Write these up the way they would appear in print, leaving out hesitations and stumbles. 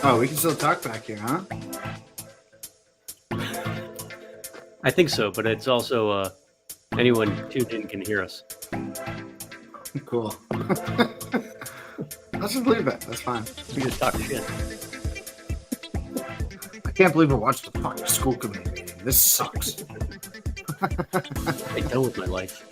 Oh, we can still talk back here, huh? I think so, but it's also anyone tuned in can hear us. Cool. Let's just leave it. That's fine. We just talk shit. I can't believe I watched the fucking school committee meeting. This sucks. I'm done with my life.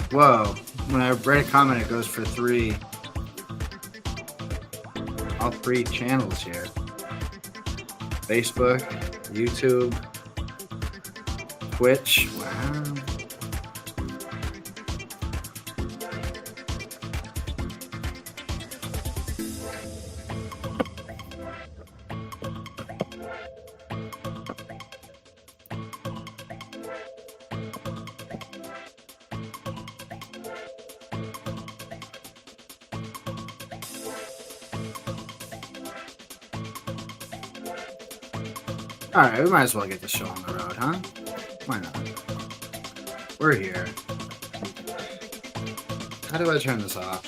Whoa. When I write a comment, it goes for three. All three channels here. Facebook, YouTube, Twitch. Wow. All right, we might as well get the show on the road, huh? Why not? We're here. How do I turn this off?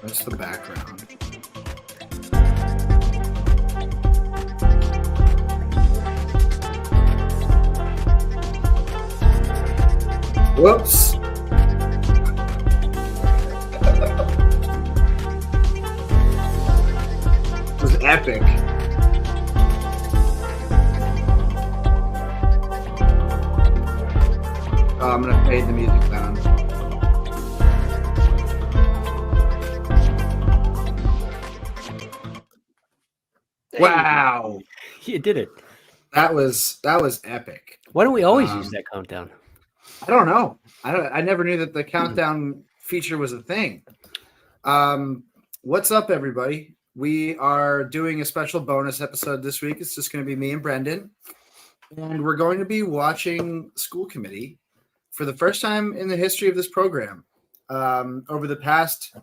That's the background. Whoops. It was epic. Oh, I'm gonna fade the music down. Wow, You did it. that was epic. Why don't we always use that countdown? I don't know. I never knew that the countdown feature was a thing. What's up, everybody? We are doing a special bonus episode this week. It's just going to be me and Brendan, and we're going to be watching School Committee for the first time in the history of this program. Over the past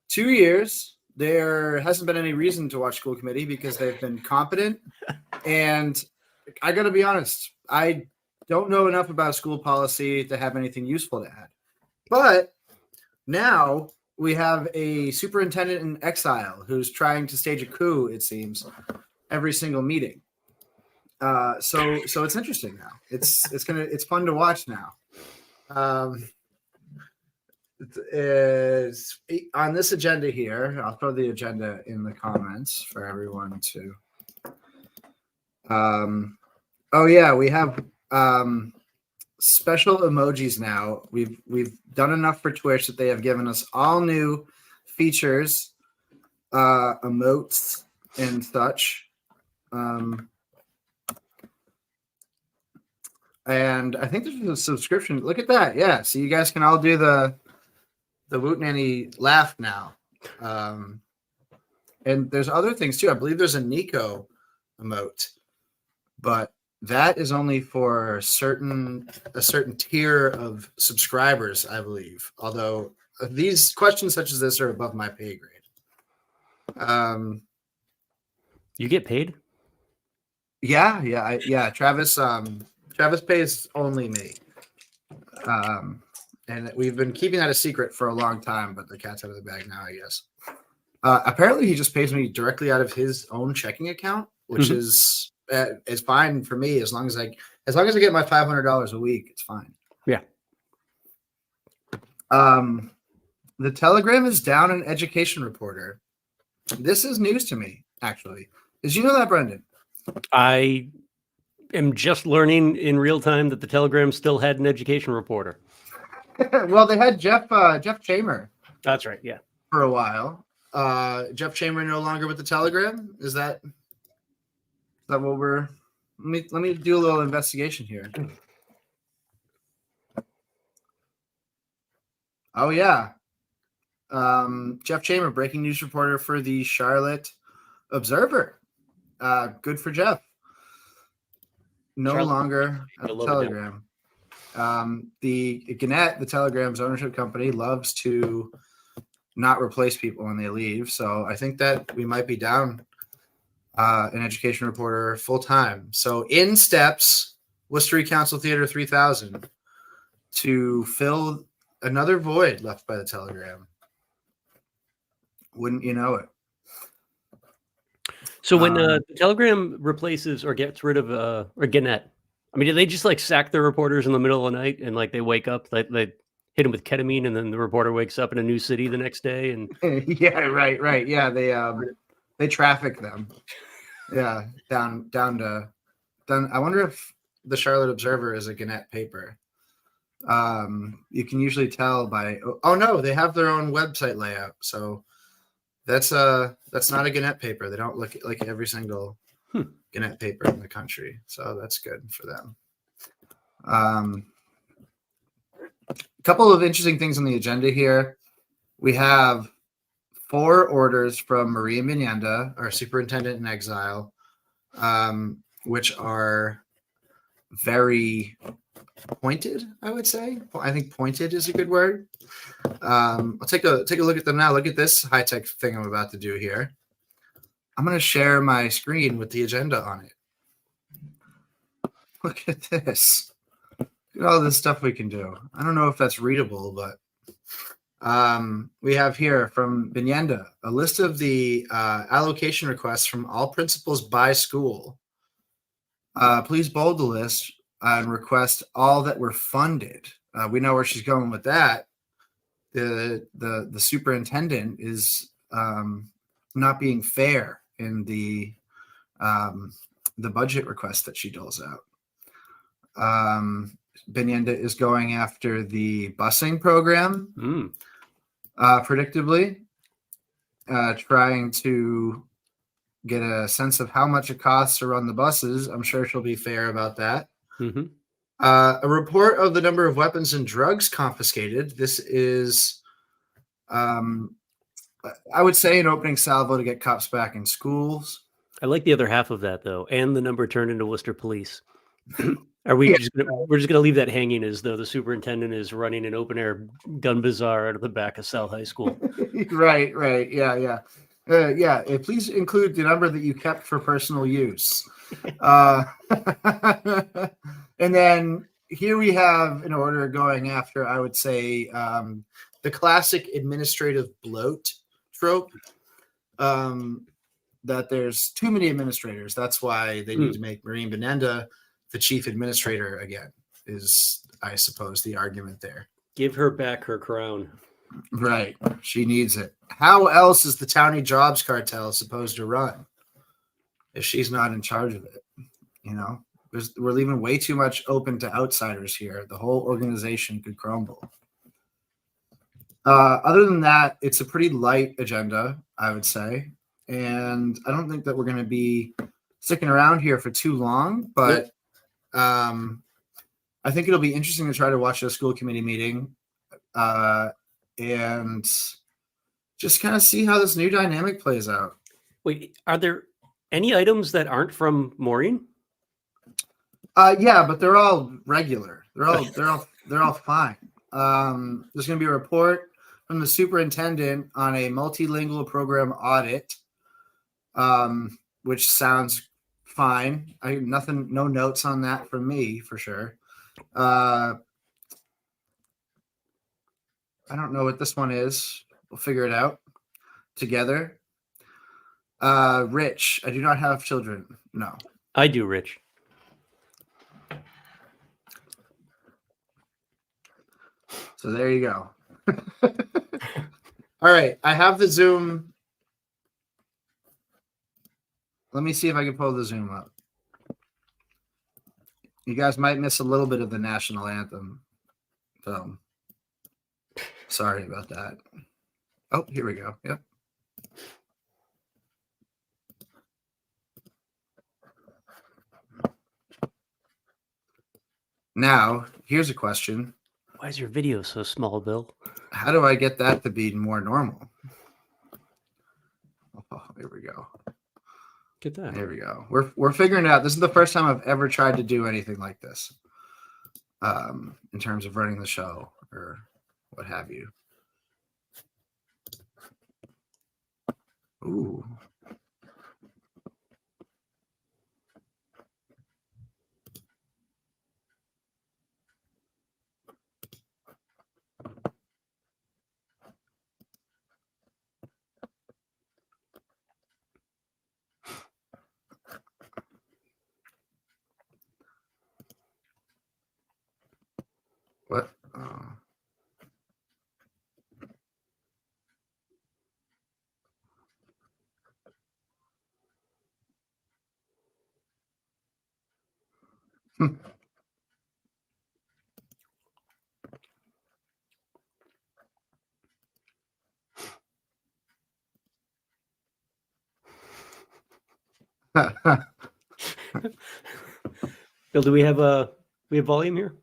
2 years, there hasn't been any reason to watch School Committee because they've been competent. And I got to be honest, I don't know enough about school policy to have anything useful to add. But now we have a superintendent in exile who's trying to stage a coup, it seems, every single meeting. So it's interesting now. It's fun to watch now. Is on this agenda here. I'll throw the agenda in the comments for everyone to. Oh yeah, we have special emojis now. We've done enough for Twitch that they have given us all new features, emotes and such. And I think there's a subscription. Look at that. Yeah. So you guys can all do the Woot Nanny laugh now. And there's other things too. I believe there's a Nico emote, but that is only for a certain tier of subscribers, I believe. Although these questions such as this are above my pay grade. You get paid? Yeah. Travis pays only me. And we've been keeping that a secret for a long time, but the cat's out of the bag now, I guess. Apparently he just pays me directly out of his own checking account, which is it's fine for me as long as I get my $500 a week. It's fine. Yeah. The Telegram is down an education reporter. This is news to me, actually. Did you know that, Brendan? I am just learning in real time that the Telegram still had an education reporter. Well, they had Jeff Chamer That's right. Yeah. for a while. Jeff Chamer no longer with the Telegram. Is that what we're? Let me do a little investigation here. Oh yeah, Jeff Chamer, breaking news reporter for the Charlotte Observer. Good for Jeff. No Charlotte, longer at the Telegram. The Gannett, the Telegram's ownership company, loves to not replace people when they leave. So I think that we might be down an education reporter full time. So in steps Worcester Council Theater 3000 to fill another void left by the Telegram. Wouldn't you know it? So when the Telegram replaces or gets rid of or Gannett, I mean, do they just like sack their reporters in the middle of the night and like they wake up, they hit them with ketamine, and then the reporter wakes up in a new city the next day? And yeah, right. Yeah, they traffic them. Yeah, down. I wonder if the Charlotte Observer is a Gannett paper. You can usually tell by. Oh no, they have their own website layout. So that's not a Gannett paper. They don't look like every single Gannett paper in the country. So that's good for them. A couple of interesting things on the agenda here. We have 4 orders from Maria Mignenda, our superintendent in exile, which are very pointed, I would say. I think pointed is a good word. I'll take a look at them now. Look at this high-tech thing I'm about to do here. I'm going to share my screen with the agenda on it. Look at this. Look at all this stuff we can do. I don't know if that's readable, but we have here from Binyenda a list of the allocation requests from all principals by school. Please bold the list and request all that were funded. We know where she's going with that. The superintendent is not being fair in the budget request that she doles out. Binyenda is going after the busing program, predictably, trying to get a sense of how much it costs to run the buses. I'm sure she'll be fair about that. Mm-hmm. A report of the number of weapons and drugs confiscated. This is, I would say, an opening salvo to get cops back in schools. I like the other half of that, though, and the number turned into Worcester Police. Are we we're just gonna leave that hanging as though the superintendent is running an open air gun bazaar out of the back of South High School? Right. Yeah. Please include the number that you kept for personal use. And then here we have an order going after, I would say, the classic administrative bloat trope. That there's too many administrators. That's why they need to make Maureen Binyenda the chief administrator again, is, I suppose, the argument there. Give her back her crown. Right. She needs it. How else is the Townie Jobs Cartel supposed to run if she's not in charge of it? You know, we're leaving way too much open to outsiders here. The whole organization could crumble. Other than that, it's a pretty light agenda, I would say. And I don't think that we're going to be sticking around here for too long, but I think it'll be interesting to try to watch a school committee meeting and just kind of see how this new dynamic plays out. Wait, are there any items that aren't from Maureen? Yeah, but they're all regular. They're all fine. There's going to be a report from the superintendent on a multilingual program audit, which sounds fine. No notes on that from me for sure. I don't know what this one is. We'll figure it out together. Rich, I do not have children. No. I do, Rich. So there you go. All right, I have the Zoom. Let me see if I can pull the Zoom up. You guys might miss a little bit of the national anthem. So sorry about that. Oh, here we go. Yep. Now, here's a question. Why is your video so small, Bill? How do I get that to be more normal? Oh, here we go. Get that. There we go. We're figuring it out. This is the first time I've ever tried to do anything like this. In terms of running the show or what have you. Ooh. What? Bill, do we have volume here?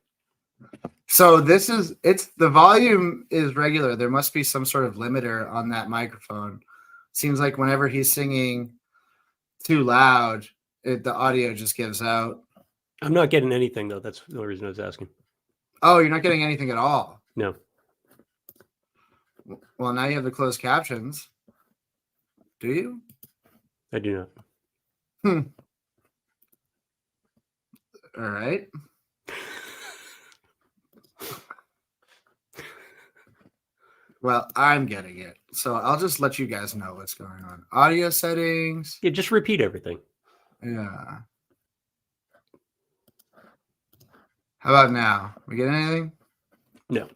So it's the volume is regular. There must be some sort of limiter on that microphone. Seems like whenever he's singing too loud, the audio just gives out. I'm not getting anything though. That's the only reason I was asking. Oh, you're not getting anything at all. No. Well, now you have the closed captions. Do you? I do not. All right. Well, I'm getting it. So I'll just let you guys know what's going on. Audio settings. Yeah, just repeat everything. Yeah. How about now? We get anything? No.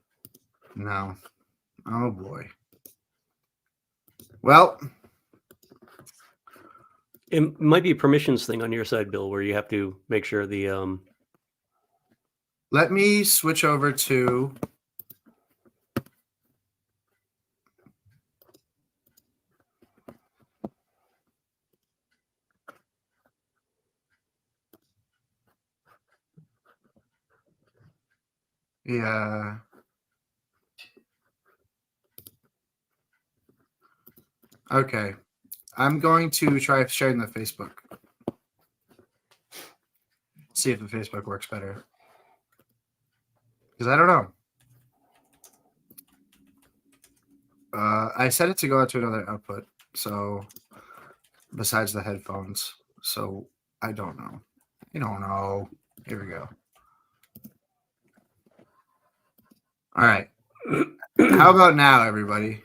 No. Oh boy. Well, it might be a permissions thing on your side, Bill, where you have to make sure the let me switch over to yeah. Okay. I'm going to try sharing the Facebook. See if the Facebook works better. Because I don't know. I set it to go out to another output. So besides the headphones. So I don't know. I don't know. Here we go. All right. How about now, everybody?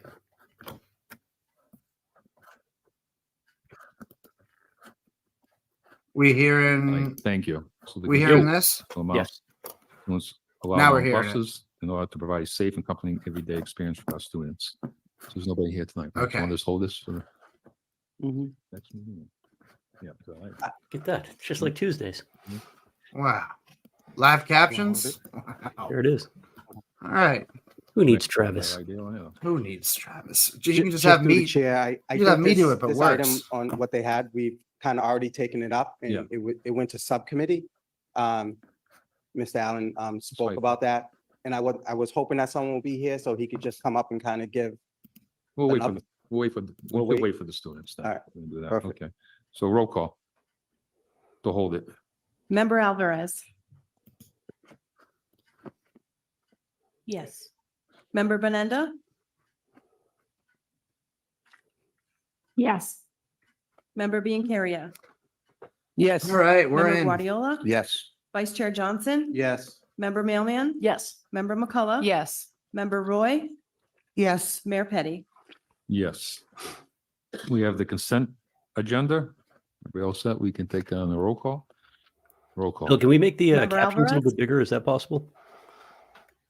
We hearing? Thank you. So the We hearing this? Yes. Was allowed Now we're on hearing it. buses in order to provide a safe and comforting everyday experience for our students. So there's nobody here tonight. right? So Okay. want to just hold this for the Mm-hmm. next meeting? Yeah. So Get that. It's just like Tuesdays. Wow. Live captions? Wow. There it is. All right. Who needs Travis? Who needs Travis? You can just through have the me. Chair, I you have think me do this- it, but this worse. item on what they had, we've kind of already taken it up Yeah. and it went to subcommittee. Mr. Allen spoke fine. about that. And I was hoping that someone would be here so he could just come up and kind of give, We'll wait for Another- the, we'll We'll wait wait. for the students. then. All right. We'll do that. Perfect. Okay. So roll call to hold it. Member Alvarez. Yes. Member Bonenda. Yes. Member Biancaria. yes, All right, we're Member in. Guardiola. yes, Vice Chair Johnson. yes, Member Mailman. Yes. Member McCullough. Yes. Member Roy. Yes. Mayor Petty. Yes. We have the consent agenda. Everybody all set? We can take down the roll call. Roll call. Bill, can we make the Member captions a little Alvarez? bit bigger? Is that possible?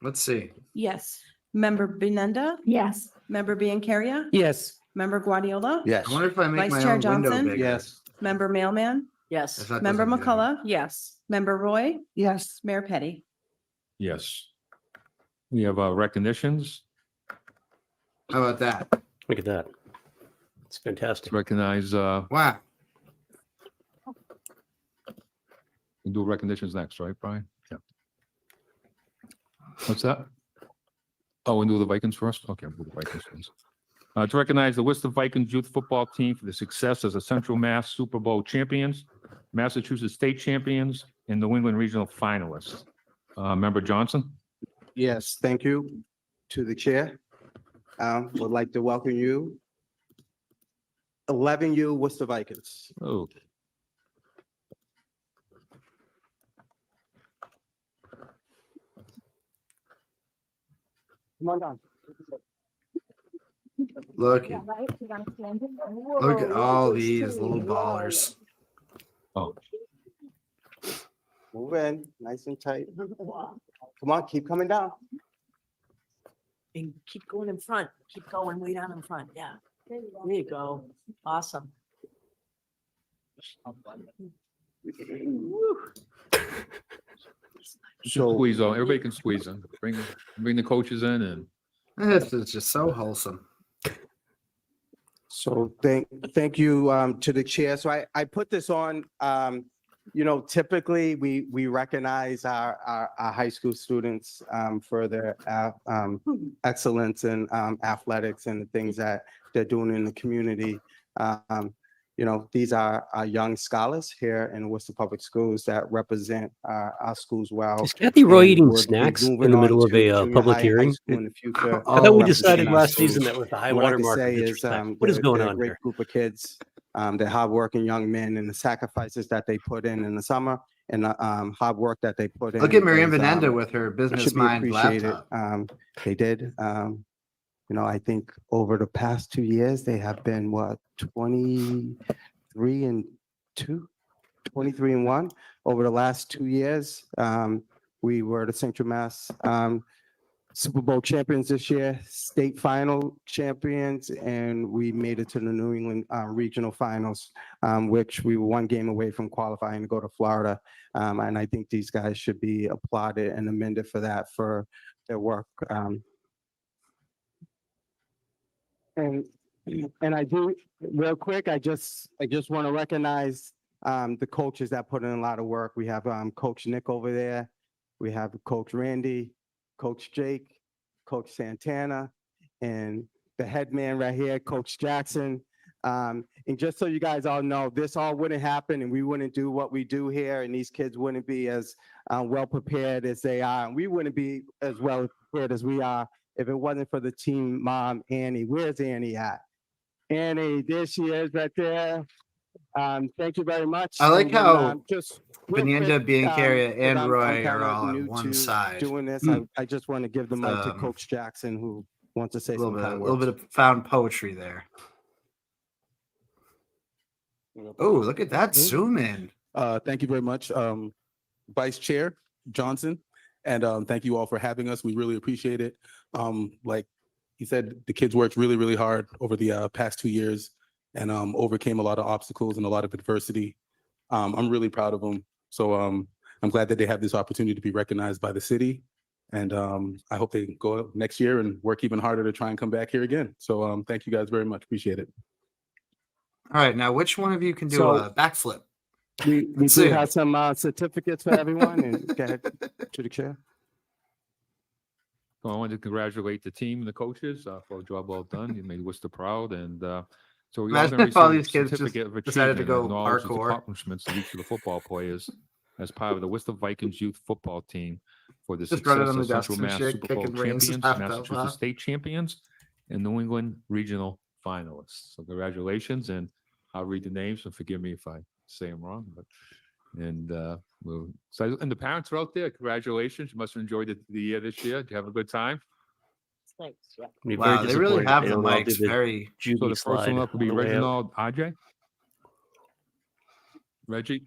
Let's see. Yes. Member Benenda? Yes. Member Biancaria? Yes. Member Guardiola? Yes. I wonder if I make Vice my Chair own window Johnson? bigger. Yes. Member Mailman? If Yes. that Member doesn't do anything. McCullough? Yes. Member Roy? Yes. Mayor Petty? Yes. We have recognitions. How about that? Look at that. It's To fantastic. recognize, Wow. we'll do recognitions next, right, Brian? Yeah. What's that? Oh, we'll do the Vikings first? Okay, we'll do the Vikings first. To recognize the Worcester Vikings youth football team for the success as the Central Mass Super Bowl champions, Massachusetts state champions, and New England regional finalists. Member Johnson? Yes, thank you to the chair. Would like to welcome you. 11U Worcester Vikings. Oh. Come on down. Look at all these little ballers. Oh, Move in, nice and tight. Come on, keep coming down. And keep going in front. Keep going way down in front. Yeah. There you go. Awesome. So, squeeze on. Everybody can squeeze in. Bring the coaches in and This is just so wholesome. so thank you to the chair. So I put this on, typically we recognize our high school students for their excellence in athletics and the things that they're doing in the community. These are our young scholars here in Worcester Public Schools that represent our schools well. Is Kathy Roy and eating we're snacks in moving the on middle of to a junior public high, hearing? high school in the future. I thought we Oh, decided representing our last season schools. that was the high What I water can mark of say is, disrespect. What is going they're a on great here? group of kids. They're hardworking young men, and the sacrifices that they put in the summer and the hard work that they put in. Look at Marianne is, Venenda with her it business should be mind appreciated. laptop. They did. I think over the past 2 years, they have been 23 and 1 over the last 2 years. We were the Central Mass Super Bowl champions this year, state final champions, and we made it to the New England regional finals, which we were one game away from qualifying to go to Florida. And I think these guys should be applauded and amended for that, for their work. And I do, real quick, I just want to recognize the coaches that put in a lot of work. We have Coach Nick over there. We have Coach Randy, Coach Jake, Coach Santana, and the head man right here, Coach Jackson. And just so you guys all know, this all wouldn't happen and we wouldn't do what we do here, and these kids wouldn't be as well prepared as they are. And we wouldn't be as well prepared as we are if it wasn't for the team mom, Annie. Where's Annie at? Annie, there she is right there. Thank you very much. I like And then, how just real Benenda, quick, Biancaria, 'cause and I'm Roy kinda are all on new one to side. Doing this, I just want to give the mic to Coach Jackson, who wants to say A some little kind bit, of of found poetry there. Oh, look at that zoom in. Thank you very much, Vice Chair Johnson, and thank you all for having us. We really appreciate it. Like he said, the kids worked really, really hard over the past 2 years and overcame a lot of obstacles and a lot of adversity. I'm really proud of them. So I'm glad that they have this opportunity to be recognized by the city. And I hope they go next year and work even harder to try and come back here again. So thank you guys very much. Appreciate it. All right, now which one of you can do So- a backflip? We Let's do see. have some certificates for everyone, and go ahead to the chair. I wanted to congratulate the team and the coaches for a job well done. You made Worcester proud, and so we all Imagine gonna if all receive a these kids just certificate of decided to achievement go and acknowledge the parkour. accomplishments of each of the football players as part of the Worcester Vikings youth football team for the Just run it success on the of desk Central and Mass shit, Super Bowl kicking brains champions, half out Massachusetts loud. state champions, and New England regional finalists. So congratulations, and I'll read the names, and forgive me if I say them wrong, but. And and the parents are out there. Congratulations! You must have enjoyed the year this year. Did you have a good time? Thanks. Yeah. I'd be Wow, very they really disappointed have if the they don't all do mics very. So Judy the first slide one up will be on the way out. Reginald Ajay. Reggie?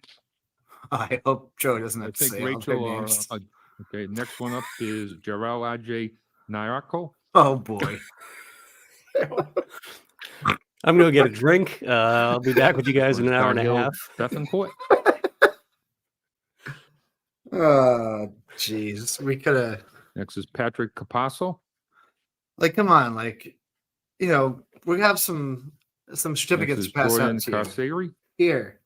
I hope Joe doesn't I have to think say all their Rachel, names. okay, next one up is Gerald Ajay Nyarko. Oh, boy. I'm gonna get a drink. I'll be back with you guys in an hour and a Darhill half. Bethencourt. Oh, jeez. We could have, Next is Patrick Capasso. like, come on. Like, you know, we have some Next certificates is to pass Jordan out to you. Carceri. Here.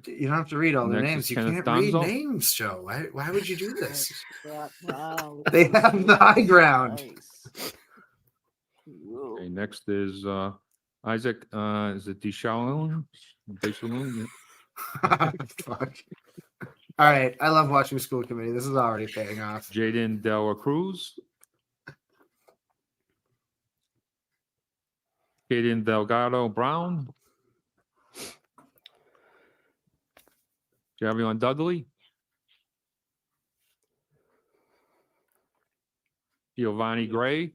You don't have to read all their Next is names. You Kenneth can't read Donzo. names, Joe. Why would you do this? Yeah, wow. They have the high ground. Nice. Whoa. Okay, next is Isaac, is it Deschalon? Deschalon? Fuck. All right. I love watching school committee. This is already paying off. Jaden Dela Cruz. Kaden Delgado Brown. Javion Dudley. Giovanni Gray.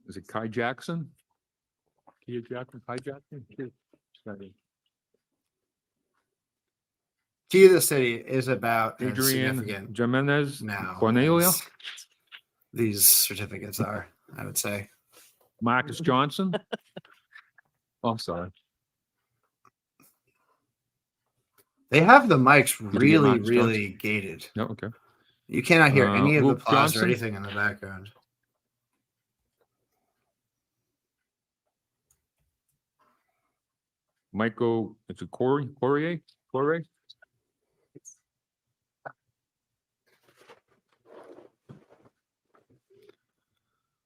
Is it Kai Jackson? Kai Jackson, Kai Jackson? Key of the city is about as Adrian significant Jimenez now. Cornelia. as These certificates are, I would say. Marcus Johnson. Oh, I'm sorry. They have the mics you get really, Marcus really gated. No, okay. You cannot hear any of the Luke applause or Johnson? anything in the background. Michael, it's a Corey.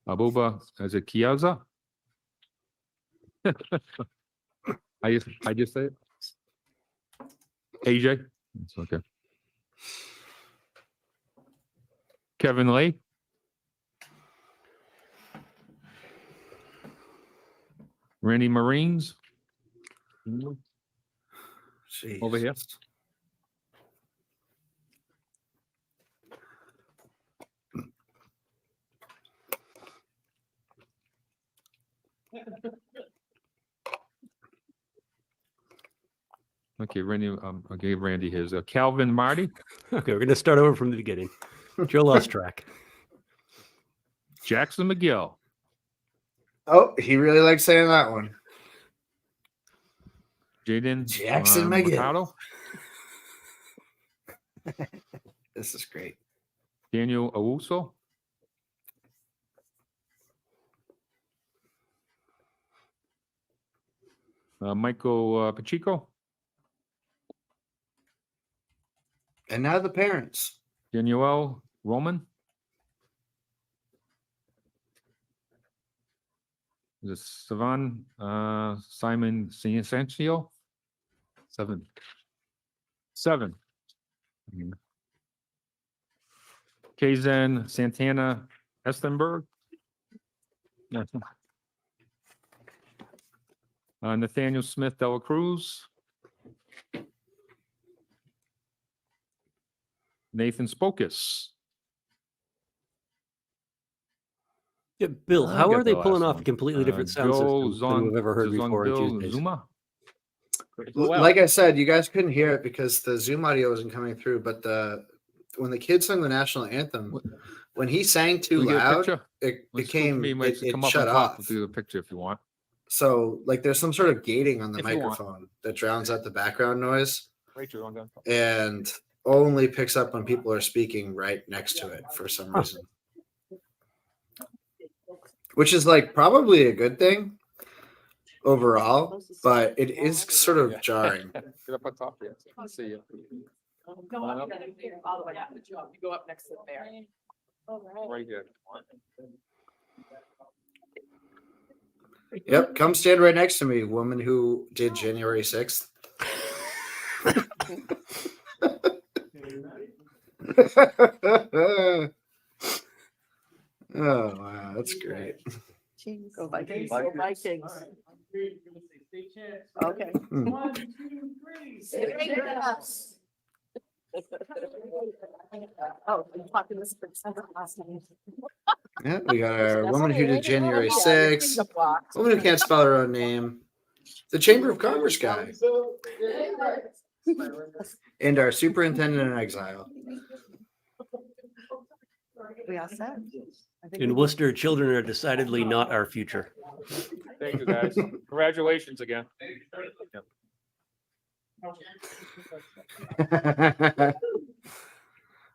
Abuba, is it Kiaza? I just say it. AJ? It's okay. Kevin Lay? Randy Marines? Over here. Jesus. Okay, Randy, I gave Randy his. Calvin Marty? Okay, we're gonna start over from the beginning. Joe lost track. Jackson McGill? Oh, he really likes saying that one. Jaden? Jackson McGill. Mercado? This is great. Daniel Awuso? Michael Pacheco? And now the parents. Daniel Roman? Is it Savan Simon Sancio? Seven. Kazan Santana Estenberg? Yes. Nathaniel Smith Dela Cruz? Nathan Spocus? Yeah, Bill, I'll how get are they the pulling last off a one. completely different sound Joe system than we've ever heard before on Bill Tuesdays? Zuma? Like I said, you guys couldn't hear it because the Zoom audio wasn't coming through. But when the kids sung the national anthem, when he sang too We get a loud, picture? it Let's became me, it come up shut and talk. off. We'll do the picture if you want. So like there's some sort of gating on the If you want. microphone that drowns out the background noise Rachel, I'm done. and only picks up when people are speaking right next to it for some reason. Which is like probably a good thing overall, but it is sort of jarring. Get up on top here. Let's see you. Go up, all the way up. You go up next to the bear. Right here. Yep, come stand right next to me, woman who did January 6th. Oh wow, that's great. Go Vikings. Go Vikings. Okay. Hmm. Oh, I'm talking this for last name. Yeah, we got our woman who did January Yeah, 6th, the box. woman who can't spell her own name, the Chamber of Commerce guy, and our superintendent in exile. We all set? I think In we- Worcester, children are decidedly not our future. Thank you, guys. Congratulations again.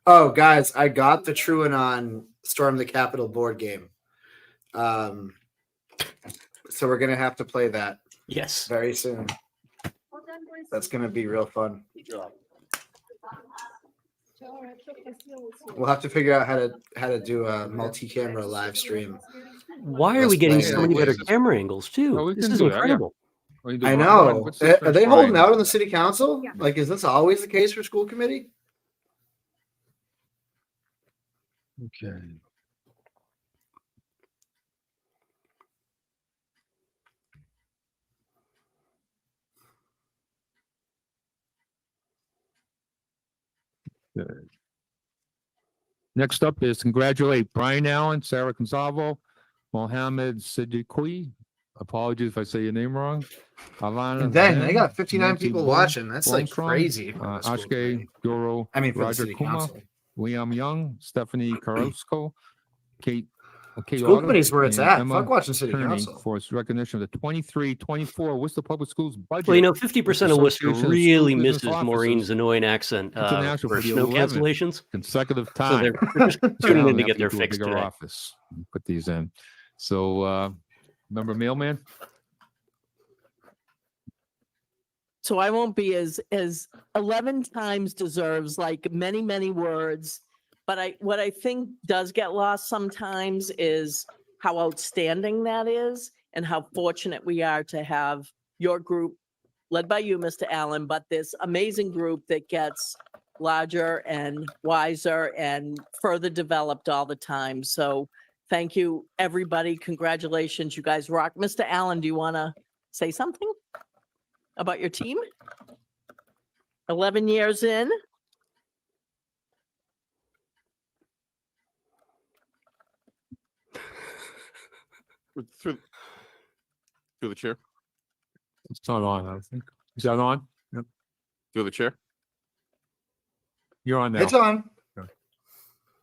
Oh, guys, I got the TrueAnon Storm the Capitol board game. So we're gonna have to play that Yes. very soon. That's gonna be real fun. We'll have to figure out how to do a multi-camera live stream. Why are Let's we getting play so it. many better camera angles too? Oh, we This can is do that, yeah. incredible. What do you do, I Brian? know. What's this Are they for holding Brian? out on the city council? Like, is this always the case for school committee? Okay. Good. Next up is congratulate Brian Allen, Sarah Gonzalvo, Mohammed Siddiqui. Apologies if I say your name wrong. Alana And then they Zen, got 59 Nancy people Boone, watching. That's like Blomstrom, crazy. for the school Ashke committee. Guru, I mean, for the Roger city Kuma, council. Liam Young, Stephanie Carrasco, Kate. School Otto, committee's where it's and at. Emma Fuck watching city Kearney council. for its recognition of the 23-24 Worcester Public Schools budget. Well, 50% of Worcester Association of really School Business misses Maureen's Officers annoying accent International for for the snow 11th cancellations. consecutive So time. they're just tuning Now in we to have get their do a fix bigger today. office. Put these in. So, remember mailman? So I won't be as 11 times deserves like many, many words. But what I think does get lost sometimes is how outstanding that is and how fortunate we are to have your group led by you, Mr. Allen, but this amazing group that gets larger and wiser and further developed all the time. So thank you, everybody. Congratulations. You guys rock. Mr. Allen, do you want to say something about your team? 11 years in. Through the chair, It's not on, I think. Is that on? through the chair, You're on now. It's on.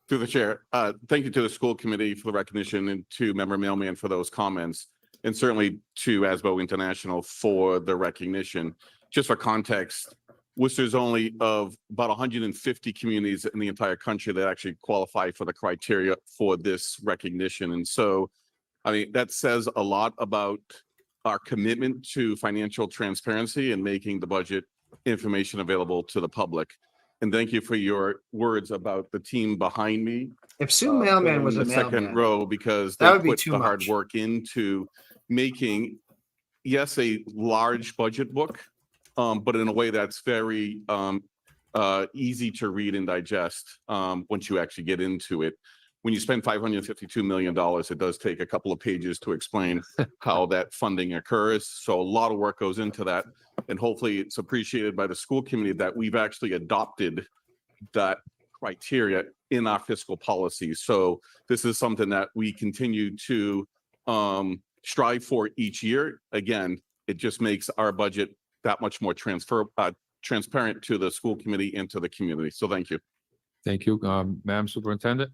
through the chair. Thank you to the school committee for the recognition and to member mailman for those comments. And certainly to ASBO International for the recognition. Just for context, Worcester's only of about 150 communities in the entire country that actually qualify for the criteria for this recognition. And so, I mean, that says a lot about our commitment to financial transparency and making the budget information available to the public. And thank you for your words about the team behind me. If Sue Mailman was in a the second mailman, row, because that they would be put too the hard much. work into making, yes, a large budget book, but in a way that's very easy to read and digest once you actually get into it. When you spend $552 million, it does take a couple of pages to explain how that funding occurs. So a lot of work goes into that. And hopefully it's appreciated by the school committee that we've actually adopted that criteria in our fiscal policies. So this is something that we continue to strive for each year. Again, it just makes our budget that much more transparent to the school committee and to the community. So thank you. Thank you, Madam Superintendent.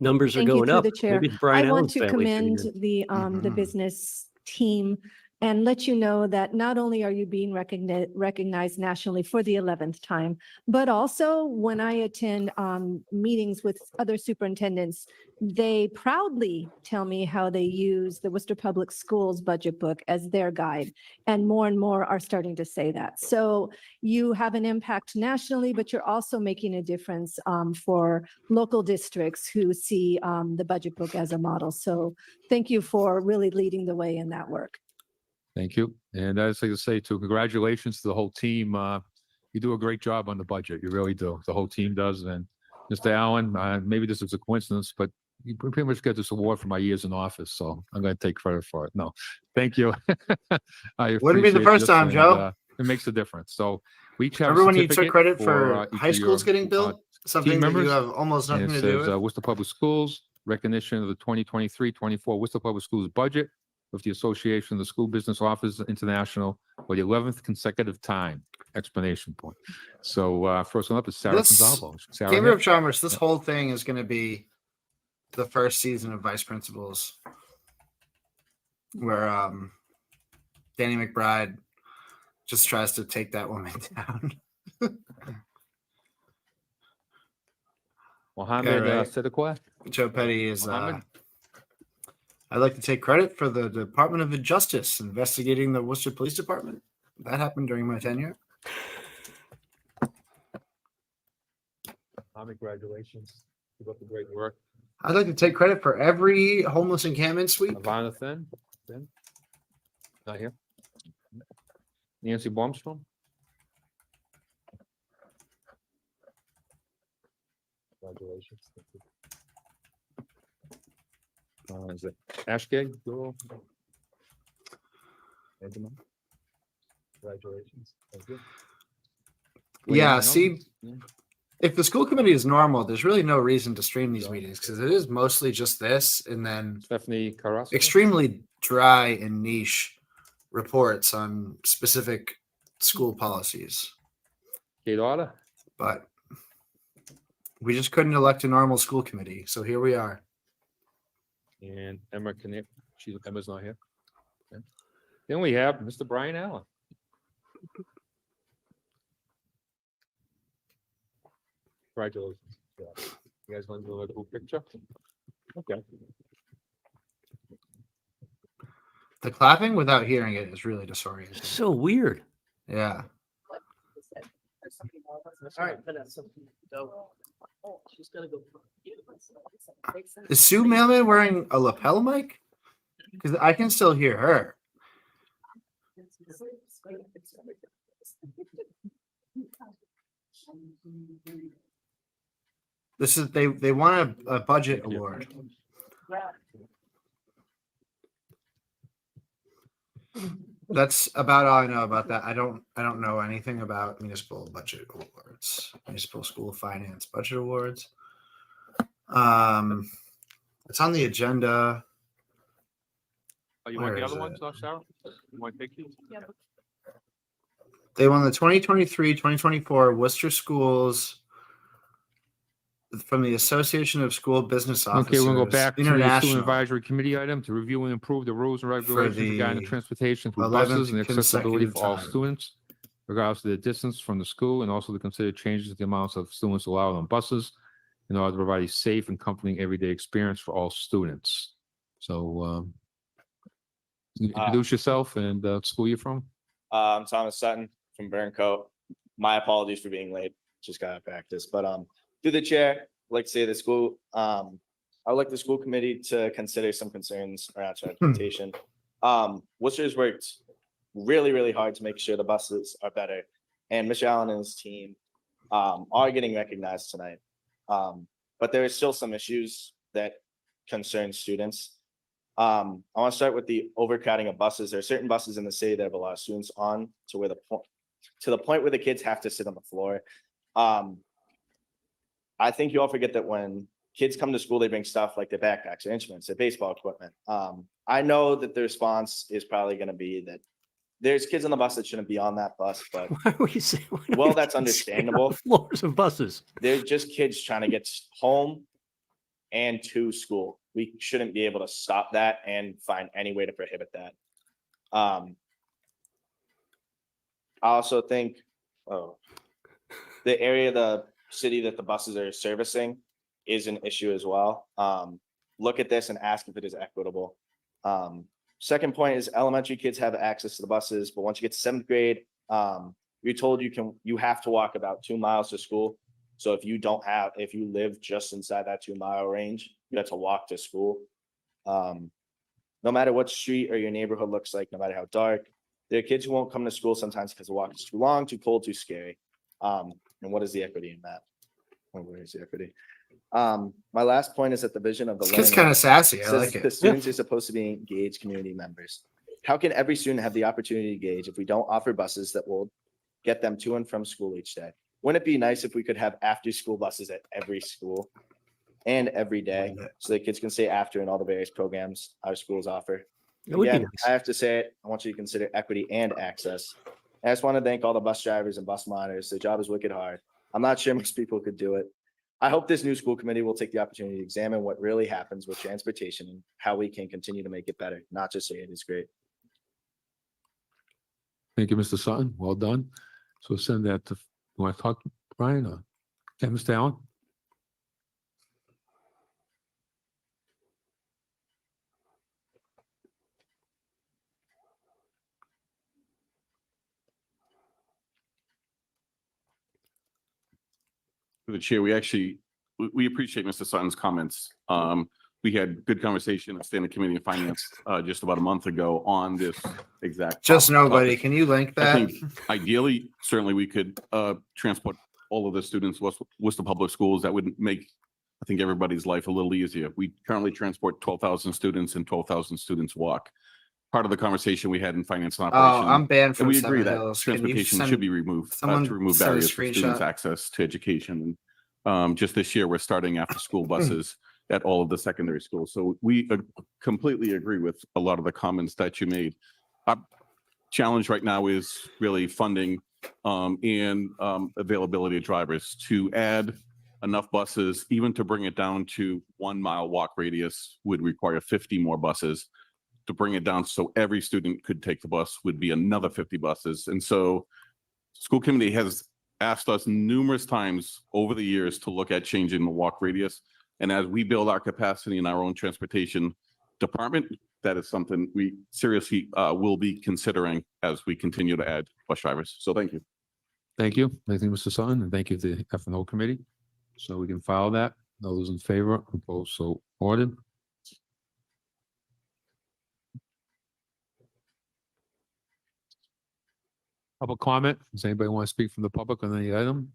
Numbers are Thank you, going through up. the chair. Maybe it's Brian I want Allen's to family fitting commend in. the Mhm. business team and let you know that not only are you being recognized nationally for the 11th time, but also when I attend meetings with other superintendents, they proudly tell me how they use the Worcester Public Schools budget book as their guide. And more are starting to say that. So you have an impact nationally, but you're also making a difference for local districts who see the budget book as a model. So thank you for really leading the way in that work. Thank you. And as I say too, congratulations to the whole team. You do a great job on the budget. You really do. The whole team does. And Mr. Allen, maybe this is a coincidence, but you pretty much get this award for my years in office. So I'm going to take credit for it. No, thank you. I Wouldn't be the appreciate first this, time, and, Joe. It makes a difference. So we each have a Remember when you took certificate credit for each high of schools your, getting built? something that you members, have almost And nothing it to do says, with? Worcester Public Schools, recognition of the 2023-24 Worcester Public Schools budget of the Association of the School Business Officers International for the 11th consecutive time, explanation point. So, first one up is Sarah This Gonzalez. Sarah, Chamber hit. of Commerce, this Yeah. whole thing is going to be the first season of vice principals where Danny McBride just tries to take that woman down. Mohammed right. Siddiqua. Joe Petty is Mohammed? I'd like to take credit for the Department of Justice investigating the Worcester Police Department. That happened during my tenure. Mohammed, congratulations. Keep up the great work. I'd like to take credit for every homeless encampment sweep. Ivana Thin. Not here. Nancy Baumstrom. Congratulations. Is it Ashgate? Girl? Benjamin? Congratulations. Thank you. Yeah, William see, Jones? Yeah. if the school committee is normal, there's really no reason to stream these meetings because it is mostly just this and then Stephanie Carrasco. extremely dry and niche reports on specific school policies. Kate Otter. But we just couldn't elect a normal school committee. So here we are. And Emma Knipp. Emma's not here. Okay. Then we have Mr. Brian Allen. Congratulations. Yeah. You guys want to do a little picture? Okay. The clapping without hearing it is really disorienting. So weird. Yeah. All right, Vanessa. Go. She's gonna go. Is Sue Mailman wearing a lapel mic? Because I can still hear her. This is they want a budget award. That's about all I know about that. I don't know anything about municipal budget awards, municipal school finance budget awards. It's on the agenda. Oh, you want Where the is other ones, it? Sarah? You want to take these? They won the 2023-2024 Worcester Schools from the Association of School Business Officers. Okay, we're gonna go back to the Student International Advisory Committee item to review and improve the rules and regulations regarding the transportation through 11th buses and accessibility consecutive for all time. students, regardless of the distance from the school, and also to consider changes to the amounts of students allowed on buses in order to provide a safe and comforting everyday experience for all students. So, introduce yourself and school you're from. I'm Thomas Sutton from Burncoat. My apologies for being late. Just got out of practice, but through the chair, I'd like to say the school. I would like the school committee to consider some concerns around transportation. Worcester's worked really, really hard to make sure the buses are better, and Mr. Allen and his team are getting recognized tonight. But there are still some issues that concern students. I want to start with the overcrowding of buses. There are certain buses in the city that have a lot of students on to the point where the kids have to sit on the floor. I think you all forget that when kids come to school, they bring stuff like their backpacks, their instruments, their baseball equipment. I know that the response is probably going to be that there's kids on the bus that shouldn't be on that bus, but Why would you say? why don't Well, you that's just sit on the understandable. Floors of buses. they're just kids trying to get home and to school. We shouldn't be able to stop that and find any way to prohibit that. I also think, the area of the city that the buses are servicing is an issue as well. Look at this and ask if it is equitable. Second point is elementary kids have access to the buses, but once you get to seventh grade, you're told you have to walk about 2 miles to school. So if you live just inside that 2 mile range, you have to walk to school. No matter what street or your neighborhood looks like, no matter how dark, there are kids who won't come to school sometimes because the walk is too long, too cold, too scary. And what is the equity in that? Or where is the equity? My last point is that the vision of the This kid's learning kind of sassy. I says like that the it. students are supposed to be engaged community members. How can every student have the opportunity to engage if we don't offer buses that will get them to and from school each day? Wouldn't it be nice if we could have after-school buses at every school and every day, so that kids can stay after in all the various programs our schools offer? It would be Again, nice. I have to say it, I want you to consider equity and access. I just want to thank all the bus drivers and bus monitors. Their job is wicked hard. I'm not sure most people could do it. I hope this new school committee will take the opportunity to examine what really happens with transportation and how we can continue to make it better, not just say it is great. Thank you, Mr. Sutton. Well done. So send that to, you want to talk, Brian, or, yeah, Mr. Allen? For the chair, we appreciate Mr. Sutton's comments. We had good conversation at Standing Committee of Finance just about a month ago on this exact. Just nobody. topic. Can you link I that? think ideally, certainly we could transport all of the students to Worcester Public Schools. That would make, I think, everybody's life a little easier. We currently transport 12,000 students and 12,000 students walk. Part of the conversation we had in finance and Oh, operation. I'm banned And from we agree Seven that Hills. Can you transportation send- should be removed someone to remove send a barriers for students' screenshot? access to education. And just this year, we're starting after school buses at all of the secondary schools. So we completely agree with a lot of the comments that you made. Our challenge right now is really funding and availability of drivers to add enough buses, even to bring it down to 1 mile walk radius would require 50 more buses. To bring it down so every student could take the bus would be another 50 buses. And so school committee has asked us numerous times over the years to look at changing the walk radius. And as we build our capacity in our own transportation department, that is something we seriously will be considering as we continue to add bus drivers. So thank you. Thank you. Thank you, Mr. Sutton, and thank you to the F&O committee. So we can file that. All those in favor, opposed, so ordered. Public comment. Does anybody want to speak from the public on any item?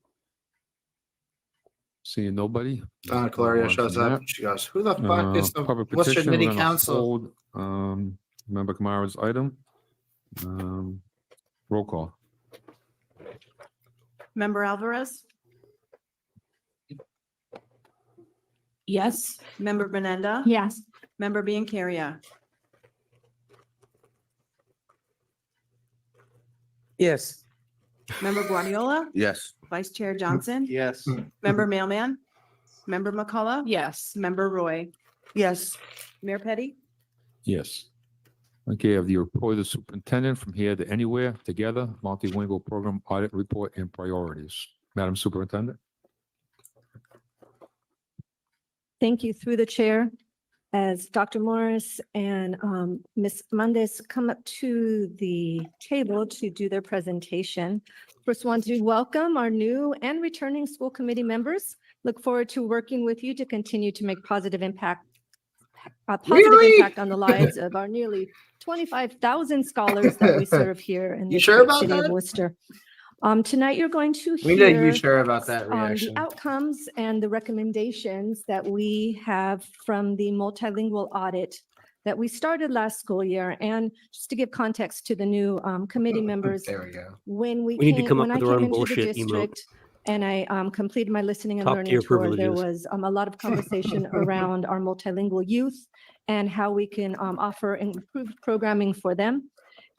Seeing nobody. Donna Claudia Move on shows from up. that. She goes, who the fuck is the Public Worcester petition, Mini we're gonna Council? hold, Member Kamara's item. Roll call. Member Alvarez, Yes. member Benenda. Yes. Member Biancaria, Yes. member Guardiola, Yes. Vice Chair Johnson, Yes. member Mailman, member McCullough. Yes. Member Roy, Yes. Mayor Petty. Yes. Okay, I have the report of the superintendent from here to anywhere, together, multilingual program audit report and priorities. Madam Superintendent? Thank you. Through the chair, as Dr. Morris and Ms. Mondes come up to the table to do their presentation. First, want to welcome our new and returning school committee members. Look forward to working with you to continue to make a positive impact Really? on the lives of our nearly 25,000 scholars that we serve here in You the sure great about city of that? Worcester. Tonight, you're going to We need hear you sure about that the reaction. outcomes and the recommendations that we have from the multilingual audit that we started last school year. And just to give context to the new committee members, There we go. when We need to come up when I with our came own into the bullshit emote. district and I completed my listening and Top learning tier tour, there privileges. was a lot of conversation around our multilingual youth and how we can offer improved programming for them.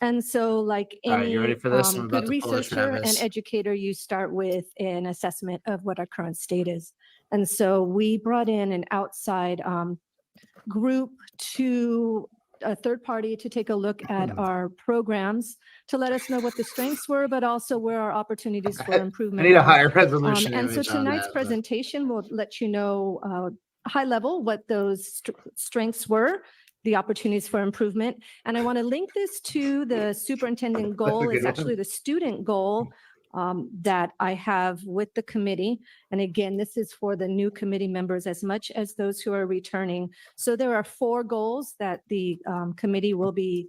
And so like All right, you ready any for this? I'm about good to pull a researcher and Travis. educator, you start with an assessment of what our current state is. And so we brought in an outside group to a third party to take a look at our programs to let us know what the strengths were, but also where our opportunities for I improvement. need a are. higher resolution And so image on tonight's that, but- presentation will let you know high level what those strengths were, the opportunities for improvement. And I want to link this to the superintendent goal. good It's one. actually the student goal that I have with the committee. And again, this is for the new committee members as much as those who are returning. So there are 4 goals that the committee will be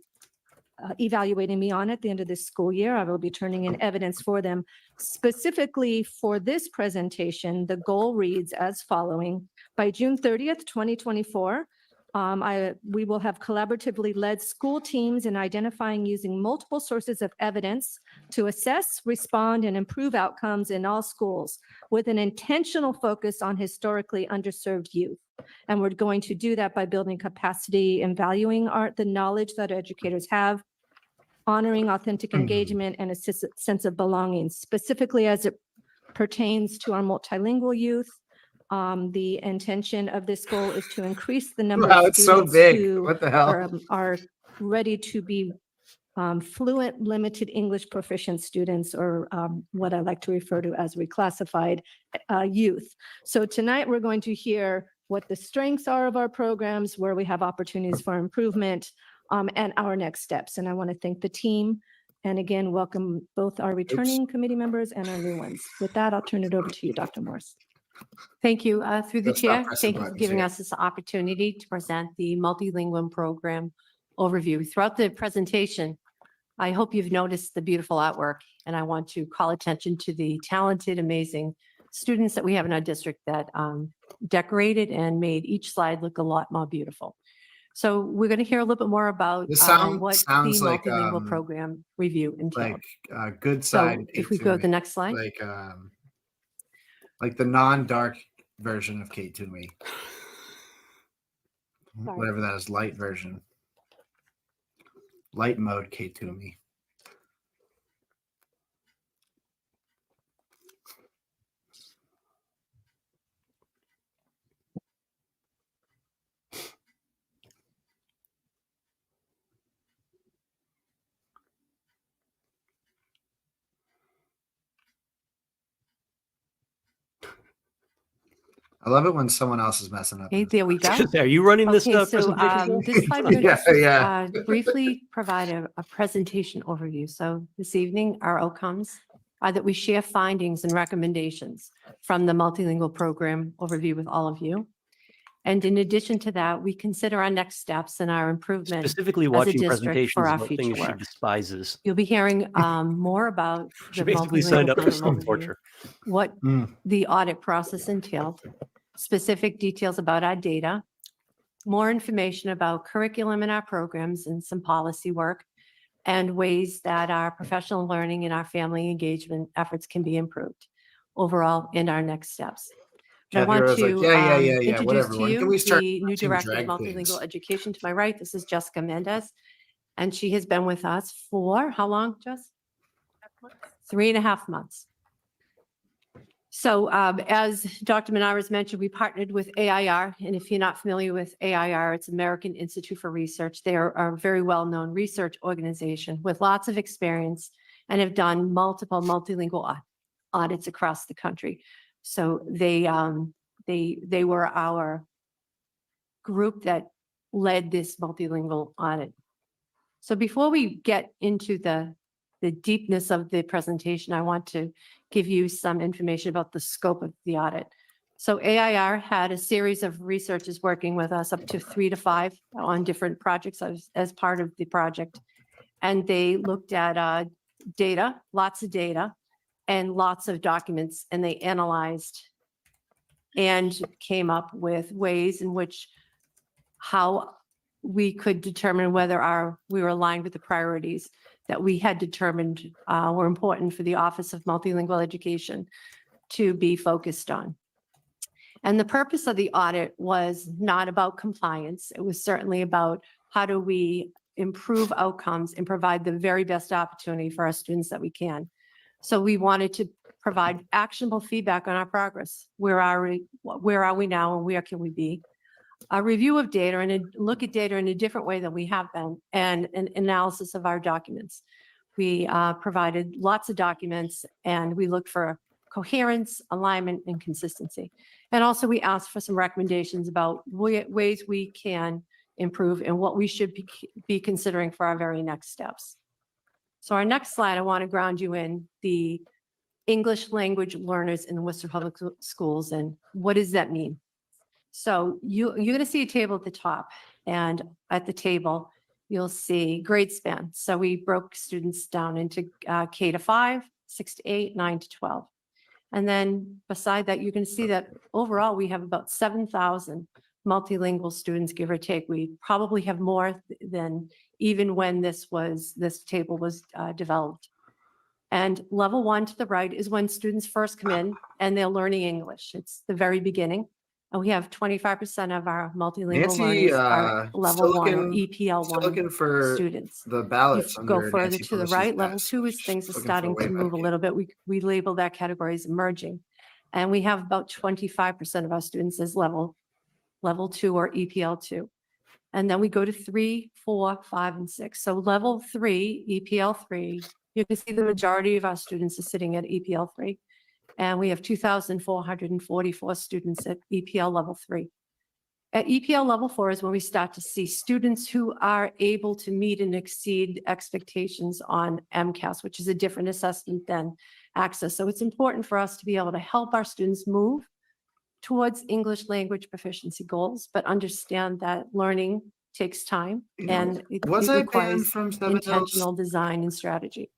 evaluating me on at the end of this school year. I will be turning in evidence for them. Specifically for this presentation, the goal reads as following. By June 30th, 2024, We will have collaboratively led school teams in identifying using multiple sources of evidence to assess, respond, and improve outcomes in all schools with an intentional focus on historically underserved youth. And we're going to do that by building capacity and valuing the knowledge that educators have, honoring authentic engagement and a sense of belonging, specifically as it pertains to our multilingual youth. The intention of this goal is to increase the number Wow, of it's so students big. who What the hell? are ready to be fluent, limited English proficient students, or what I like to refer to as reclassified youth. So tonight, we're going to hear what the strengths are of our programs, where we have opportunities for improvement, and our next steps. And I want to thank the team. And again, welcome both our returning committee members and our new ones. With that, I'll turn it over to you, Dr. Morse. Thank you. Through the Let's stop chair, pressing thank you for buttons giving here. us this opportunity to present the multilingual program overview. Throughout the presentation, I hope you've noticed the beautiful artwork, and I want to call attention to the talented, amazing students that we have in our district that decorated and made each slide look a lot more beautiful. So we're going to hear a little bit more about This what the sounds like, multilingual program review entailed. Like good So side. if we go to the next slide. Like the non-dark version of Kate Toomey. Sorry. Whatever that is, light version. Light mode Kate Toomey. I love it when someone else is messing up. Okay, there we go. Are you running this Okay, so presentation? this slide, we're going Yeah, to yeah. briefly provide a presentation overview. So this evening, our outcomes are that we share findings and recommendations from the multilingual program overview with all of you. And in addition to that, we consider our next steps and our improvement. Specifically as a watching district presentations for our about future things she work. despises. You'll be hearing more about She the basically signed multilingual up for program some overview, torture. what the audit process entailed, specific details about our data, more information about curriculum in our programs and some policy work, and ways that our professional learning and our family engagement efforts can be improved overall in our next steps. But I Kathy want Rose to like, yeah, introduce whatever. to When can you we start the new watching director of drag queens? multilingual education. To my right, this is Jessica Mendez. And she has been with us for how long, Jess? 3.5 months. So as Dr. Menares mentioned, we partnered with AIR. And if you're not familiar with AIR, it's American Institute for Research. They are a very well-known research organization with lots of experience and have done multiple multilingual audits across the country. So they were our group that led this multilingual audit. So before we get into the deepness of the presentation, I want to give you some information about the scope of the audit. So AIR had a series of researchers working with us, up to 3 to 5 on different projects as part of the project. And they looked at data, lots of data, and lots of documents, and they analyzed and came up with ways in which how we could determine whether we were aligned with the priorities that we had determined were important for the Office of Multilingual Education to be focused on. And the purpose of the audit was not about compliance. It was certainly about how do we improve outcomes and provide the very best opportunity for our students that we can. So we wanted to provide actionable feedback on our progress. Where are we now and where can we be? A review of data and a look at data in a different way than we have been, and an analysis of our documents. We provided lots of documents and we looked for coherence, alignment, and consistency. And also we asked for some recommendations about ways we can improve and what we should be considering for our very next steps. So our next slide, I want to ground you in the English language learners in the Worcester Public Schools and what does that mean? So you're going to see a table at the top, and at the table, you'll see grade span. So we broke students down into K to 5, 6 to 8, 9 to 12. And then beside that, you're going to see that overall, we have about 7,000 multilingual students, give or take. We probably have more than even when this table was developed. And level 1 to the right is when students first come in and they're learning English. It's the very beginning. And we have 25% of our multilingual Nancy, learners are level 1 or still EPL 1 looking for students. the You ballots. go under further Nancy to the Pelosi's right, level desk. 2 is things are Looking for starting to way move a back. little bit. We label that category as emerging. And we have about 25% of our students as level 2 or EPL 2. And then we go to 3, 4, 5, and 6. So level 3, EPL 3, you can see the majority of our students are sitting at EPL 3. And we have 2,444 students at EPL level 3. At EPL level 4 is when we start to see students who are able to meet and exceed expectations on MCAS, which is a different assessment than Access. So it's important for us to be able to help our students move towards English language proficiency goals, but understand that learning takes time and it Was I banned requires from Seven Hills? intentional design and strategy.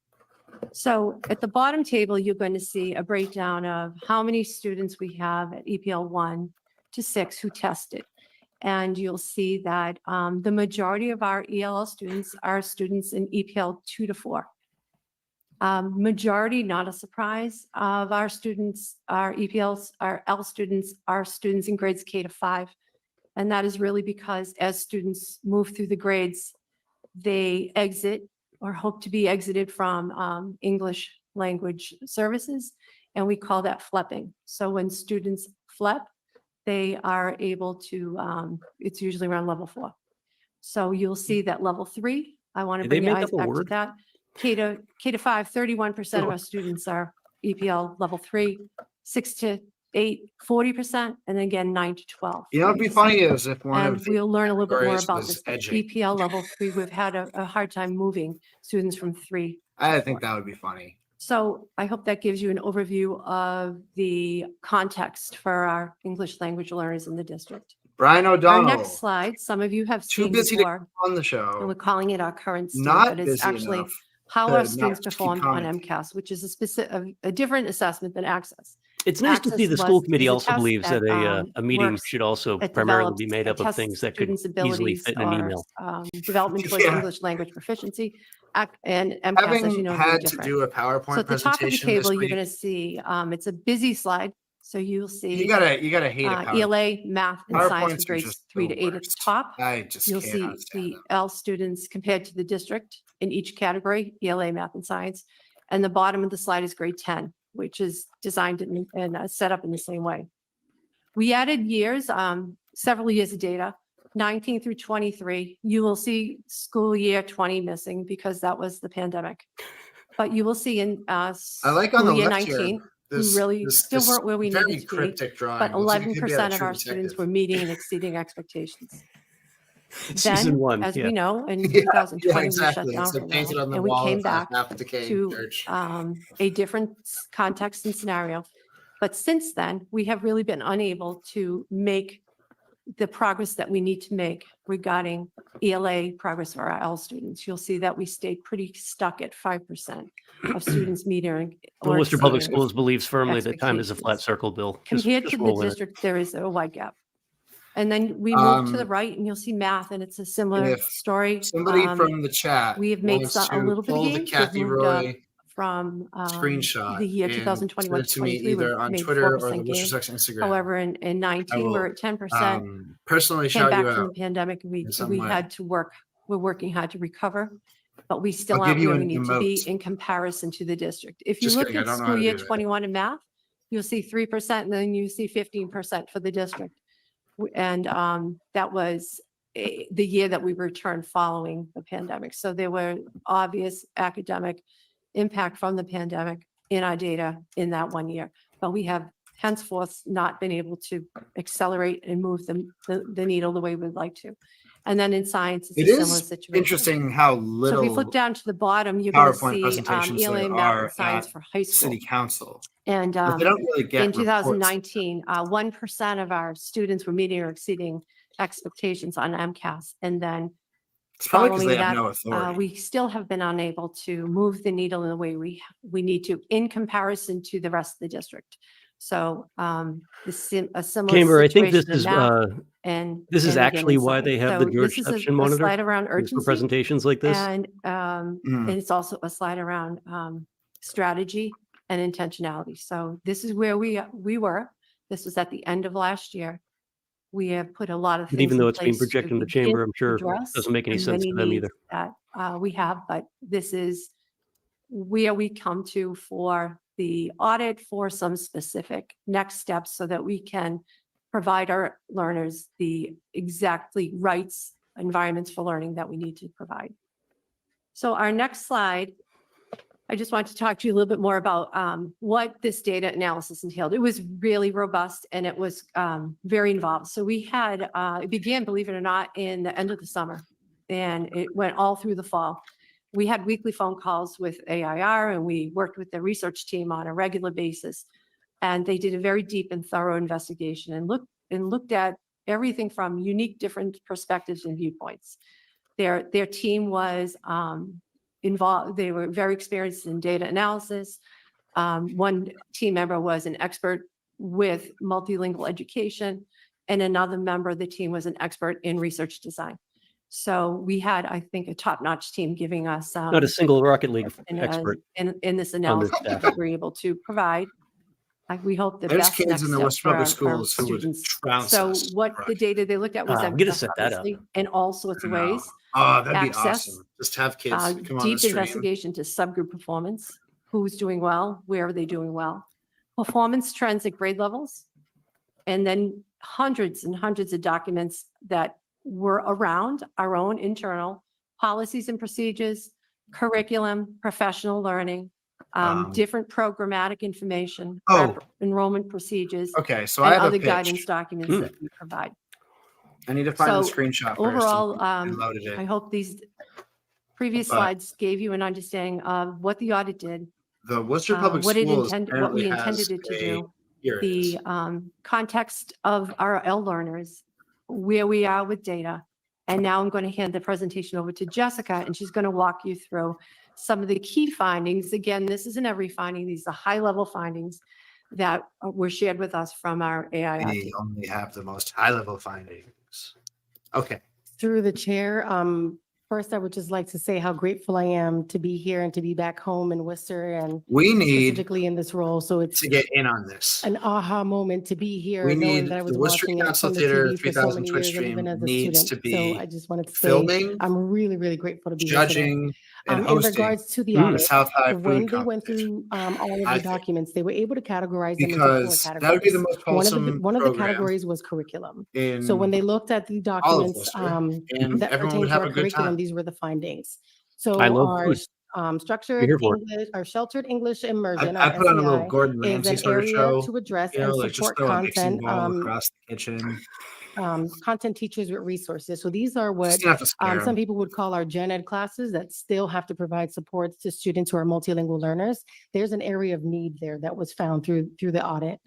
So at the bottom table, you're going to see a breakdown of how many students we have at EPL 1 to 6 who tested. And you'll see that the majority of our ELL students are students in EPL 2 to 4. Majority, not a surprise, of our students, our EPLs, our L students, are students in grades K to 5. And that is really because as students move through the grades, they exit or hope to be exited from English language services. And we call that flepping. So when students flep, they are able to, it's usually around level 4. So you'll see that level 3, I want to Did they bring your make eyes up a back to word? that. K to 5, 31% of our students are EPL level 3, 6 to 8, 40%, and then again, 9 to 12. You know, what'd be 40%. funny is if one And of the we'll learn a little bit more categories about was this. but edging. EPL level 3, we've had a hard time moving students from 3. I think that would be funny. So I hope that gives you an overview of the context for our English language learners in the district. Brian Our O'Donnell, next slide, some of you have too seen busy to before, come on the and we're show, calling it our current state, not but it's busy actually enough how to our not students just keep performed on commenting. MCAS, which is a different assessment than Access. It's nice to see Access the school was- committee is a also test believes that that, a meeting works- should also that primarily develops- be made up of tests things that could students' easily abilities fit in an or, email. Development towards Yeah. English language proficiency. And MCAS, as Having you know, is very had to different. do a So PowerPoint at the top of the presentation this table, you're week, going to see, it's a busy slide. So you'll see you gotta hate a PowerPoint. ELA, math, and science PowerPoints for are grades just 3 the to 8 at the worst. top. I just You'll cannot see stand the them. L students compared to the district in each category, ELA, math, and science. And the bottom of the slide is grade 10, which is designed and set up in the same way. We added years, several years of data, 19 through 23. You will see school year 20 missing because that was the pandemic. But you will see in I like on school the year left here, 19, we this- really this- still this weren't where we very needed to be. cryptic drawing. But Looks like it could be out 11% of True our students Detective. were meeting and exceeding expectations. Season Then, 1, as yeah. we know, in Yeah, 2020, we shut exactly. down It's for like a painted while, on the and we wall came of a back half decaying to church. a different context and scenario. But since then, we have really been unable to make the progress that we need to make regarding ELA progress for our L students. You'll see that we stayed pretty stuck at 5% of students meeting The or Worcester Public exceeding Schools believes firmly that time is a flat expectations. circle, Bill. Compared Just to the roll with it. district, there is a wide gap. And then we move to the Um, right and you'll see math, and it's a similar if story. Somebody Um, from the chat we have made wants a to little bit of pull the gains. We've Kathy moved up Roy from screenshot the year and 2021 send it to to me 23, we've either on made Twitter or the 4% Worcester gain. Sex Instagram. However, in 19, will, we're at 10%. Personally Came shout back you from out. the pandemic and in some we way. had to work. We're working hard to recover, but we still I'll give aren't you where we an need to be emote. in comparison to the district. If you Just look kidding, I at don't know how school to year do that. 21 in math, you'll see 3% and then you see 15% for the district. And that was the year that we returned following the pandemic. So there were obvious academic impact from the pandemic in our data in that 1 year. But we have henceforth not been able to accelerate and move the needle the way we'd like to. And then in science, it's It a similar is situation. interesting how So if little we flip down to the bottom, you're going to PowerPoint see presentations ELA, there math, are and science at for high school. city council. And But they don't really get in reports. 2019, 1% of our students were meeting or exceeding expectations on MCAS. And then It's probably because following they have that, no authority. we still have been unable to move the needle in the way we need to in comparison to the rest of the district. So a similar Chamber, I think this situation in is, math and this is and again in actually why they science. have the So George this is a Seption monitor. slide around is For urgency. presentations like this. And Mm. it's also a slide around strategy and intentionality. So this is where we were. This was at the end of last year. We have put a lot of But things even though in it's being place to projected in the begin chamber, I'm to sure it address doesn't make any the sense many to them needs either. that we have, but this is where we come to for the audit for some specific next steps so that we can provide our learners the exactly rights environments for learning that we need to provide. So our next slide, I just wanted to talk to you a little bit more about what this data analysis entailed. It was really robust and it was very involved. So we had, it began, believe it or not, in the end of the summer and it went all through the fall. We had weekly phone calls with AIR and we worked with the research team on a regular basis. And they did a very deep and thorough investigation and looked at everything from unique different perspectives and viewpoints. Their team was involved, they were very experienced in data analysis. One team member was an expert with multilingual education and another member of the team was an expert in research design. So we had, I think, a top-notch team giving us Not a single Rocket League in expert. in this on their analysis staff. that we're able to provide. We hope the There's best kids next in the steps Worcester for our Public Schools who would students. trounce So us. what the Right. data they looked at was I'm gonna access, set that up. obviously, in all sorts of No. ways. Oh, that'd be Access, awesome. Just have kids come on the Deep stream. investigation to subgroup performance, who's doing well, where are they doing well, performance trends at grade levels, and then hundreds and hundreds of documents that were around our own internal policies and procedures, curriculum, professional learning, different programmatic information, enrollment procedures, Okay, so and I have a other pitch. guidance documents that we provide. I need to find the So, screenshot first. Overall, and loaded it. I hope these previous But- slides gave you an understanding of what the audit did, The Worcester Public what it Schools intended, what we apparently has intended it to a- do, Here it is. the context of our L learners, where we are with data. And now I'm going to hand the presentation over to Jessica, and she's going to walk you through some of the key findings. Again, this isn't every finding. These are high-level findings that were shared with us from our AIR We team. only have the most high-level findings. Okay. Through the chair, first, I would just like to say how grateful I am to be here and to be back home in Worcester and We need specifically in this role. So it's to get in on this. an aha moment to be here, We knowing need that I was the Worcester watching it Council from the Theater TV for so 3000 many Twitch years and stream even as a needs student. to So be I just wanted to say, filming, I'm really, really grateful to be here today. judging, and In hosting regards to the the audit, South High when Food they went Competition. through all of I the think. documents, they were able to categorize them into four Because that would be the categories. most One of wholesome the program categories was curriculum. in So when they looked at the all of documents Worcester, that and everyone would pertain to have our a good curriculum, time. these were the findings. So I love our food. structured here for it. English, our sheltered English immersion, I our put on a little SEI, Gordon is Ramsay an sort of area show, to address you know, and like just support throw a mixing content, bowl across the kitchen. content teachers with resources. So these are Just what didn't have to scare some 'em. people would call our gen ed classes that still have to provide supports to students who are multilingual learners. There's an area of need there that was found through the audit.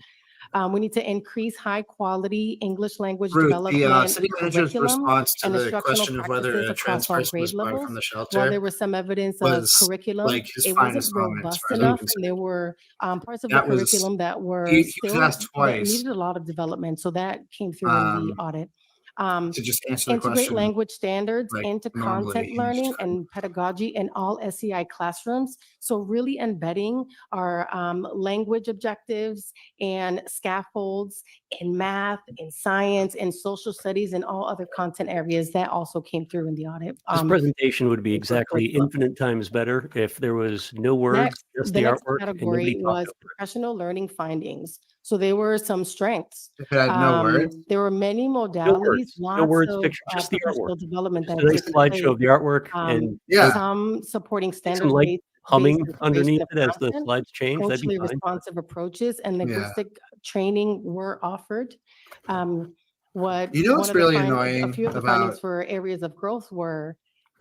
We need to increase high quality English language Ruth, the development city manager's curriculum response to and the instructional question of whether practices a across trans all person was grade brought levels. from the While shelter there was some evidence was of curriculum, like his it finest wasn't moment as robust far as I'm enough, and concerned. there were parts of the That was curriculum that were he was still asked that twice needed a lot of development. So that came through in the audit. to just answer the Integrate question language standards like into normally content he just learning couldn't. and pedagogy in all SEI classrooms. So really embedding our language objectives and scaffolds in math, in science, in social studies, and all other content areas that also came through in the audit. This presentation would be for exactly curriculum. infinite times better if there was no words, Next, just the the next artwork, and category nobody talked was over it. professional learning findings. So there were some strengths. If it had no words, There were many No modalities, words, no lots words, of picture, just the professional artwork. development Just that a nice took slideshow of the place. artwork and Yeah. Some supporting some light standards-based humming preparation underneath of it as the content, slides change. That'd be culturally fine. responsive approaches, and Yeah. linguistic training were offered. What You know what's one of the really a annoying few of the findings about for areas of growth were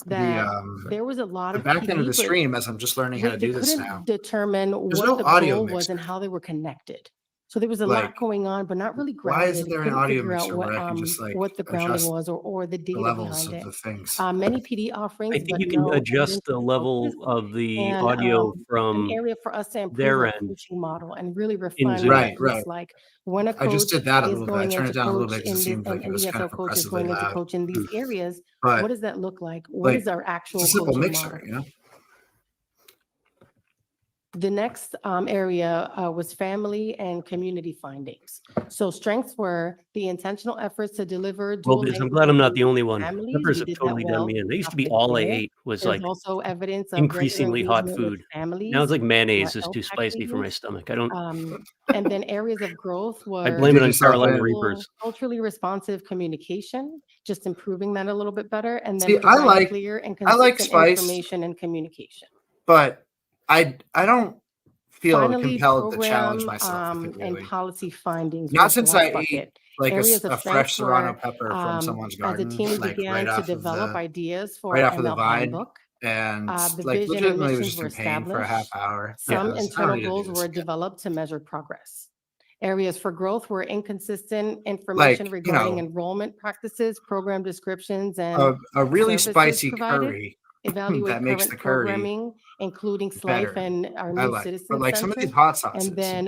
the that there was a lot the of back end of the PD, but stream as I'm just learning how to they do this couldn't now. determine There's what no the audio goal was mixer. and how they were connected. So there was a Like, lot going on, but not really why isn't grounded. there an Couldn't audio figure out mixer where I can just like what the grounding adjust was or the the data levels behind of it. the things? Many PD offerings. I think but you can no adjust evidence the of level focus. of the And audio an from area for us to improve their our end. coaching model and really in refine Zoom. what Right, that looks right. like. When a I just coach did that a is little bit. I going turned into it down a little coach bit because it in this, seemed like it an was kind ESL of coach is oppressively going into loud. coach in these areas, But what does that look like? What like, is our actual it's a simple coaching mixer, model? you know? The next area was family and community findings. So strengths were the intentional efforts to deliver Well, dual I'm glad I'm not the only one. families. Peppers We have did that totally done well me in. They used to off be the all I get. ate was There's like also evidence of regular increasingly hot engagement with food. families. Now it's like mayonnaise our is too LPAC spicy for my meetings. stomach. I don't. And then areas of growth I were blame it Dig on yourself Carolina in. Reapers. culturally responsive communication, just improving that a little bit better, and then See, provide clear and I like consistent spice, information and communication. but I don't feel Finally, compelled to challenge program myself with it and really. policy findings Not was the since I last ate bucket. like Areas of a fresh strengths serrano were, pepper from someone's as the garden, team like began right to off of develop the ideas for right our off of the ML vine, handbook. and The like vision and legitimately was missions just were in pain for a half established. hour. Yeah. Some I don't internal need to do goals this were again. developed to measure progress. Areas for growth were inconsistent information you regarding know, enrollment practices, program descriptions, and a really services spicy provided. curry Evaluate that makes current the curry programming, including SLIFE better. and our I new like, citizen but like some of center. these hot And sauces, then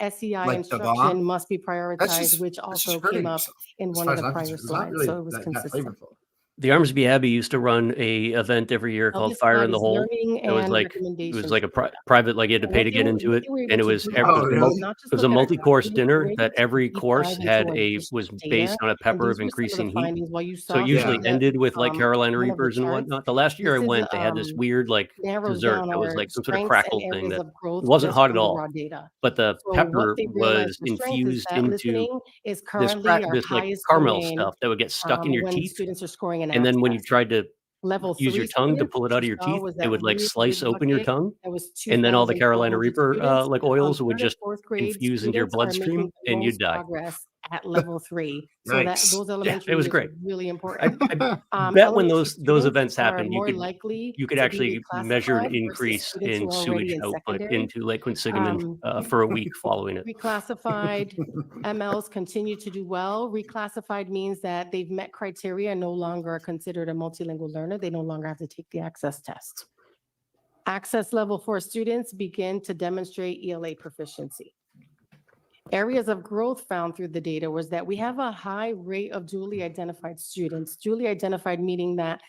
SEI like the bomb, instruction must be that's prioritized, which that's also just hurting came up yourself. in As one far of as the I'm prior concerned, it's not slides, really so it was that consistent. flavorful. The Armsby Abbey used to run a event every year Now, called this Fire slide in the is Hole. learning It was and like it was recommendations. like a private, like you had to And pay to get into what it, they were and able it to was do Oh, was really? not just it was look a at our multi-course documents, they were dinner able that to every deep course dive into had our a was district based data. on a And pepper these of were some of increasing the heat. findings while you So it saw usually the, ended with like Carolina one of the Reapers and charts. whatnot. The last year I This is, went, they had this weird like narrows dessert down that was our like some sort of strengths and crackle thing areas that of growth it wasn't just hot from at the all, raw data. but the So what pepper they realized was for strength is infused that into listening is this currently our this like highest caramel domain stuff that would get stuck in your when teeth. students are scoring an And then when you access. tried to Level use 3 your tongue to students, pull it what out of you your saw teeth, was it that would like really slice big open your bucket. tongue. That was And then all the Carolina 2,400 Reaper students. like oils would Third and just fourth grade infuse into your students are bloodstream making the and you'd most die. progress at level 3. So that Yikes. those Yeah, elementary it was years great. are really important. I bet when Elementary those students events are happened, more likely you could to be actually measure an reclassified versus increase students in who are sewage already in output secondary. into Lake Quinsigamond for a week following it. Reclassified MLs continue to do well. Reclassified means that they've met criteria and no longer are considered a multilingual learner. They no longer have to take the access test. Access level 4 students begin to demonstrate ELA proficiency. Areas of growth found through the data was that we have a high rate of dually identified students. Dually identified meaning that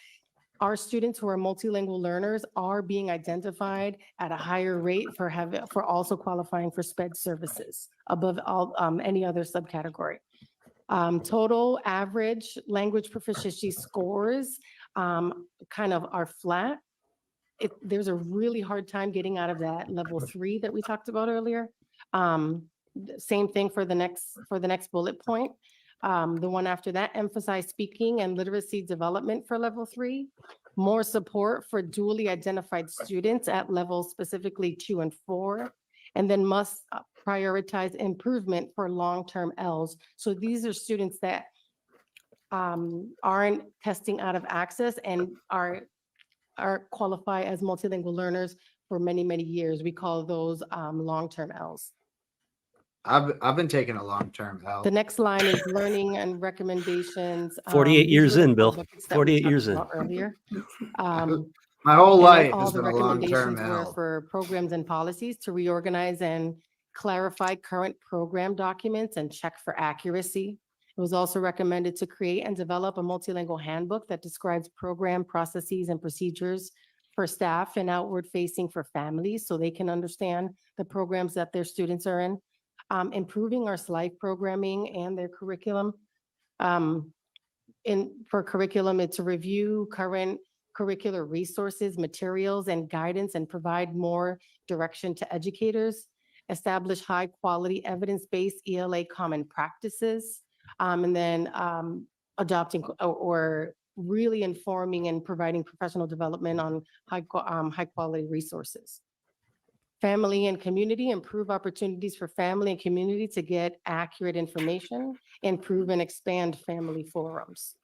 our students who are multilingual learners are being identified at a higher rate for also qualifying for SPED services above all any other subcategory. Total average language proficiency scores kind of are flat. There's a really hard time getting out of that level 3 that we talked about earlier. Same thing for the next bullet point. The one after that, emphasize speaking and literacy development for level 3. More support for dually identified students at levels specifically 2 and 4. And then must prioritize improvement for long-term Ls. So these are students that aren't testing out of access and are qualify as multilingual learners for many, many years. We call those long-term Ls. I've been taking a long-term The help. next line is learning and recommendations. 48 These years were the in, Bill. 4 buckets that we 48 talked years in. about earlier. My whole And then life all has the been a long-term recommendations were help. for programs and policies to reorganize and clarify current program documents and check for accuracy. It was also recommended to create and develop a multilingual handbook that describes program processes and procedures for staff and outward facing for families so they can understand the programs that their students are in. Improving our SLIFE programming and their curriculum. For curriculum, it's to review current curricular resources, materials, and guidance, and provide more direction to educators. Establish high-quality, evidence-based ELA common practices, and then adopting or really informing and providing professional development on high-quality resources. Family and community, improve opportunities for family and community to get accurate information, improve and expand family forums.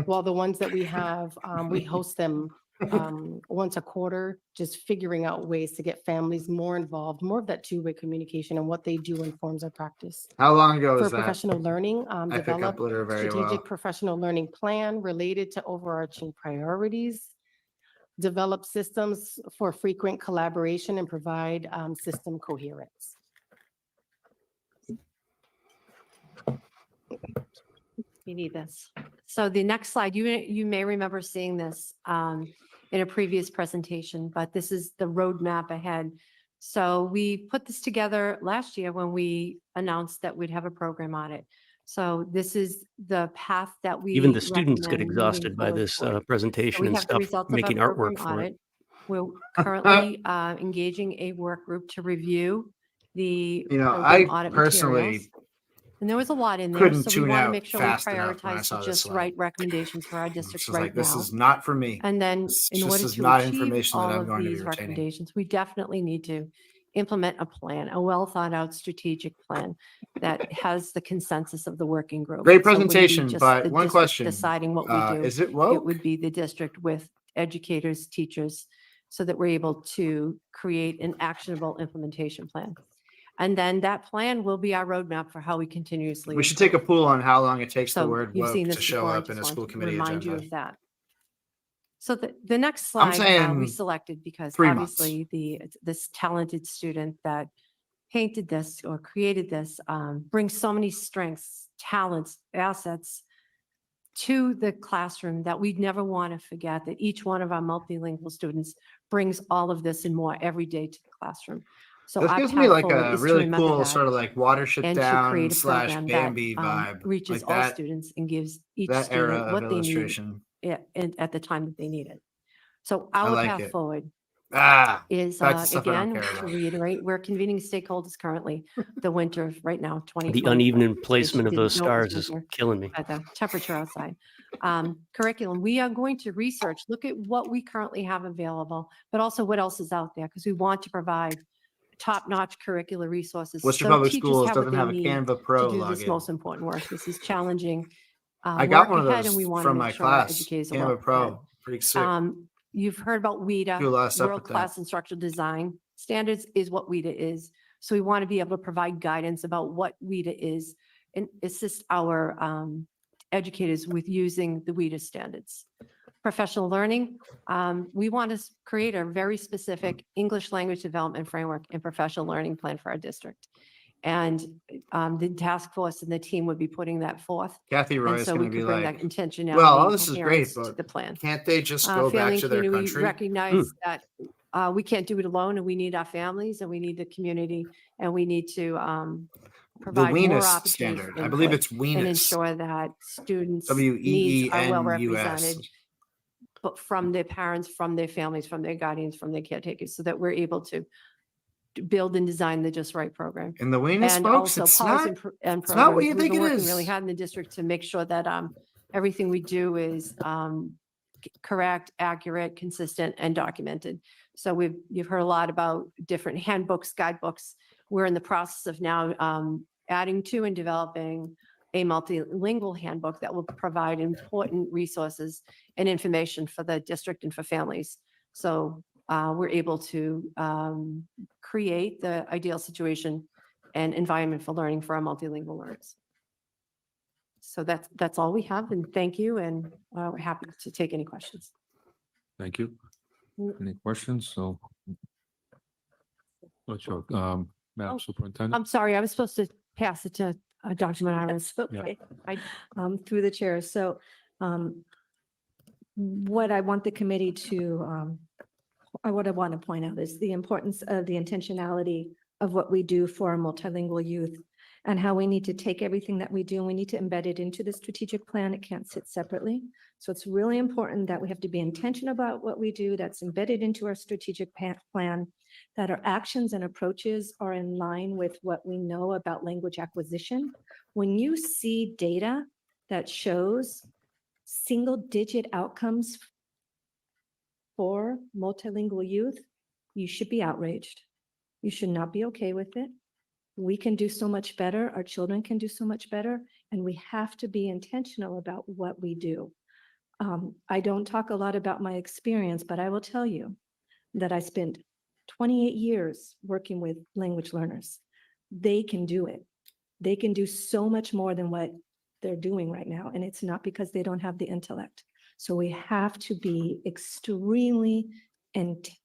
While the ones that we have, we host them once a quarter, just figuring out ways to get families more involved, more of that two-way communication, and what they do informs our practice. How long ago For was that? professional learning, I pick up develop litter very strategic well. professional learning plan related to overarching priorities, develop systems for frequent collaboration, and provide system coherence. You need this. So the next slide, you may remember seeing this in a previous presentation, but this is the roadmap ahead. So we put this together last year when we announced that we'd have a program audit. So this is the path that we. Even the students get recommend moving exhausted by forward this for. So presentation we and have the stuff, results of our making program artwork for it. audit. We're currently engaging a work group to review the. You know, program I audit personally materials. And there was a lot in there, couldn't so we tune want to out make sure we fast enough when I prioritize saw the this just slide. right recommendations for our It's district just right like, this now. is not for me. And then This in just order is to not achieve information that all I'm of going to be these retaining. recommendations, we definitely need to implement a plan, a well thought out strategic plan that has the consensus of the working group. Great So it wouldn't be presentation, just but the one district question, deciding what we do. is it It woke? would be the district with educators, teachers, so that we're able to create an actionable implementation plan. And then that plan will be our roadmap for how we continuously. We should take a improve. poll on how long it takes the So word you've woke seen to this show before. I up in just a want school to committee remind you agenda. of that. So the next I'm slide we saying selected because 3 months. obviously this talented student that painted this or created this brings so many strengths, talents, assets to the classroom that we'd never want to forget that each one of our multilingual students brings all of this and more every day to the classroom. So This our gives me path like forward a is to really remember cool that sort of like Watership and to Down create a / program that Bambi vibe. reaches Like all that, students and gives each that era student of what they need illustration. at the time that they need it. So I our like path it. forward Back is, to stuff I don't again, care to about. reiterate, we're convening stakeholders currently, the winter of right now, 2020. The uneven placement of those didn't know it was stars is winter killing me. At the temperature outside. Curriculum, we are going to research, look at what we currently have available, but also what else is out there, because we want to provide top-notch curricular resources. Worcester so Public teachers Schools have what doesn't they have a need Canva Pro to do this login. most important work. This is challenging I got work one of ahead, and we those want to from make my sure our class. educators are well Canva prepared. Pro, pretty sick. You've heard about WIDA, Do a lot of stuff with that. world-class instructional design. Standards is what WIDA is. So we want to be able to provide guidance about what WIDA is and assist our educators with using the WIDA standards. Professional learning, we want to create a very specific English language development framework and professional learning plan for our district. And the task force and the team would be putting that forth. Kathy Roy And is so we going to be could bring like, that intentionality. well, all and this is great, coherence to but the plan. can't they just go back Failing to their community, country? recognize that we can't do it alone, and we need our families, and we need the community, and we need to The provide more WENUS opportunities. standard. for I believe input it's And WENUS. ensure that students' needs are well WEENUS. represented, but from their parents, from their families, from their guardians, from their caretakers, so that we're able to build and design the Just Right program. And the WENUS, And folks, also it's policy not, and and it's not what programs. you We've think been it working really is. hard in the district to make sure that everything we do is correct, accurate, consistent, and documented. So you've heard a lot about different handbooks, guidebooks. We're in the process of now adding to and developing a multilingual handbook that will provide important resources and information for the district and for families. So we're able to create the ideal situation and environment for learning for our multilingual learners. So that's all we have, and thank you, and we're happy to take any questions. Thank you. Any questions? So. What's your, Oh, Madam Superintendent? I'm sorry, I was supposed to pass it to Dr. Menares. Okay. I- Through the chair. So what I want the committee to, or what I want to point out is the importance of the intentionality of what we do for our multilingual youth and how we need to take everything that we do and we need to embed it into the strategic plan. It can't sit separately. So it's really important that we have to be intentional about what we do that's embedded into our strategic plan, that our actions and approaches are in line with what we know about language acquisition. When you see data that shows single-digit outcomes for multilingual youth, you should be outraged. You should not be okay with it. We can do so much better. Our children can do so much better. And we have to be intentional about what we do. I don't talk a lot about my experience, but I will tell you that I spent 28 years working with language learners. They can do it. They can do so much more than what they're doing right now. And it's not because they don't have the intellect. So we have to be extremely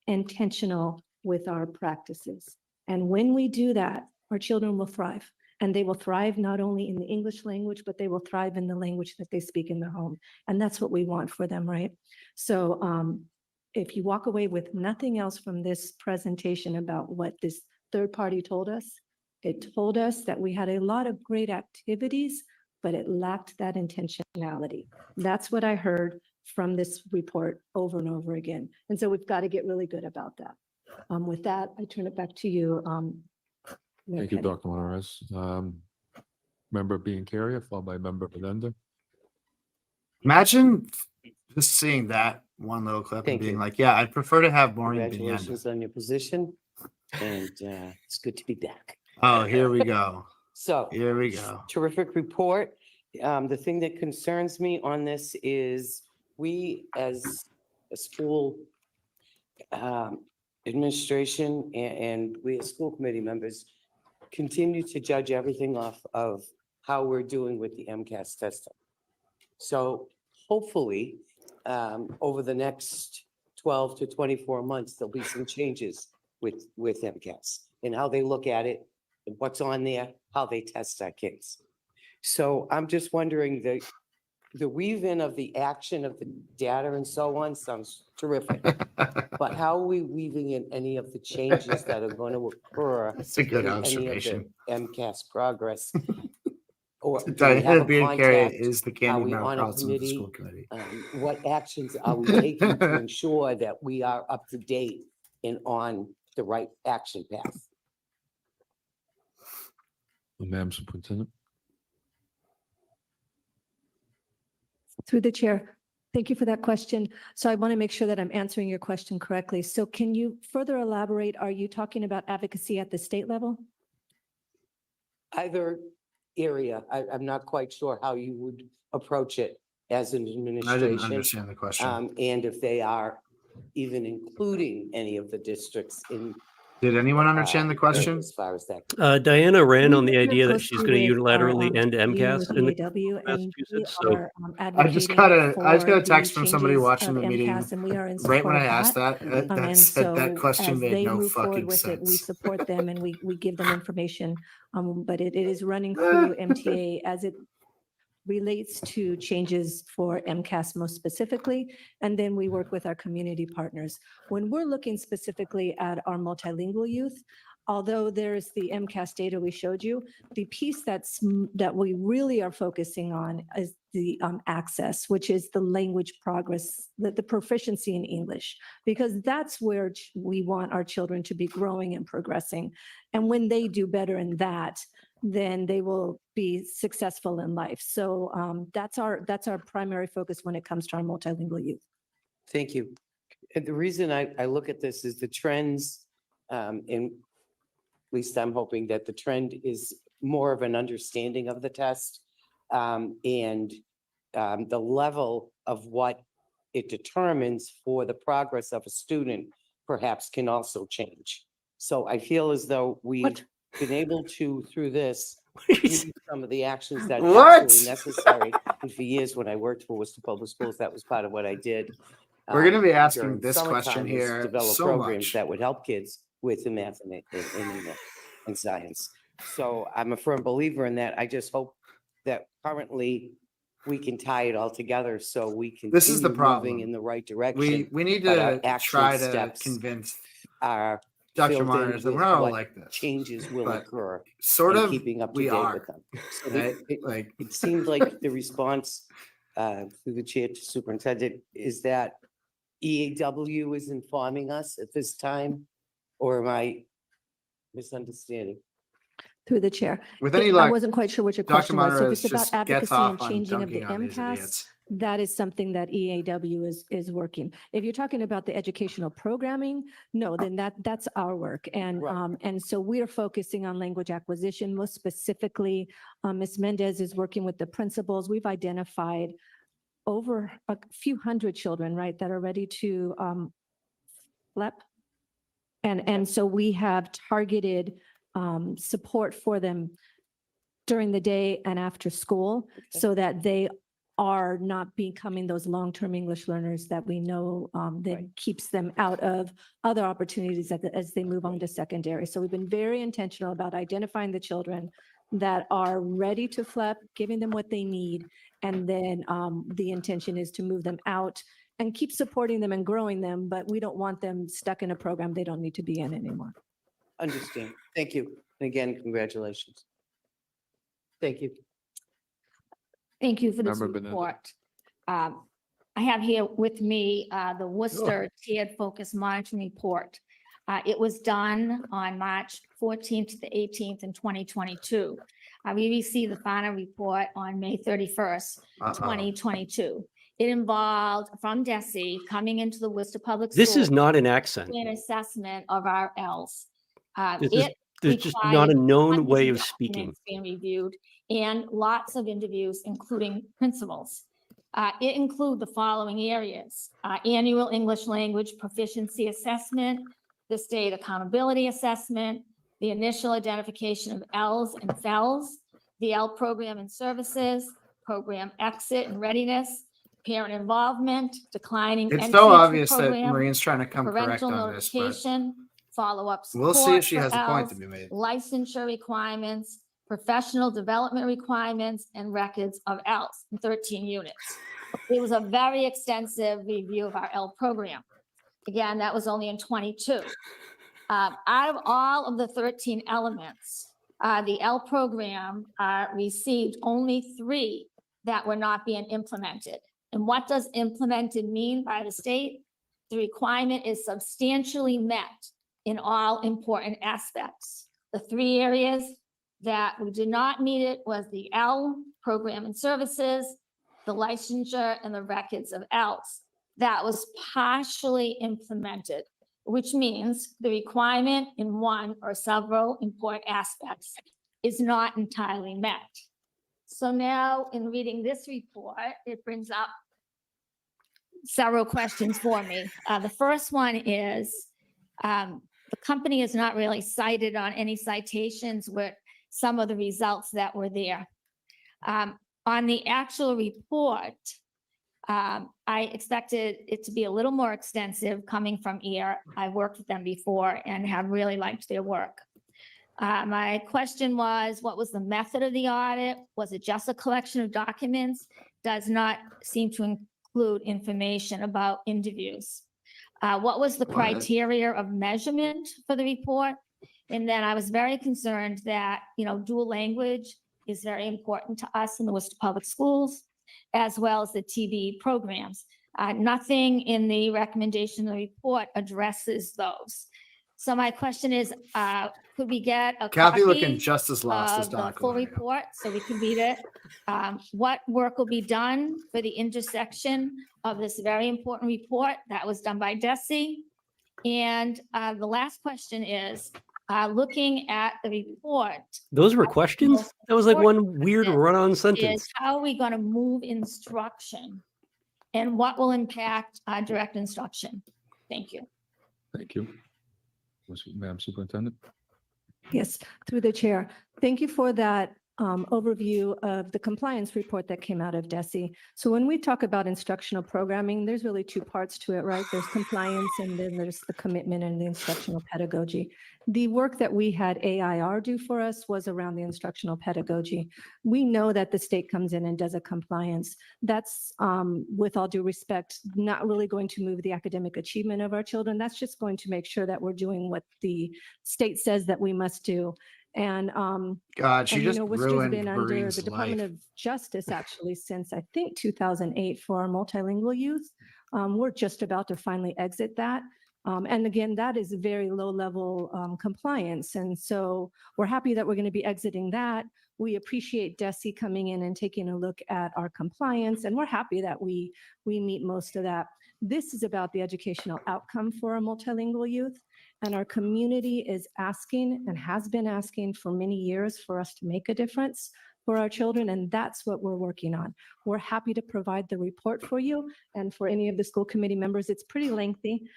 intentional with our practices. And when we do that, our children will thrive. And they will thrive not only in the English language, but they will thrive in the language that they speak in their home. And that's what we want for them, right? So if you walk away with nothing else from this presentation about what this third party told us, it told us that we had a lot of great activities, but it lacked that intentionality. That's what I heard from this report over and over again. And so we've got to get really good about that. With that, I turn it back to you. Mayor Thank you, Petty. Dr. Monarez. Member being carrier, followed by member Belinda. Imagine just seeing that one little clip and Thank being you. like, yeah, I'd prefer to have Maureen Benyanda. Congratulations on your position, and it's good to be back. Oh, here we go. So, Here we go. terrific report. The thing that concerns me on this is we, as a school administration and we as school committee members, continue to judge everything off of how we're doing with the MCAS testing. So hopefully, over the next 12 to 24 months, there'll be some changes with MCAS and how they look at it, and what's on there, how they test our kids. So I'm just wondering, the weave-in of the action of the data and so on sounds terrific. But how are we weaving in any of the changes that are going to occur? That's a good in any of the observation. MCAS progress? Or do we have Diana a being carrier contact? is the Are Candy we Mount on a Carlson of the committee? school committee. What actions are we taking to ensure that we are up to date and on the right action path? Madam Superintendent. Through the chair. Thank you for that question. So I want to make sure that I'm answering your question correctly. So can you further elaborate? Are you talking about advocacy at the state level? Either area, I'm not quite sure how you would approach it as an I didn't administration. understand the question. And if they are even including any of the districts in. Did anyone understand the question? As far as that. Diana ran We on the work idea that closely she's going to with our, unilaterally end union MCAS with in the EAW, and we Massachusetts. So are, I just advocating got a for text the from somebody changes watching of the meeting MCAS, and we are in right when support I of asked that. that. That And said, that so question as made they no move forward fucking with it, we sense. support them and we give them information. But it is running through MTA as it relates to changes for MCAS most specifically. And then we work with our community partners. When we're looking specifically at our multilingual youth, although there's the MCAS data we showed you, the piece that we really are focusing on is the access, which is the language progress, the proficiency in English, because that's where we want our children to be growing and progressing. And when they do better in that, then they will be successful in life. So that's our primary focus when it comes to our multilingual youth. Thank you. And the reason I look at this is the trends, in, at least I'm hoping that the trend is more of an understanding of the test, and the level of what it determines for the progress of a student perhaps can also change. So I feel as though we've been able to, through this, do some of the actions that are What? absolutely necessary. And for years, when I worked for Worcester Public Schools, that was part of what I did. We're gonna be asking during this question summertime, is here develop so programs much. that would help kids with the math and science. So I'm a firm believer in that. I just hope that currently we can tie it all together so we can. This is the problem. Moving in the right direction. We need but our to action try to steps convince Are Dr. filled in Monitors that with we're not all what like this. changes will but occur. Sort and of keeping up to we date are. with them. So Right? it Like it seemed like the response through the chair to superintendent is that EAW is informing us at this time, or am I misunderstanding? Through the chair. with any I luck, wasn't quite sure what your Dr. question was. So if Monitors it's about just gets advocacy and off on changing of the dunking on these MCAS, idiots. that is something that EAW is working. If you're talking about the educational programming, no, then that's our work. And Right. and so we are focusing on language acquisition, most specifically, Ms. Mendez is working with the principals. We've identified over a few hundred children, right, that are ready to flip. And so we have targeted support for them during the day and after school so that they are not becoming those long-term English learners that we know that keeps them out of other opportunities as they move on to secondary. So we've been very intentional about identifying the children that are ready to flip, giving them what they need. And then the intention is to move them out and keep supporting them and growing them, but we don't want them stuck in a program they don't need to be in anymore. Understand. Thank you. And again, congratulations. Thank you. Thank you for this Member Benet. report. I have here with me the Worcester Tiered Focus Monitoring Report. It was done on March 14th to the 18th in 2022. We received the final report on May 31st, 2022. It involved from DESE coming into the Worcester Public This is Schools not an accent. an assessment of our Ls. There's just not a known way of speaking. Being reviewed and lots of interviews, including principals. It include the following areas: annual English language proficiency assessment, the state accountability assessment, the initial identification of Ls and FELs, the L program and services, program exit and readiness, parent involvement, declining. It's entry so into obvious that program, Marine's trying to come correct parental on this, but notification, follow-up we'll see support if she for has a point to Ls, be made. licensure requirements, professional development requirements, and records of Ls in 13 units. It was a very extensive review of our L program. Again, that was only in 22. Out of all of the 13 elements, the L program received only 3 that were not being implemented. And what does implemented mean by the state? The requirement is substantially met in all important aspects. The 3 areas that we did not meet it was the L program and services, the licensure, and the records of Ls. That was partially implemented, which means the requirement in one or several important aspects is not entirely met. So now in reading this report, it brings up several questions for me. The first one is the company is not really cited on any citations with some of the results that were there. On the actual report, I expected it to be a little more extensive coming from EAR. I've worked with them before and have really liked their work. My question was, what was the method of the audit? Was it just a collection of documents? Does not seem to include information about interviews. What was the criteria of measurement for the report? And then I was very concerned that, dual language is very important to us in the Worcester Public Schools, as well as the TB programs. Nothing in the recommendation of the report addresses those. So my question is, could we get a Kathy copy looking just as lost as of the Dr. full Mario. report so we can read it? What work will be done for the intersection of this very important report that was done by DESE? And the last question is, looking at the report, Those were questions? That was like one weird run-on is sentence. how are we going to move instruction? And what will impact direct instruction? Thank you. Thank you. Madam Superintendent? Yes, through the chair. Thank you for that overview of the compliance report that came out of DESE. So when we talk about instructional programming, there's really 2 parts to it, right? There's compliance and then there's the commitment and the instructional pedagogy. The work that we had AIR do for us was around the instructional pedagogy. We know that the state comes in and does a compliance. That's, with all due respect, not really going to move the academic achievement of our children. That's just going to make sure that we're doing what the state says that we must do. And God, she and, just Worcester's ruined been under Marine's the Department life. of Justice actually since I think 2008 for our multilingual youth. We're just about to finally exit that. And again, that is a very low level compliance. And so we're happy that we're going to be exiting that. We appreciate DESE coming in and taking a look at our compliance, and we're happy that we meet most of that. This is about the educational outcome for our multilingual youth. And our community is asking and has been asking for many years for us to make a difference, for our children, and that's what we're working on. We're happy to provide the report for you, and for any of the school committee members, it's pretty lengthy.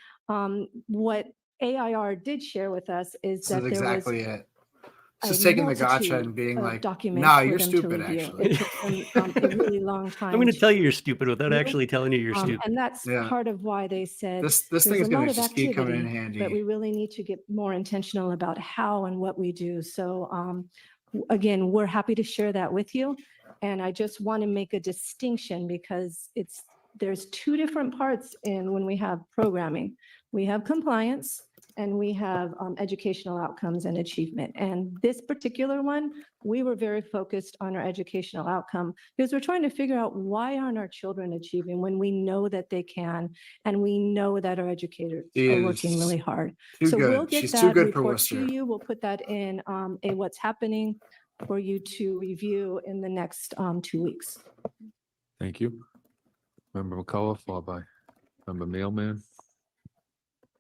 What AIR did share with us is This that is there was exactly it. a Just taking the gotcha multitude and being of like, documents "Nah, for you're them to stupid." review. Actually, It took them a really long time. I'm going to to tell you you're stupid without review. actually telling you you're stupid. And that's Yeah. part of why they said this thing there's is a going lot to of just keep coming in activity, handy. but we really need to get more intentional about how and what we do. So again, we're happy to share that with you. And I just want to make a distinction because there's two different parts in when we have programming. We have compliance and we have educational outcomes and achievement. And this particular one, we were very focused on our educational outcome because we're trying to figure out why aren't our children achieving when we know that they can, and we know that our educators She are working is really hard. Too So we'll good. get She's too that good for report to Worcester. you. We'll put that in a what's happening for you to review in the next 2 weeks. Thank you. Member McCullough, followed by Member Mailman.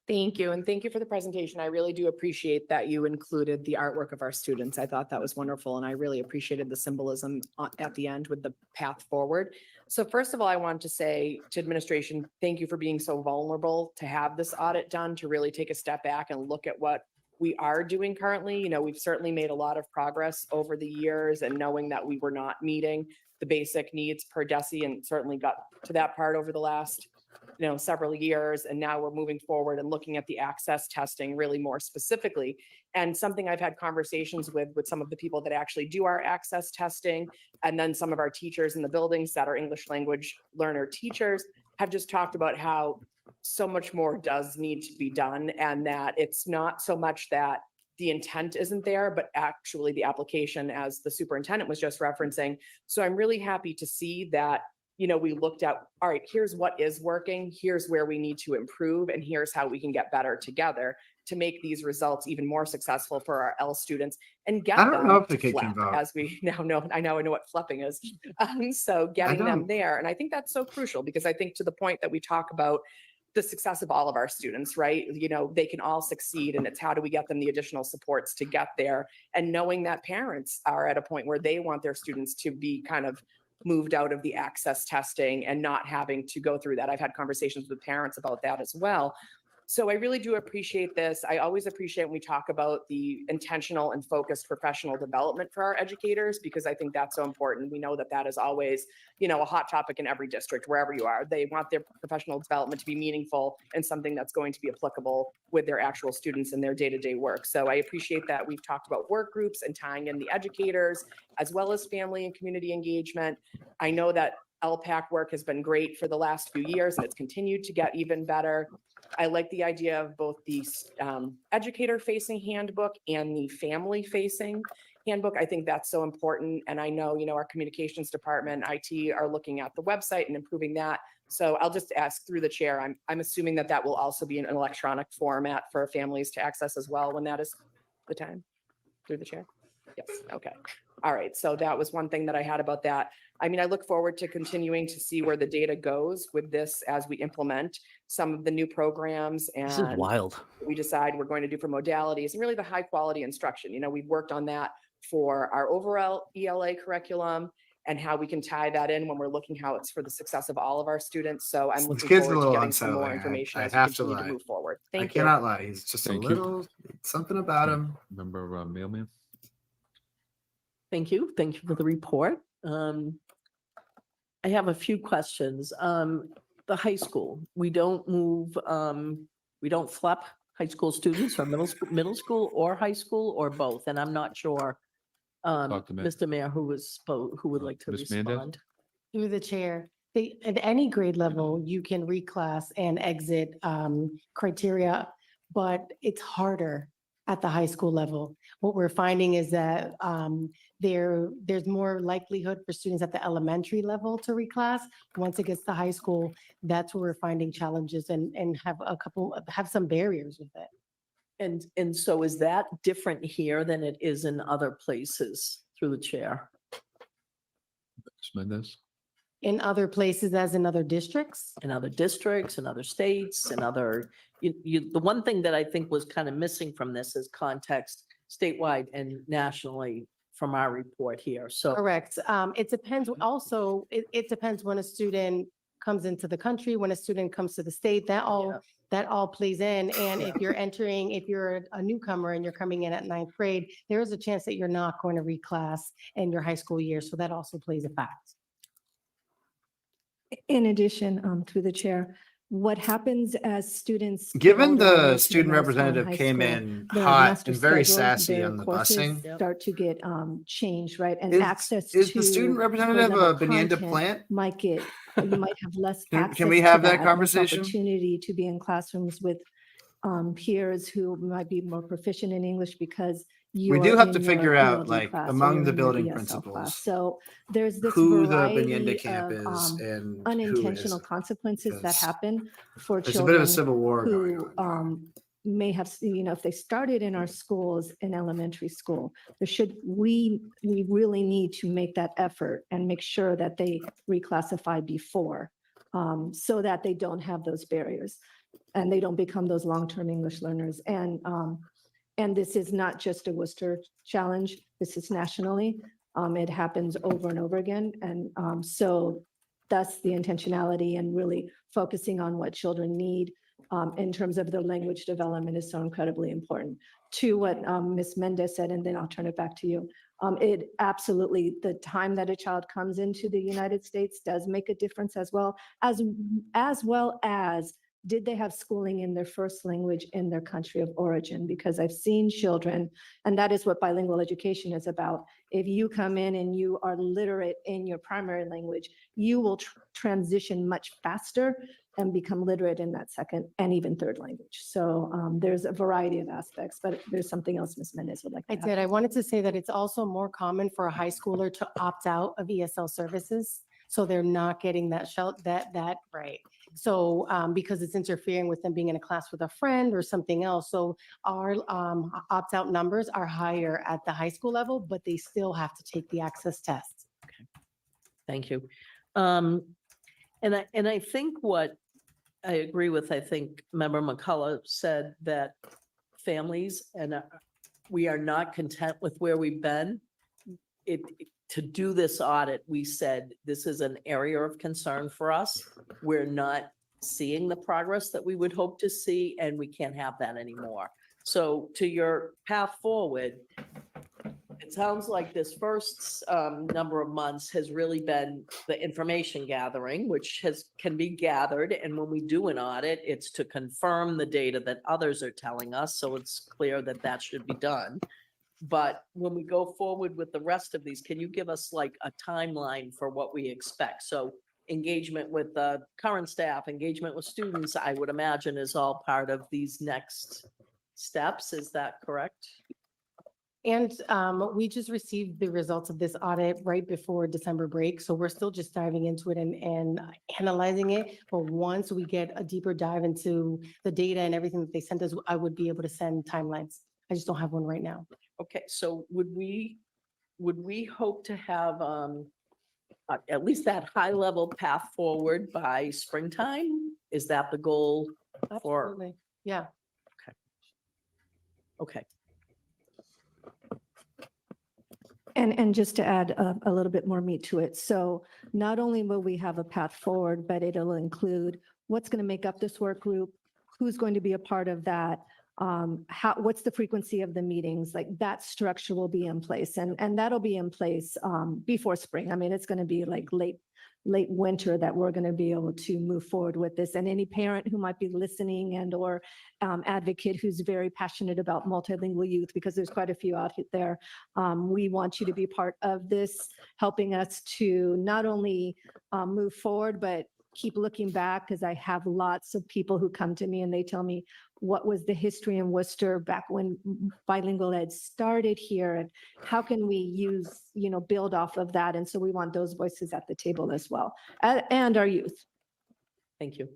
Thank you, and thank you for the presentation. I really do appreciate that you included the artwork of our students. I thought that was wonderful, and I really appreciated the symbolism at the end with the path forward. So first of all, I want to say to administration, thank you for being so vulnerable to have this audit done, to really take a step back and look at what we are doing currently. You know, we've certainly made a lot of progress over the years, and knowing that we were not meeting the basic needs per DESI, and certainly got to that part over the last several years. And now we're moving forward and looking at the access testing really more specifically. And something I've had conversations with some of the people that actually do our access testing, and then some of our teachers in the buildings that are English language learner teachers, have just talked about how so much more does need to be done, and that it's not so much that the intent isn't there, but actually the application, as the superintendent was just referencing. So I'm really happy to see that we looked at, all right, here's what is working, here's where we need to improve, and here's how we can get better together to make these results even more successful for our L students and get I don't them know if the to kid can flep, vote. as we now know. I know what flipping is. So getting them don't. there. And I think that's so crucial, because I think to the point that we talk about the success of all of our students, right? They can all succeed, and it's how do we get them the additional supports to get there, and knowing that parents are at a point where they want their students to be kind of moved out of the access testing and not having to go through that. I've had conversations with parents about that as well. So I really do appreciate this. I always appreciate when we talk about the intentional and focused professional development for our educators, because I think that's so important. We know that that is always, a hot topic in every district, wherever you are. They want their professional development to be meaningful and something that's going to be applicable with their actual students in their day-to-day work. So I appreciate that we've talked about work groups and tying in the educators, as well as family and community engagement. I know that LPAC work has been great for the last few years, and it's continued to get even better. I like the idea of both the educator-facing handbook and the family-facing handbook. I think that's so important. And I know, our communications department, IT, are looking at the website and improving that. So I'll just ask through the chair, I'm assuming that will also be in an electronic format for families to access as well when that is the time, through the chair? Yes, okay. All right, so that was one thing that I had about that. I look forward to continuing to see where the data goes with this as we implement some of the new programs, This is and wild. we decide we're going to do for modalities and really the high quality instruction. We've worked on that for our overall ELA curriculum, and how we can tie that in when we're looking how it's for the success of all of our students. So I'm This looking kid's a forward to little getting some more unsettling. information I as we have to continue to lie. move forward. I Thank you. cannot lie. He's just Thank a you. little something about him. Member Mailman. Thank you. Thank you for the report. I have a few questions. The high school, we don't flip high school students from middle school or high school, or both, and I'm not sure. Dr. Ma- Mr. Mayor, who would like to Ms. Mendez? respond? Through the chair, at any grade level, you can reclass and exit criteria, but it's harder at the high school level. What we're finding is that there's more likelihood for students at the elementary level to reclass. Once it gets to high school, that's where we're finding challenges and have some barriers with it. And so is that different here than it is in other places, through the chair? Ms. Mendez. In other places, as in other districts? In other districts, in other states, in other, the one thing that I think was kind of missing from this is context statewide and nationally from our report here. So Correct. It depends also, it depends when a student comes into the country, when a student comes to the state, that all plays in. And if you're a newcomer and you're coming in at ninth grade, there is a chance that you're not going to reclass in your high school year. So that also plays a fact. In addition, through the chair, what happens as students. get Given older and the into student middle school and representative high came school, in their hot master and very schedule, sassy their on the courses busing. Start to get changed, right? And Is- access is to. the student for representative example, a Benienda content plant? Might get, you might have less Can access. we to have that less conversation? Opportunity to be in classrooms with peers who might be more proficient in English because We you're do have to in your figure out, ELD like, class or among you're the in your building ESL principals, class. So there's this who the variety Benienda camp of, is and who unintentional isn't. consequences that because happen for There's a bit of a children civil war going who on. may have, if they started in our schools in elementary school, we really need to make that effort and make sure that they reclassify before, so that they don't have those barriers and they don't become those long-term English learners. And this is not just a Worcester challenge. This is nationally. It happens over and over again. And so that's the intentionality and really focusing on what children need in terms of their language development is so incredibly important. To what Ms. Mendez said, and then I'll turn it back to you. It absolutely, the time that a child comes into the United States does make a difference as well as did they have schooling in their first language in their country of origin? Because I've seen children, and that is what bilingual education is about. If you come in and you are literate in your primary language, you will transition much faster and become literate in that second and even third language. So there's a variety of aspects, but there's something else Ms. Mendez would like to I add. did. I wanted to say that it's also more common for a high schooler to opt out of ESL services. So they're not getting that right. So because it's interfering with them being in a class with a friend or something else. So our opt-out numbers are higher at the high school level, but they still have to take the access test. thank you. And I think what I agree with, I think Member McCullough said that families and we are not content with where we've been. To do this audit, we said this is an area of concern for us. We're not seeing the progress that we would hope to see, and we can't have that anymore. So to your path forward, it sounds like this first number of months has really been the information gathering, which can be gathered. And when we do an audit, it's to confirm the data that others are telling us. So it's clear that that should be done. But when we go forward with the rest of these, can you give us like a timeline for what we expect? So engagement with the current staff, engagement with students, I would imagine is all part of these next steps. Is that correct? And we just received the results of this audit right before December break. So we're still just diving into it and analyzing it. But once we get a deeper dive into the data and everything that they sent us, I would be able to send timelines. I just don't have one right now. Okay, so would we hope to have at least that high level path forward by springtime? Is that the goal for? Absolutely. Yeah. Okay. And just to add a little bit more meat to it. So not only will we have a path forward, but it'll include what's going to make up this work group, who's going to be a part of that, what's the frequency of the meetings, like that structure will be in place and that'll be in place before spring. I mean, it's going to be like late winter that we're going to be able to move forward with this. And any parent who might be listening and or advocate who's very passionate about multilingual youth, because there's quite a few out there, we want you to be part of this, helping us to not only move forward, but keep looking back, because I have lots of people who come to me and they tell me what was the history in Worcester back when bilingual ed started here, and how can we use, build off of that. And so we want those voices at the table as well, and our youth. Thank you.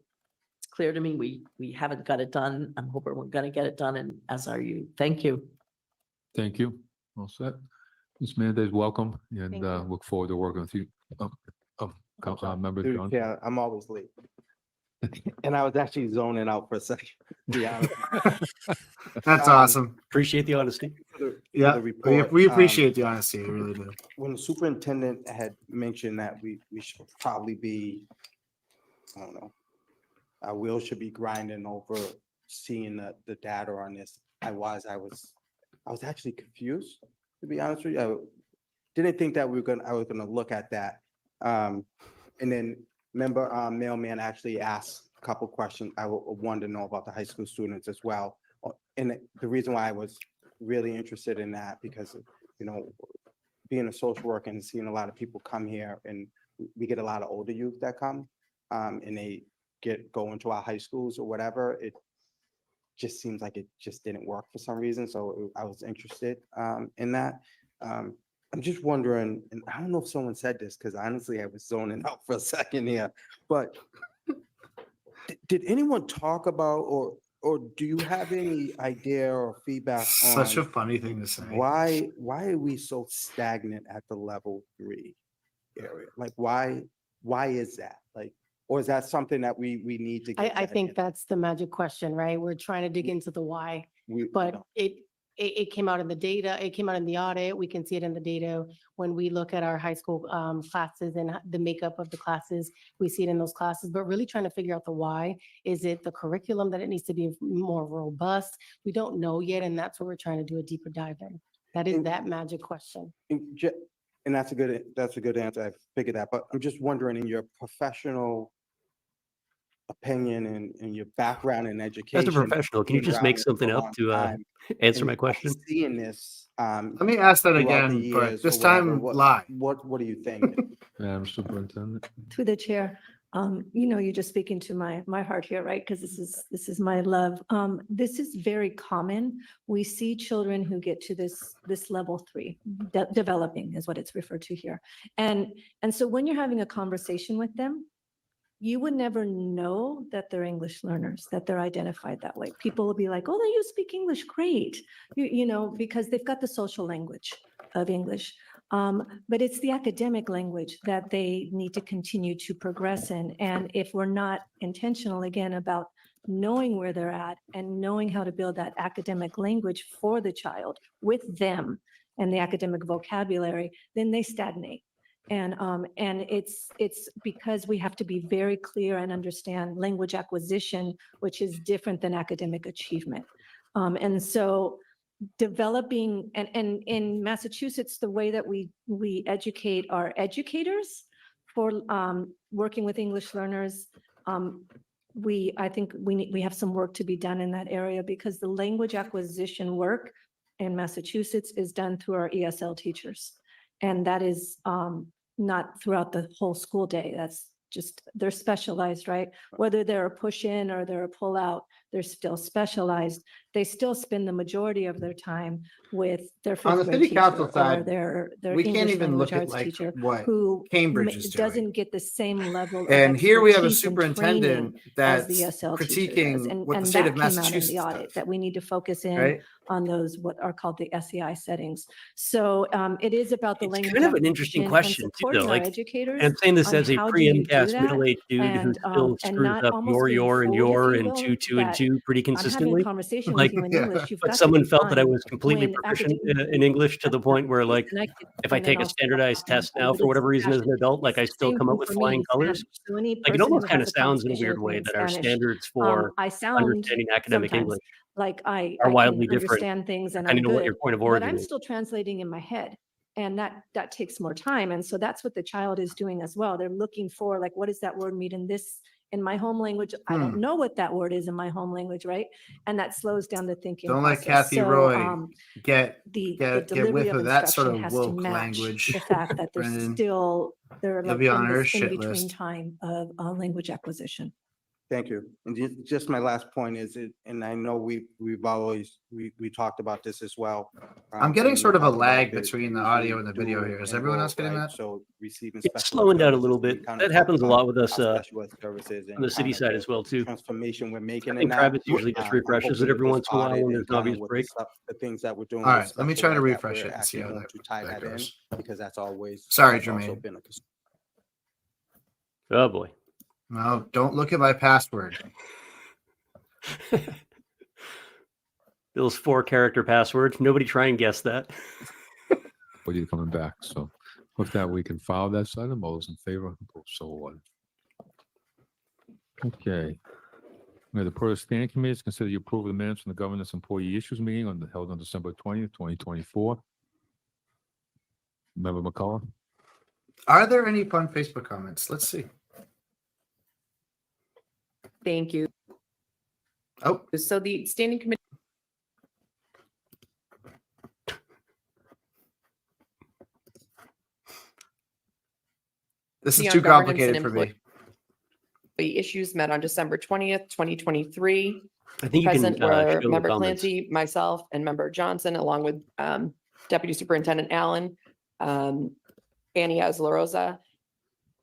It's clear to me we haven't got it done. I'm hoping we're going to get it done, and as are you. Thank you. Thank you. All set. Ms. Mendez, welcome, and Thank you. look forward to working with you. Member John. Yeah, I'm always late. And I was actually zoning out for a second, to be honest. That's awesome. Appreciate the honesty. Yeah, the report. we appreciate the honesty. We really do. When the superintendent had mentioned that we should probably be, I don't know, our wheels should be grinding over seeing the data on this. I was actually confused, to be honest with you. I didn't think that I was gonna look at that. And then remember, Mailman actually asked a couple questions. I wanted to know about the high school students as well. And the reason why I was really interested in that, because, being a social worker and seeing a lot of people come here, and we get a lot of older youth that come, and they go into our high schools or whatever. It just seems like it just didn't work for some reason. So I was interested in that. I'm just wondering, and I don't know if someone said this, because honestly, I was zoning out for a second here, but did anyone talk about, or do you have any idea or feedback on Such a funny thing to say. why are we so stagnant at the level 3 area? Like, why is that? Like, or is that something that we need to get? I think that's the magic question, right? We're trying to dig into the why, but it came out in the data, it came out in the audit. We can see it in the data when we look at our high school classes and the makeup of the classes. We see it in those classes, but really trying to figure out the why. Is it the curriculum that it needs to be more robust? We don't know yet, and that's what we're trying to do a deeper dive in. That is that magic question. And that's a good answer. I figured that, but I'm just wondering, in your professional opinion and your background in education. As a professional, can you being just make around something for a up long to time, answer and my question? Seeing this. Let me ask that again, but this time live. What do you think? Madam Superintendent. To the chair, you're just speaking to my heart here, right? Because this is my love. This is very common. We see children who get to this level 3, developing is what it's referred to here. And so when you're having a conversation with them, you would never know that they're English learners, that they're identified that way. People will be like, oh, you speak English, great. Because they've got the social language of English. But it's the academic language that they need to continue to progress in. And if we're not intentional, again, about knowing where they're at and knowing how to build that academic language for the child with them and the academic vocabulary, then they stagnate. And it's because we have to be very clear and understand language acquisition, which is different than academic achievement. And so developing, and in Massachusetts, the way that we educate our educators for working with English learners, I think we have some work to be done in that area, because the language acquisition work in Massachusetts is done through our ESL teachers. And that is not throughout the whole school day. That's just, they're specialized, right? Whether they're a push in or they're a pull out, they're still specialized. They still spend the majority of their time with their On the fifth grade city council teacher or side, their we can't English even language look at arts like teacher what who Cambridge is doing. doesn't get the same level of And here we have a expertise and superintendent training as that's the ESL teacher does. critiquing what the And state that of came out in Massachusetts the audit, does, that we need to focus in right? on those, what are called the SEI settings. So it is about the It's language. kind of an interesting acquisition and question too, though. supporting our Like, educators and I'm saying this on as a how do you do pre-MCAS that, middle-aged dude who and still screws not up almost being your and fooled, if your you and will, 2 and that 2 pretty I'm having a consistently. conversation Like, with you in English. You've but got to someone be felt that I fun was completely when proficient academic in English to the point where, like, connected, if I and then take a also standardized test now but for it's whatever reason as an passion. adult, like I It's the still same come thing up with for flying me, colors. Spanish. So any Like, it person almost who kind has of a sounds in a conversation weird with me way in that our Spanish, standards for I sound understanding academic sometimes English like I are can wildly different, understand things and I'm depending on what your good, point of but origin I'm is. still translating in my head. And that takes more time. And so that's what the child is doing as well. They're looking for, like, what does that word mean in my home language? I don't know what that word is in my home language, right? And that slows down the thinking Don't let process. Kathy So, Roy get the get delivery whiff of of that sort instruction of has to woke match language. the fact that there's Brendan, still, they're you'll like be on in her this shit in-between list. time of language acquisition. Thank you. And just my last point is, and I know we've always, we talked about this as well. I'm getting and sort we of a talked about lag the between the using audio and the video dual here. Is everyone else getting enroll, that? So receiving It's special slowing ed down a little services, we bit. kind of That talked happens a about lot with us our special ed services on the and city kind of side as well too. transformation we're making I in think that. Travis usually just I'm refreshes it hoping every with once this in a while audit when and there's an kind of obvious with break. the things that we're doing. All with right, let me special try to ed, that refresh we're it and see actually how going that to tie that in, goes. because that's always. Sorry, that's also Jermaine. been a concern. Oh boy. No, don't look at my password. Bill's 4-character password. Nobody try and guess that. But you're coming back. So with that, we can file that item. All those in favor, opposed, so ordered. Okay. Now, the Port Standing Committee is consider the approval of the minutes from the Governance Employee Issues Meeting held on December 20th, 2024. Member McCullough? Are there any fun Facebook comments? Let's see. Thank you. Oh, So the standing committee this is on too governance complicated and for me. employee issues met on December 20th, 2023. I think you can Present show were the Member comments. Clancy, myself, and Member Johnson, along with Deputy Superintendent Allen, Annie Azlarosa,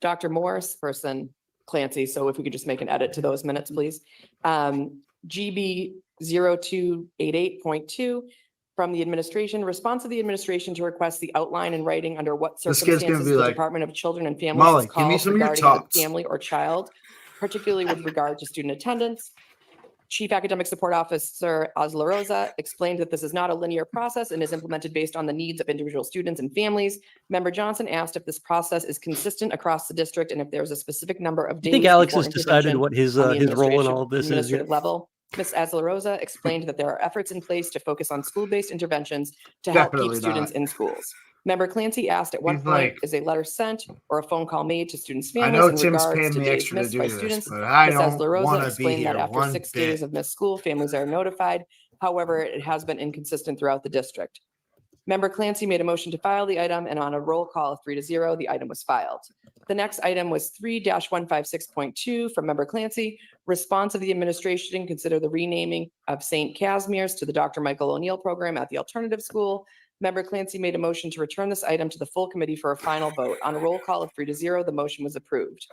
Dr. Morris, person Clancy. So if we could just make an edit to those minutes, please. GB 0288.2 from the administration, response of the administration to request the outline in writing under what This kid's gonna circumstances be the like, Department of Children and Families Molly, is give me called some of your regarding a tots. family or child, particularly with regard to student attendance. Chief Academic Support Officer Azlarosa explained that this is not a linear process and is implemented based on the needs of individual students and families. Member Johnson asked if this process is consistent across the district and if there's a specific number of You days. think Alex before has decided intervention what his on the his role in administration- all of this is? administrative yet? level. Ms. Azlarosa explained that there are efforts in place to focus on school-based interventions to help keep Definitely students not. in schools. Member Clancy asked at what He's point like- is a letter sent or a phone call made to students' I families know in Tim's regards paying to me days extra to missed do by this, students. but I Ms. don't Azlarosa want to be explained that here after one 6 bit. days of missed school, families are notified. However, it has been inconsistent throughout the district. Member Clancy made a motion to file the item, and on a roll call of 3-0, the item was filed. The next item was 3-156.2 from Member Clancy. Response of the administration, consider the renaming of St. Casimir's to the Dr. Michael O'Neill Program at the Alternative School. Member Clancy made a motion to return this item to the full committee for a final vote. On a roll call of 3-0, the motion was approved.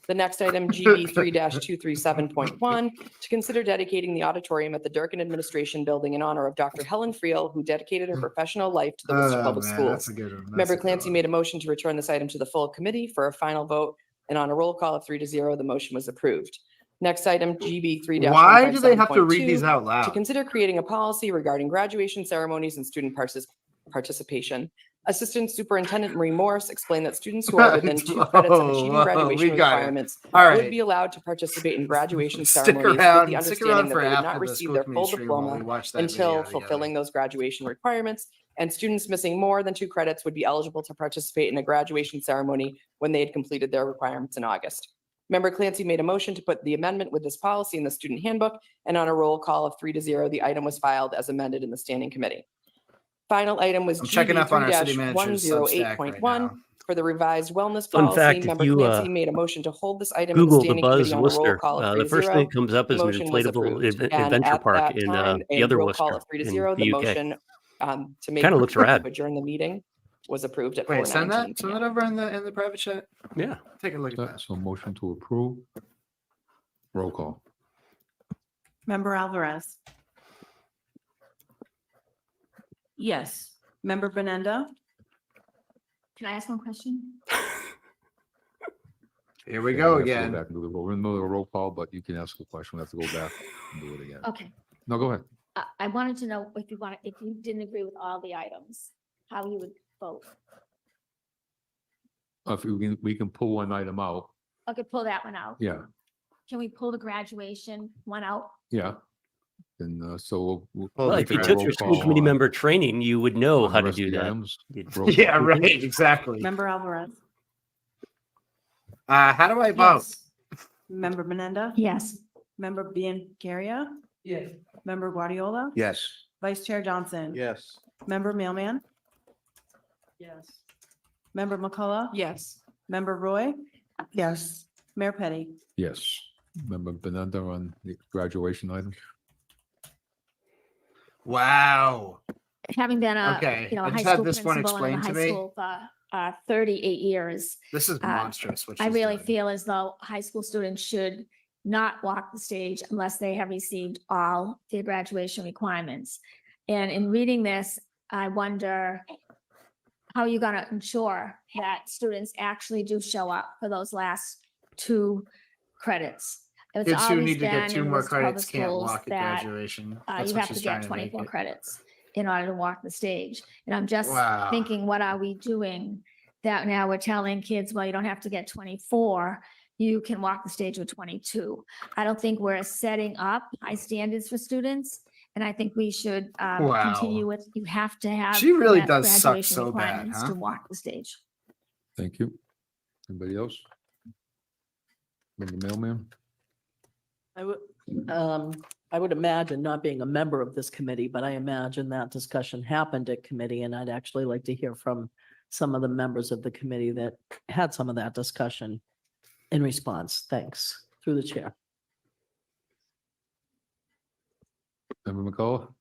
The next item, GB 3-237.1, to consider dedicating the auditorium at the Durkin Administration Building in honor of Dr. Helen Friel, who dedicated her professional life to the Worcester Oh, Public man, Schools. that's a good one. That's Member a good Clancy one. made a motion to return this item to the full committee for a final vote, and on a roll call of 3-0, the motion was approved. Next item, GB 3 Why do they have to read these out to loud? consider creating a policy regarding graduation ceremonies and student participation. Assistant Superintendent Marie Morse explained that students who are within 2 credits of achieving Whoa, graduation we got it. requirements All would right. be allowed to participate in graduation Stick ceremonies with the around understanding that for they would after not the receive school their committee full stream while we diploma watch that until video together. fulfilling those graduation requirements, and students missing more than 2 credits would be eligible to participate in a graduation ceremony when they had completed their requirements in August. Member Clancy made a motion to put the amendment with this policy in the student handbook, and on a roll call of 3-0, the item was filed as amended in the standing committee. Final item was I'm checking GB up on our city manager's Substack right 3-108.1 now. for the revised wellness Fun policy. fact, if Member you, Clancy made a motion to hold this item in the Google the standing Buzz committee on a roll Worcester. call of The first thing 3-0. that comes up The is an motion was inflatable approved. And adventure at park that in time, the a other roll call Worcester of in 3-0, the the UK. motion to make Kind of looks to rad. adjourn the meeting was approved at Wait, send 4:19. that over in the private chat. Yeah. Take a look at So that. so motion to approve. Roll call. Member Alvarez. Yes. Member Benenda. Can I ask one question? Here we Yeah, go have to again. back and do the roll. We're in the middle of a roll call, but you can ask a question. We have to go back and do it again. Okay, No, go ahead. I wanted to know if if you didn't agree with all the items, how you would vote. If we can pull one item out. Okay, pull that one out. Yeah, Can we pull the graduation one out? yeah. And so we'll. Well, Well, the if you Roll took your school call committee on- member training, you would know on the how to rest of do the that. items. You'd- Roll Yeah, call. right. Exactly. Member Alvarez. How do I vote? Yes. Member Benenda. Yes. Member Biancaria. Yes. Member Guardiola. Yes. Vice Chair Johnson. Yes. Member Mailman. Yes. Member McCullough. Yes. Member Roy. Yes. Mayor Petty. Yes. Member Benenda on the graduation item. Wow. Having been Okay, a I high just had school this one principal in a explained to high me. school for 38 years, This is monstrous. What I she's really doing. feel as though high school students should not walk the stage unless they have received all their graduation requirements. And in reading this, I wonder how you're going to ensure that students actually do show up for those last 2 credits. It's Kids who always need to get been 2 in more Worcester Public credits can't Schools walk at that, graduation. That's you what have to she's trying get to make 24 it. credits in order to walk the stage. And I'm just Wow. thinking, what are we doing? That now we're telling kids, well, you don't have to get 24, you can walk the stage with 22. I don't think we're setting up high standards for students. And I think we should continue with, you have to have. She really met does suck graduation so bad, requirements huh? To walk the stage. Thank you. Anybody else? Member Mailman? I would imagine, not being a member of this committee, but I imagine that discussion happened at committee, and I'd actually like to hear from some of the members of the committee that had some of that discussion in response. Thanks. Through the chair. Member McCullough?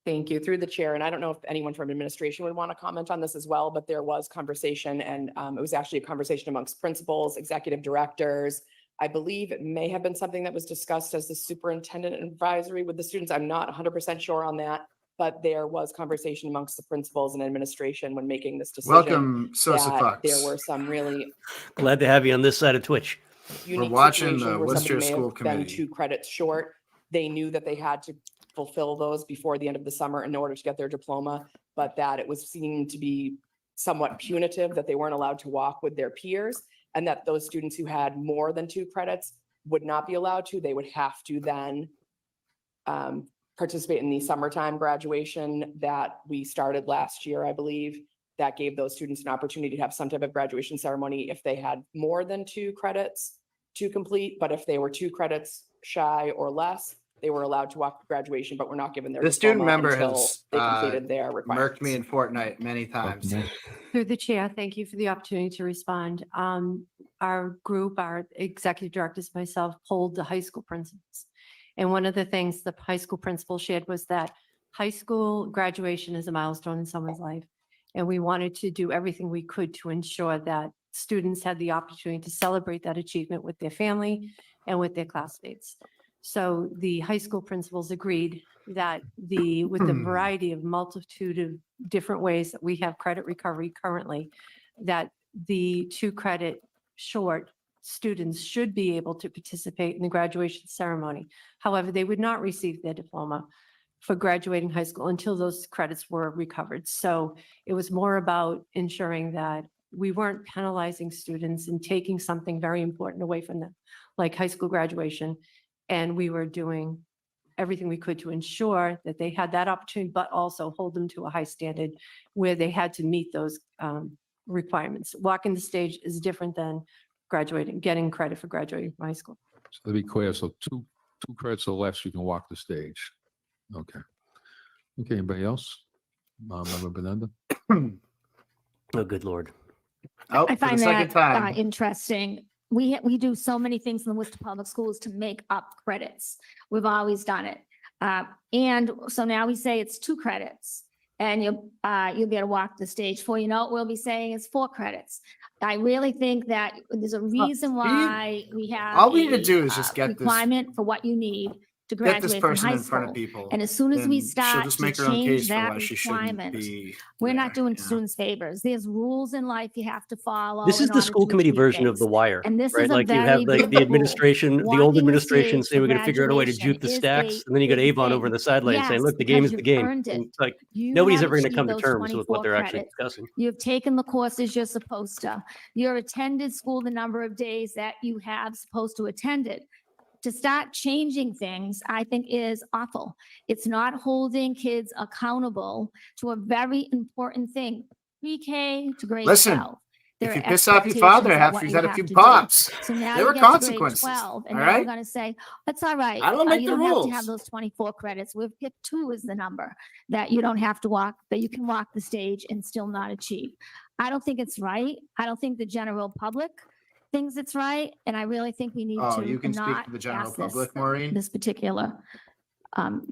Thank you. Through the chair, and I don't know if anyone from administration would want to comment on this as well, but there was conversation, and it was actually a conversation amongst principals, executive directors. I believe it may have been something that was discussed as the superintendent advisory with the students. I'm not 100% sure on that, but there was conversation amongst the principals and administration when making this decision. Welcome, Sosa that Fox. there were some really Glad to have you on this side of Twitch. unique watching the situations where somebody Worcester may School have been Committee. 2 credits short. They knew that they had to fulfill those before the end of the summer in order to get their diploma, but that it was seen to be somewhat punitive that they weren't allowed to walk with their peers, and that those students who had more than 2 credits would not be allowed to. They would have to then participate in the summertime graduation that we started last year, I believe. That gave those students an opportunity to have some type of graduation ceremony if they had more than 2 credits to complete. But if they were 2 credits shy or less, they were allowed to walk graduation, but were not given their The student diploma member until has they completed their murked requirements. me in Fortnite many times. Through the chair, thank you for the opportunity to respond. Our group, our executive directors, myself, polled the high school principals. And one of the things the high school principal shared was that high school graduation is a milestone in someone's life. And we wanted to do everything we could to ensure that students had the opportunity to celebrate that achievement with their family and with their classmates. So the high school principals agreed that with the variety of multitude of different ways that we have credit recovery currently, that the 2 credit short students should be able to participate in the graduation ceremony. However, they would not receive their diploma for graduating high school until those credits were recovered. So it was more about ensuring that we weren't penalizing students and taking something very important away from them, like high school graduation. And we were doing everything we could to ensure that they had that opportunity, but also hold them to a high standard where they had to meet those requirements. Walking the stage is different than graduating, getting credit for graduating from high school. So to be clear, so two credits or less, you can walk the stage. Okay. Okay, anybody else? Member Benenda? Oh, good Lord. Oh, I for the find second that time. interesting. We do so many things in the Worcester Public Schools to make up credits. We've always done it. And so now we say it's 2 credits and you'll be able to walk the stage. Before you know it, we'll be saying it's 4 credits. I really think that there's a reason why we have. All we need to a, do is just get this- requirement for what you need to Get this graduate from person high in front of school. people. And as soon as we then she'll start just to make her own change case for that why she shouldn't requirement, be we're not there, doing you know? students favors. There's rules in life you have to follow. This is in the order school to committee achieve version of things. The Wire, And this right? is a Like you have very like big the rule. administration, the old Walking the administration stage saying for we're going to figure out a way to graduation juke the is stacks. a And then you got big Avon over thing. on the sideline saying, Yes, look, the game is because the you've game. earned it. And it's like, You nobody's have ever going to achieved come to those terms with what 24 they're actually credits. discussing. You've taken the courses you're supposed to. You've attended school the number of days that you have supposed to attend it. To start changing things, I think is awful. It's not holding kids accountable to a very important thing, pre-K to grade Listen, 12. if There you are piss off your father expectations of after what he's you had a have few to do. pops, So now there you are get to grade consequences. 12, and all now we're right? going to say, that's all right. I don't make you the don't have to rules. have those 24 credits. We've picked 2 as the number that you don't have to walk, that you can walk the stage and still not achieve. I don't think it's right. I don't think the general public thinks it's right. And I really think we need Oh, to you can speak not to the general pass this, public, Maureen. this particular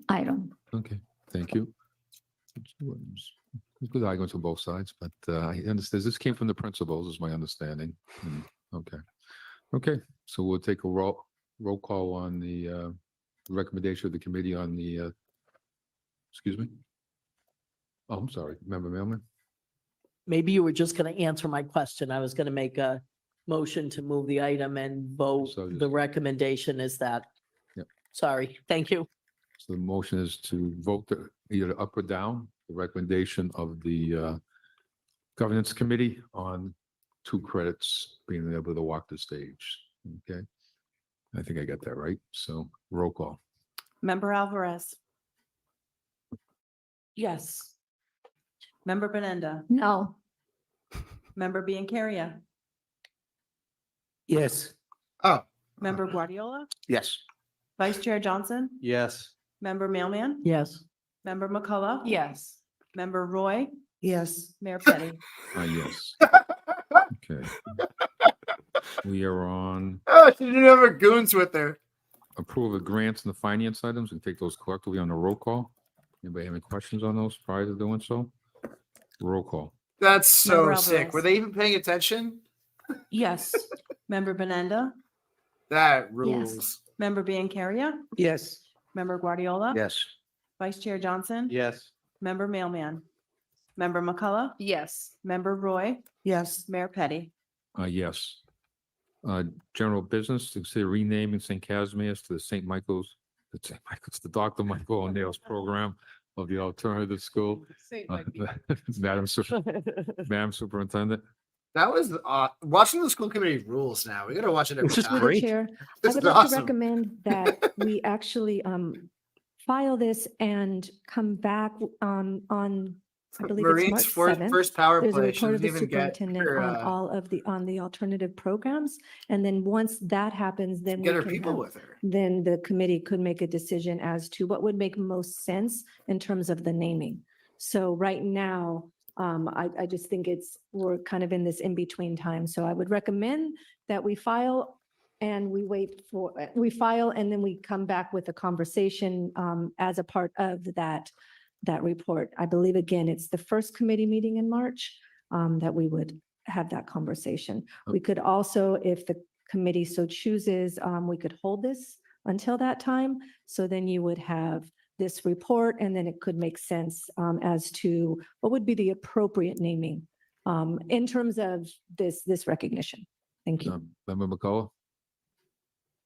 item. Okay, thank you. Good arguments on both sides, but I understand this came from the principals, is my understanding. Okay. Okay, so we'll take a roll call on the recommendation of the committee on the, excuse me? Oh, I'm sorry, Member Mailman? Maybe you were just going to answer my question. I was going to make a motion to move the item and vote. So just- The recommendation is that. Yep. Sorry, thank you. So the motion is to vote either up or down the recommendation of the governance committee on 2 credits being able to walk the stage. Okay. I think I got that right. So roll call. Member Alvarez, Yes. Member Benenda, No. Member Biancaria, Yes. Oh, Member Guardiola, Yes. Vice Chair Johnson, Yes. Member Mailman, Yes. Member McCullough. Yes. Member Roy, Yes. Mayor Petty. Yes. Okay. We are on oh, she didn't have her goons with her. approval of grants and the finance items. We take those collectively on the roll call. Anybody have any questions on those prior to doing so? Roll call. That's so Member sick. Alvarez. Were they even paying attention? Yes. Member Benenda, That rules. Member Biancaria, Yes. Member Guardiola. Yes. Vice Chair Johnson. Yes. Member Mailman, Member McCullough, Yes. Member Roy, Yes. Mayor Petty. Yes. General business, to consider renaming St. Casimir's to the the Dr. Michael O'Neill's program of the alternative school. Madam Superintendent. That was watching the school committee rules now. We gotta watch it every Which is time. great. Chair, I This would is like to awesome. recommend that we actually file this and come back on, I believe it's Maureen's March 7th. first power There's a play. report She of didn't the even get superintendent her, on all of on the alternative programs. And then once that happens, then get we her can people have- with her. then the committee could make a decision as to what would make most sense in terms of the naming. So right now, I just think we're kind of in this in-between time. So I would recommend that we file and we file and then we come back with a conversation as a part of that report. I believe, again, it's the first committee meeting in March that we would have that conversation. We could also, if the committee so chooses, we could hold this until that time. So then you would have this report and then it could make sense as to what would be the appropriate naming in terms of this recognition. Thank you. Member McCullough.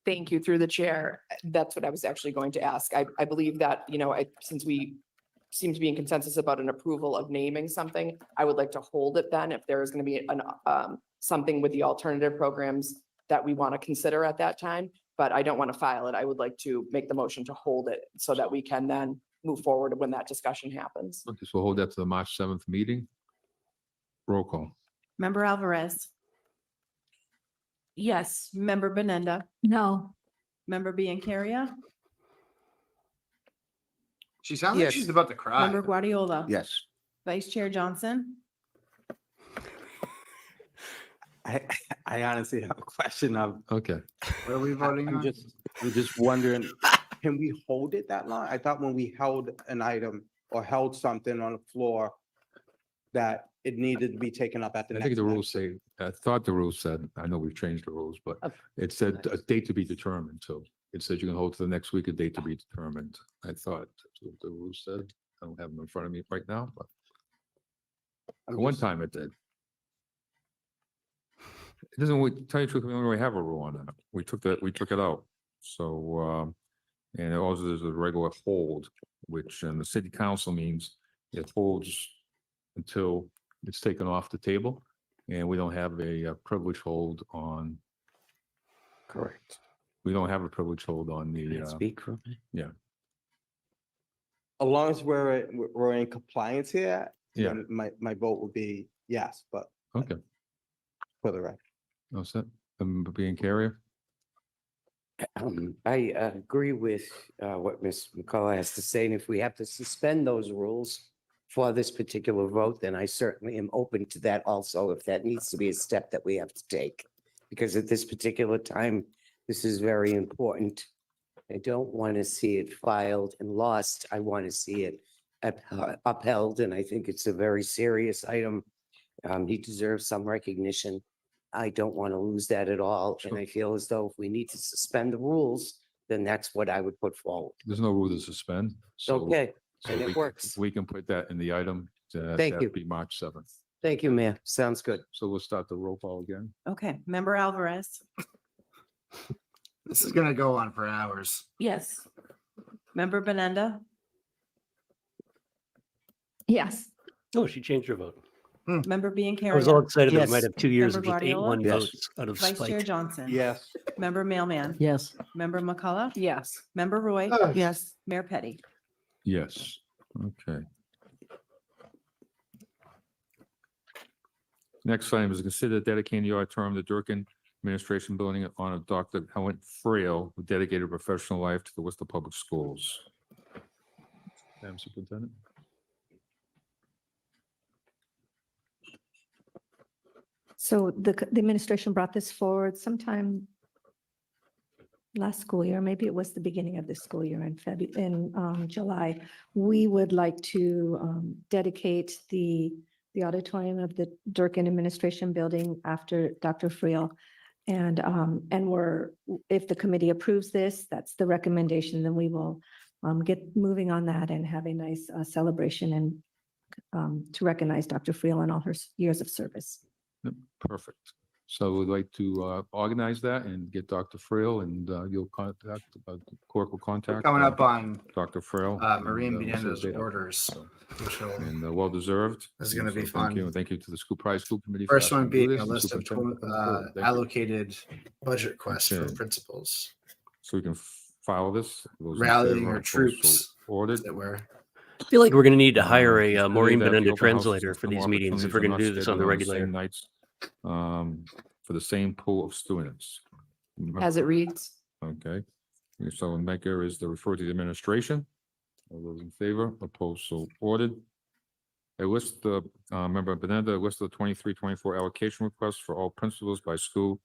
Thank you through the chair. That's what I was actually going to ask. I believe that, since we seem to be in consensus about an approval of naming something, I would like to hold it then if there is going to be something with the alternative programs that we want to consider at that time, but I don't want to file it. I would like to make the motion to hold it so that we can then move forward when that discussion happens. Okay, so we'll hold that to the March 7th meeting. Roll call. Member Alvarez, Yes. Member Benenda, No. Member Biancaria, She sounds like Yes. she's about to cry. Member Guardiola. Yes. Vice Chair Johnson, I honestly have a question of, Okay. What are we voting I'm on? just wondering, can we hold it that long? I thought when we held an item or held something on the floor that it needed to be taken up at the I next. think the meeting. rules say, I thought the rules said, I know we've changed the rules, but it said a date to be determined. So it says you can hold to the next week, a date to be determined. I thought that's what the rules said. I don't have them in front of me right now, but I'm one just- time it did. It doesn't, tell you the truth, we don't really have a rule on that. We took it out. So, and it also there's a regular hold, which in the city council means it holds until it's taken off the table. And we don't have a privilege hold on, Correct. we don't have a privilege hold on Can I the, speak for a minute? As long as we're in compliance here, Yeah. then my vote would be yes, but okay, for the record. no set, being carrier. I agree with what Ms. McCullough has to say, and if we have to suspend those rules for this particular vote, then I certainly am open to that also, if that needs to be a step that we have to take. Because at this particular time, this is very important. I don't want to see it filed and lost. I want to see it upheld, and I think it's a very serious item. He deserves some recognition. I don't want to lose that at all, and I feel as though if we need to suspend the rules, then that's what I would put forward. There's no rule to suspend. so- Okay, so and we it can- works. We can put that in the item. Thank you. Be March 7th. Thank you, Mayor. Sounds good. So we'll start the roll call again. Okay, member Alvarez. This is gonna go on for hours. Yes. Member Benenda. Yes. Oh, she changed her vote. Member I was all Biancaria. excited that we might Yes. have 2 years Member of just 8-1 Guardiola? votes out of Vice Chair spite. Johnson. Yes. Member Mailman. Yes. Member McCullough. Yes. Member Roy. Yes. Mayor Petty. Yes, okay. Next item is consider dedicating the auditorium of the Durkin Administration Building in honor of Dr. Helen Frail, who dedicated her professional life to the Worcester Public Schools. Madam Superintendent? So the administration brought this forward sometime last school year, maybe it was the beginning of this school year in July. We would like to dedicate the auditorium of the Durkin Administration Building after Dr. Friel. And if the committee approves this, that's the recommendation, then we will get moving on that and have a nice celebration and to recognize Dr. Friel and all her years of service. Yep, perfect. So we'd like to organize that and get Dr. Frail, and you'll contact, the clerk will contact. Coming up on Dr. Frail. Marine and, we'll set a Bienenda's date up. orders. which will- And well-deserved. This is gonna be So thank you, fun. and thank you to the school prize school committee. for First one asking to do being a this, and list of superintendent for coming forward. Thank you. allocated budget requests for Okay. principals. So we can file this. Those in Rallying favor, our opposed, so troops. Ordered. That were I feel like we're going to need to hire a Consider Maureen that the Benenda open house translator for system these meetings if opportunities we're are going not to do this on the scheduled regular. same nights, for the same pool of students. As it reads. Okay, so Maker is the refer to the administration. All those in favor, opposed, so ordered. A list the member Benenda, a list of the 23-24 allocation requests for all principals by school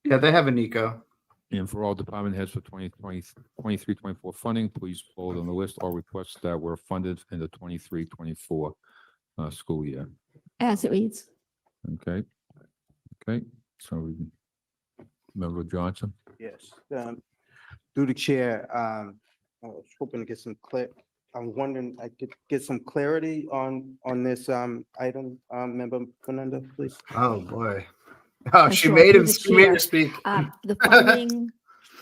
Yeah, they have a Nico. and for all department heads for 23-24 funding. Please hold on the list all requests that were funded in the 23-24 school year. As it reads. Okay. Okay, so member Johnson. Yes, through the chair, I was hoping to get some I'm wondering, I could get some clarity on this item, member Fernanda, please. Oh, boy. Oh, she sure, made through him, the she made her chair. speak. The funding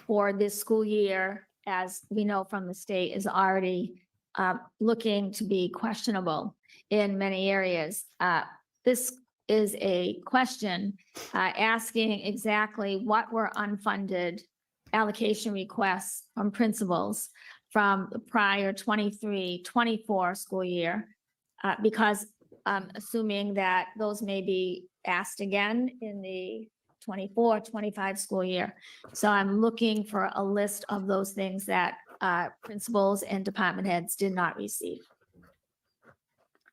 for this school year, as we know from the state, is already looking to be questionable in many areas. This is a question asking exactly what were unfunded allocation requests from principals from the prior 23-24 school year, because assuming that those may be asked again in the 24-25 school year. So I'm looking for a list of those things that principals and department heads did not receive.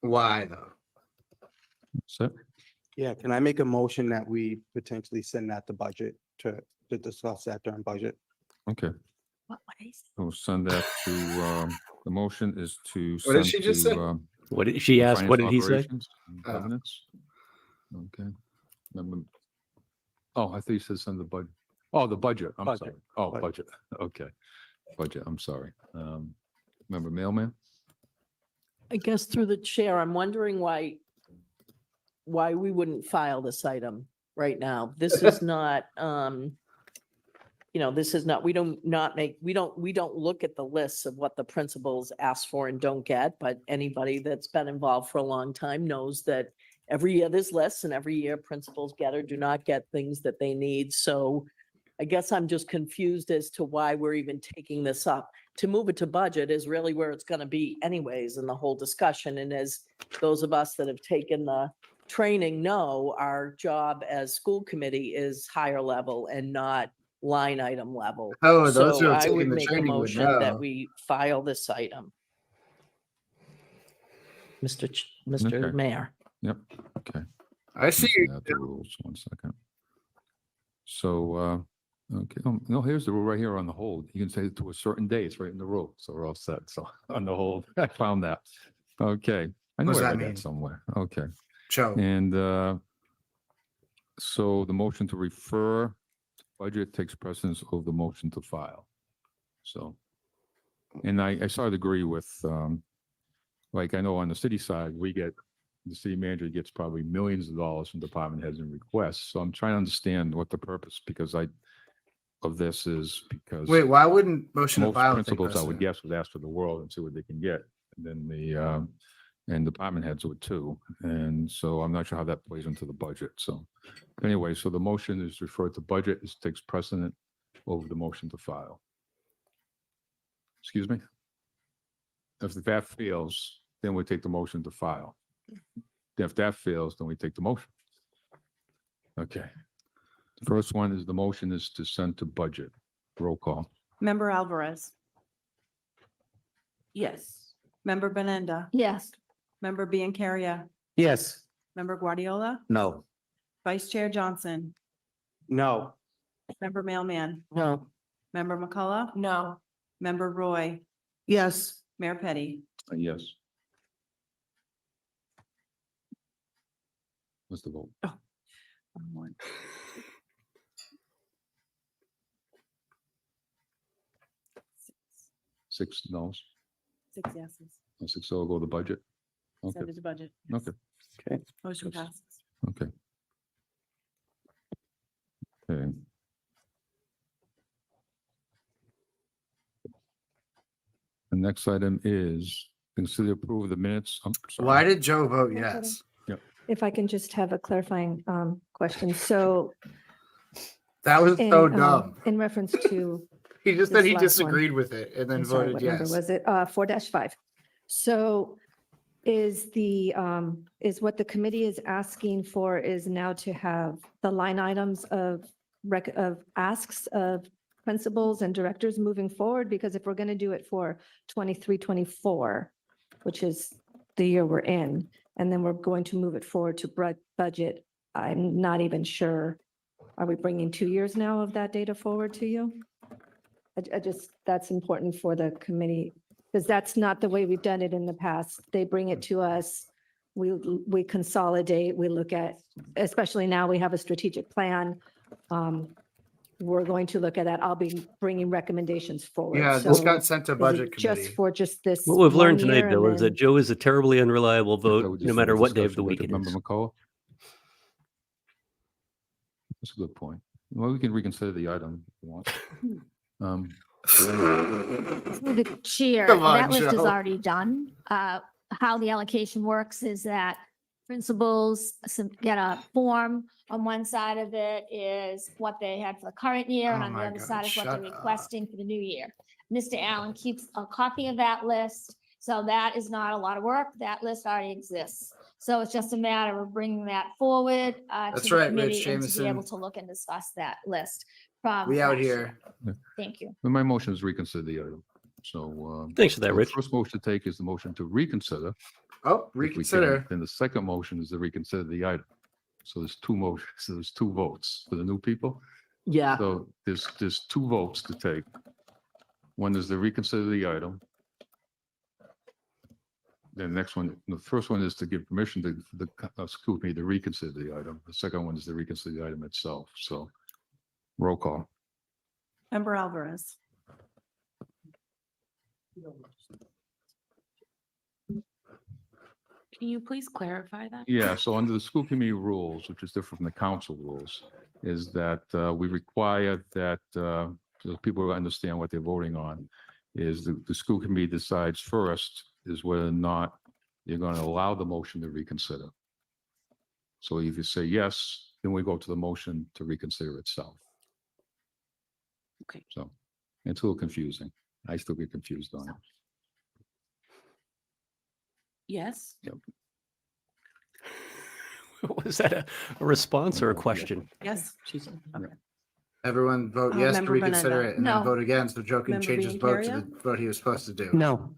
Why though? So, Yeah, can I make a motion that we potentially send that to budget to discuss that during budget? okay, What is? we'll send that to, the motion is to. What did send she just to, say? What did she ask? What did he say? Finance and Oh. Governance. Okay. Oh, I thought you said send the budget. Oh, the budget, I'm Budget. sorry. Oh, Budget. budget, okay. Budget, I'm sorry. Member Mailman? I guess through the chair, I'm wondering why we wouldn't file this item right now. This is not, this is not, we don't look at the lists of what the principals ask for and don't get, but anybody that's been involved for a long time knows that every year there's lists and every year principals get or do not get things that they need. So I guess I'm just confused as to why we're even taking this up. To move it to budget is really where it's going to be anyways in the whole discussion. And as those of us that have taken the training know, our job as school committee is higher level and not line item level. Oh, those So who have I taken would the make a training would motion know. that we file this item. Mr. Okay. Mayor. Yep, okay. I see. Let me add the rules, 1 second. So, okay, no, here's the rule right here on the hold. You can say it to a certain day, it's right in the rule, so we're all set. So on the hold, I found that. Okay. I What knew does I that read mean? that somewhere. Okay. Joe. And so the motion to refer to budget takes precedence over the motion to file. So, and I sort of agree with, like I know on the city side, we get the city manager gets probably millions of dollars from department heads and requests. So I'm trying to understand what the purpose, of this is because. Wait, why wouldn't motion to Most file take principals, I would precedent? guess, would ask for the world and see what they can get. And then and department heads would too. And so I'm not sure how that plays into the budget. So anyway, so the motion is referred to budget. This takes precedent over the motion to file. Excuse me? If that fails, then we take the motion to file. If that fails, then we take the motion. Okay. The first one is the motion is to send to budget. Roll call. Member Alvarez, Yes. Member Benenda, Yes. Member Biancaria, Yes. Member Guardiola, No. Vice Chair Johnson, No. Member Mailman, No. Member McCullough, No. Member Roy, Yes. Mayor Petty. Yes. What's the vote? 6 no's. 6 yeses. And 6 will go to budget. Okay, Send it to budget. okay, Motion Yes. passes. okay. Okay. The next item is consider approve of the minutes. I'm sorry. Why did Joe vote No problem. yes? If I can just have a clarifying question. So That was in, so dumb. in reference to He just said this he last one. disagreed with it and then I'm sorry, voted what number yes. was it? 4-5. So is is what the committee is asking for is now to have the line items of asks of principals and directors moving forward? Because if we're going to do it for 23-24, which is the year we're in, and then we're going to move it forward to budget, I'm not even sure. Are we bringing 2 years now of that data forward to you? I just, that's important for the committee, because that's not the way we've done it in the past. They bring it to us, we consolidate, we look at, especially now we have a strategic plan. We're going to look at that. I'll be bringing recommendations forward. Yeah, this So got sent to is it budget just committee. for just this. What we've learned 1 tonight, year Bill, and is that then- Joe is a terribly unreliable So vote, we just no have matter a what day of discussion the with week it Member is. McCullough? That's a good point. Well, we can reconsider the item if you want. Through the chair, Come on, that list is Joe. already done. How the allocation works is that principals get a form. On one side of it is what they had for the current year, and Oh on the my other God, side is what they're shut up. requesting for the new year. Mr. Allen keeps a copy of that list, so that is not a lot of work. That list already exists. So it's just a matter of bringing that forward to That's the right, Rich committee and to be Jameson. able to look and discuss that list from. We out last here. year. Thank you. Well, my motion is reconsider the item. So. Thanks for that, so the Rich. First motion to take is the motion to reconsider. Oh, if we can. reconsider. Then the second motion is to reconsider the item. So there's 2 motions, so there's 2 votes for the new people. Yeah. So there's 2 votes to take. One is to reconsider the item. Then the next one, the first one is to give permission to the school committee to reconsider the item. The second one is to reconsider the item itself. So roll call. Member Alvarez, Can you please clarify that? Yeah, so under the school committee rules, which is different from the council rules, is that we require that so people understand what they're voting on, is the school committee decides first is whether or not you're going to allow the motion to reconsider. So if you say yes, then we go to the motion to reconsider itself. Okay. So it's a little confusing. I still get confused on it. Yes. Was that a response or a question? Yes. She said. Okay. Everyone vote yes to Member reconsider Benenda. it and then No. vote again, so Joe can Member change his vote to Biancaria? the vote he was supposed to do. No.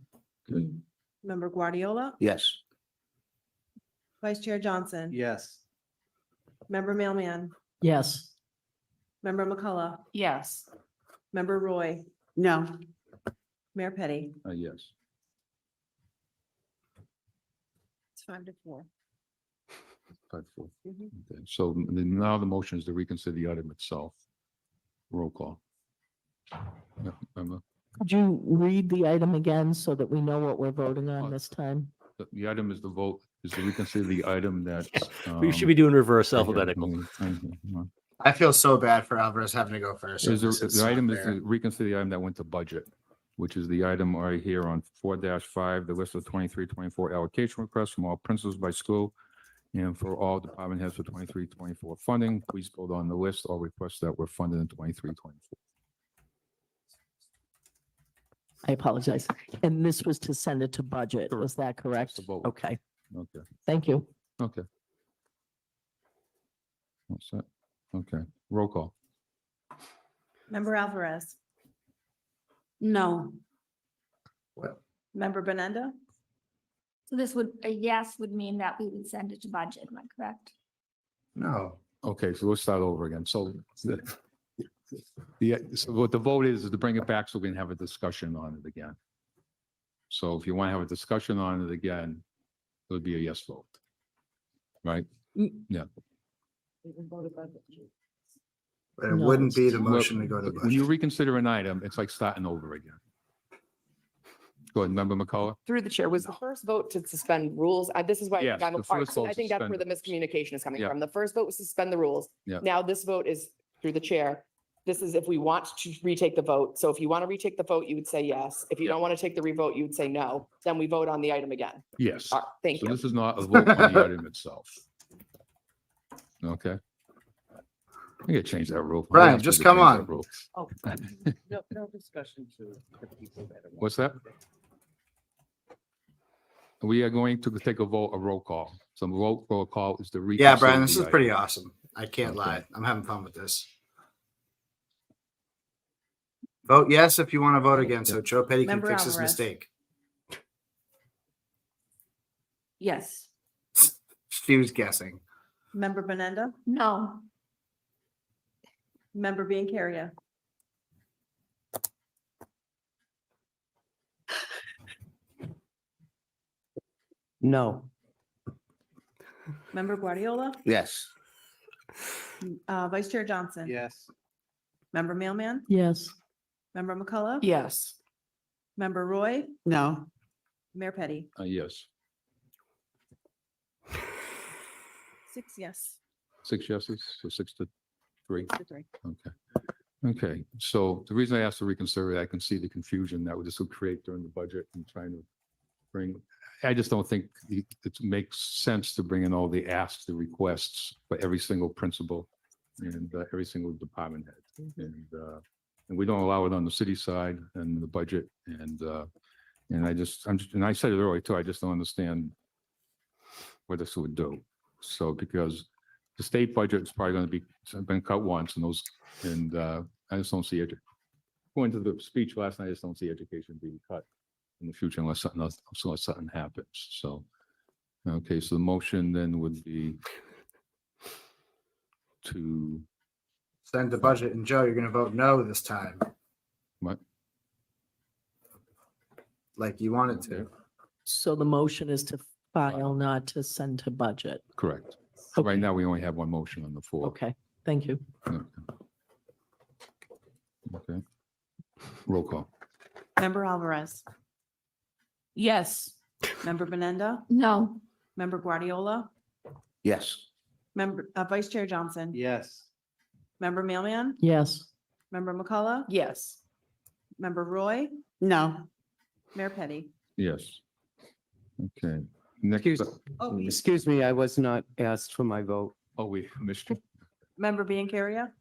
Member Guardiola, Yes. Vice Chair Johnson. Yes. Member Mailman, Yes. Member McCullough, Yes. Member Roy, No. Mayor Petty. Yes. It's 5-4. 5-4. Mhm. Okay, so now the motion is to reconsider the item itself. Roll call. Yeah, Emma? Could you read the item again so that we know what we're voting Oh. on this time? The item is the vote, is to reconsider the item that. We should be doing reverse alphabetical. I feel so bad for Alvarez having to go first. Is It's the not item is fair. to reconsider the item that went to budget, which is the item right here on 4-5, the list of 23-24 allocation requests from all principals by school and for all department heads for 23-24 funding. Please vote on the list, all requests that were funded in 23-24. I apologize. And this was to send it to budget. Was that correct? To vote. Okay, Okay, thank you. okay. All set. Okay, roll call. Member Alvarez, No. member Benenda, So this would, a yes would mean that we would send it to budget, am I correct? No. Okay, so let's start over again. So so what the vote is to bring it back so we can have a discussion on it again. So if you want to have a discussion on it again, it would be a yes vote. Right? Yeah. But it No. wouldn't be the Well, motion to go to When you budget. reconsider an item, it's like starting over again. Go ahead, Member McCullough. Through the chair, was the first vote to suspend rules? This is why Yes, I'm the apart. first So vote I think that's where suspend the miscommunication is coming Yeah. from. The first vote was suspend the rules. Yeah. Now this vote is through the chair. This is if we want to retake the vote. So if you want to retake the vote, you would say yes. If you Yeah. don't want to take the revote, you would say no. Then we vote on the item again. Yes. All right, thank So you. this is not a vote on the item itself. Okay. We gotta change that rule. Brian, just come on. Oh, no discussion to the people that are. What's that? We are going to take a vote, a roll call. So roll call is the. Yeah, Brian, this reconsider is the pretty item. awesome. I can't Okay. lie. I'm having fun with this. Vote yes if you want to vote again, so Joe Petty can Member fix his Alvarez. mistake. Yes. She was guessing. member Benenda, No. member Biancaria, No. member Guardiola, Yes. Vice Chair Johnson. Yes. Member Mailman, Yes. member McCullough. Yes. Member Roy, No. Mayor Petty. Yes. 6 yes. 6 yeses, so 6-3. to 3. Okay. Okay, so the reason I asked to reconsider, I can see the confusion that this will create during the budget and trying to bring, I just don't think it makes sense to bring in all the asks, the requests for every single principal and every single department head. And we don't allow it on the city side and the budget and I said it earlier too, I just don't understand what this would do. So because the state budget is probably going to be been cut once and I just don't see it. Going to the speech last night, I just don't see education being cut in the future unless something else, unless something happens. So, okay, so the motion then would be to Send the budget, and Joe, you're gonna vote no this time, what? like you wanted to. So the motion is to file, not to send to budget. Correct. So right Okay. now, we only have one motion on the floor. Okay, thank you. Okay. Roll call. Member Alvarez, Yes. member Benenda, No. member Guardiola, Yes. member, Vice Chair Johnson. Yes. Member Mailman, Yes. member McCullough, Yes. member Roy, No. Mayor Petty. Yes. Okay. Next, Excuse me, I was not asked for my vote. oh, we missed you. Member Biancaria,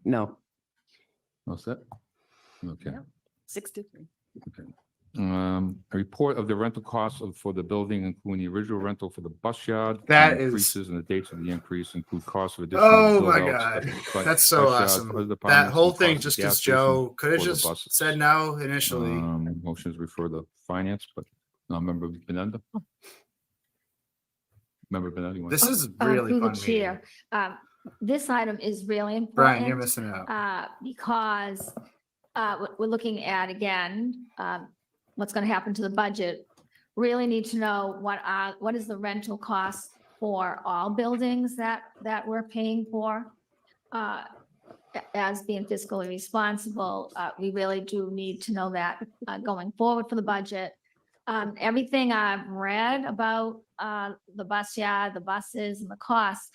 No. What's that? Okay. 6 to 3. A report of the rental costs for the building, including the original rental for the bus yard. That and is- Increases and the dates of the increase include costs of additional. Oh my build-outs God, of the that's so bus yard, awesome. other That departments, whole and thing costs of just gas because station Joe could have for the just buses. said no initially. Motions refer to finance, but Member Benenda? Member Benenda, you want? This is Through really the fun meeting. chair, this item is really important. Brian, you're missing out. Because we're looking at, again, what's going to happen to the budget. Really need to know what is the rental cost for all buildings that we're paying for. As being fiscally responsible, we really do need to know that going forward for the budget. Everything I've read about the bus yard, the buses and the costs,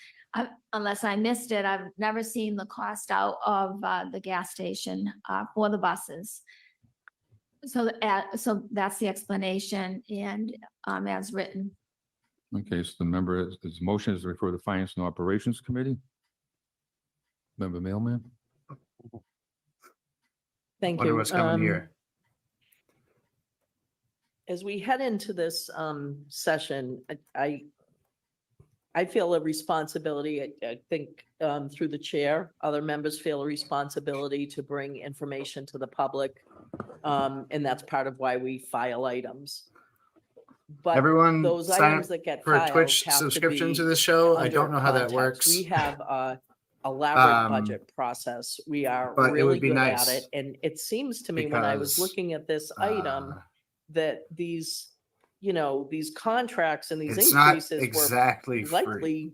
unless I missed it, I've never seen the cost out of the gas station for the buses. So, so that's the explanation and as written. Okay, so the member, his motion is to refer to Finance and Operations Committee. Member Mailman? Thank Wonder you. what's coming here. As we head into this session, I feel a responsibility, I think through the chair, other members feel a responsibility to bring information to the public. And that's part of why we file items. But Everyone those sign items up that get for a filed Twitch have to subscription to be this show. I under don't know how that context. works. We have a elaborate Um, budget process. We are but it really would be good nice at it. And it seems to me when I was because, looking at this item, that these, you know, these contracts and these it's not increases were exactly free. likely what we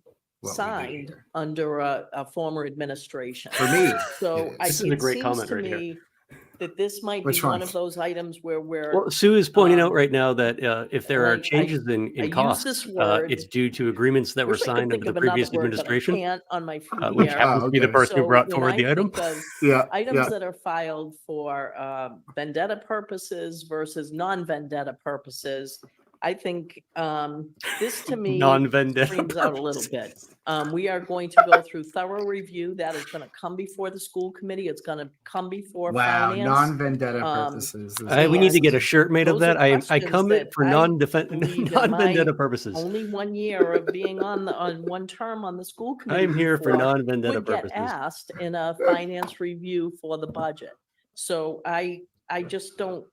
do signed here. under a former administration. For me, So it I, This is a it great seems comment to right here. me that this might be Which one one? of those items where we're. Well, Sue is pointing out um, right now that if there are like, changes I in use costs, this word, it's due to agreements that were wish I could signed under think the of another previous word, but I administration, can't on my feet which here. happens to be the okay. person who So brought when forward I the item. think of Yeah, items yeah. that are filed for vendetta purposes versus non-vendetta purposes, I think this to me Non-vendetta screams out a little purposes. bit. We are going to go through thorough review. That is going to come before the school committee. It's going to come before Wow, finance. non-vendetta Um, purposes. We need to get a and shirt made of those are that. I questions come that for I non-vendetta believe in purposes. only 1 year of being on one term on the school committee. I'm here for before non-vendetta would get purposes. asked in a finance review for the budget. So I just don't,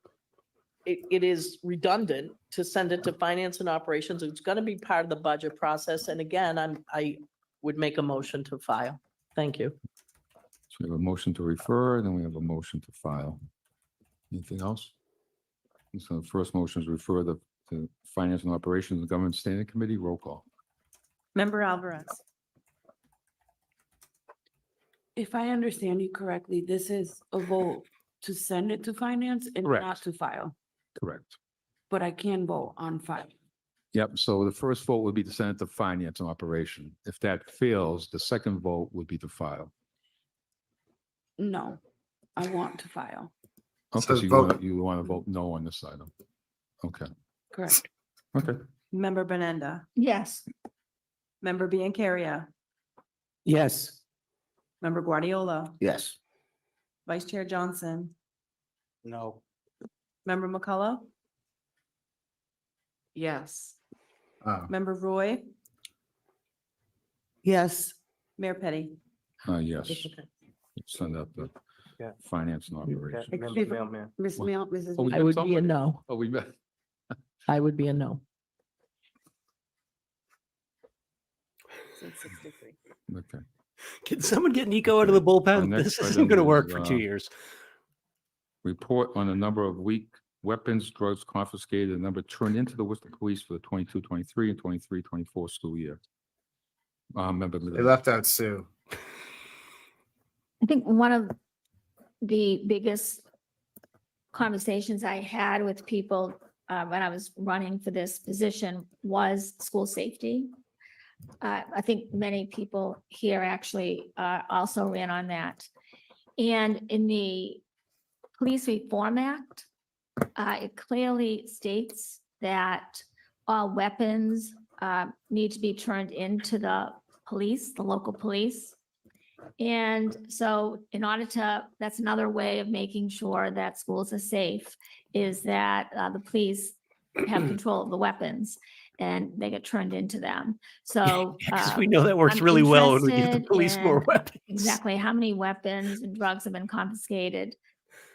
it is redundant to send it to finance and operations. It's going to be part of the budget process. And again, I would make a motion to file. Thank you. So we have a motion to refer, and then we have a motion to file. Anything else? And so the first motion is refer to Finance and Operations and Government Standing Committee. Roll call. Member Alvarez. If I understand you correctly, this is a vote to send it to finance and Correct. not to file, Correct. but I can vote on file. Yep, so the first vote would be to send it to Finance and Operation. If that fails, the second vote would be to file. No, I want to file. Okay, So so vote- you want to vote no on this item? Okay, Correct. okay. Member Benenda. Yes. Member Biancaria. Yes. Member Guardiola. Yes. Vice Chair Johnson. No. Member McCullough. Yes. Member Roy. Yes. Mayor Petty. Yes. Send out the Yeah. Finance and Operations. Excuse me, Ms. What? Mail, Mrs. Oh, we I got would be a somebody? no. Oh, we met. I would be a no. Okay. Can someone get Nico out of the Our bullpen? next This isn't item going to is, work for 2 years. Report on the number of weak weapons, drugs confiscated, and number turned into the Worcester Police for the 22-23 and 23-24 school year. Member They Medina. left out Sue. I think one of the biggest conversations I had with people when I was running for this position was school safety. I think many people here actually also ran on that. And in the Police Reform Act, it clearly states that all weapons need to be turned into the police, the local police. And so in order to, that's another way of making sure that schools are safe, is that the police have control of the weapons and they get turned into them. So. Because we know that works I'm really well when we give the interested police more in weapons. Exactly how many weapons and drugs have been confiscated.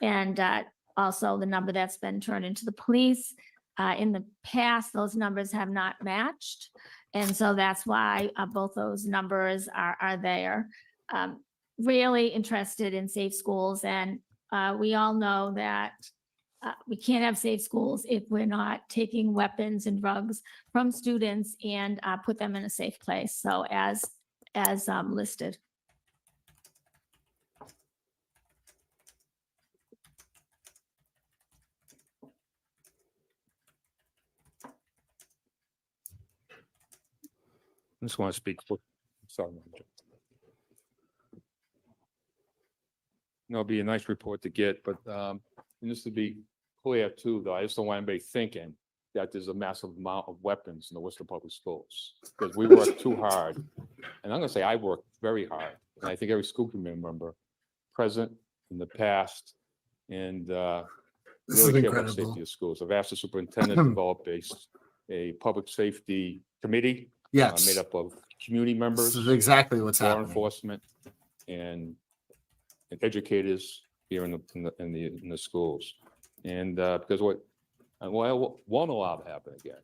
And also the number that's been turned into the police. In the past, those numbers have not matched. And so that's why both those numbers are there. Really interested in safe schools. And we all know that we can't have safe schools if we're not taking weapons and drugs from students and put them in a safe place. So as listed. just want to speak. Sorry. It'll be a nice report to get, but and just to be clear too, though, I just don't want anybody thinking that there's a massive amount of weapons in the Worcester Public Schools, because we work too hard. And I'm gonna say I work very hard, and I think every school committee member present in the past and This is really care about the incredible. safety of schools. I've asked the superintendent to develop a public safety committee Yes, made up of community members, this is exactly what's law happening. enforcement, and educators here in the schools. And because what won't allow to happen again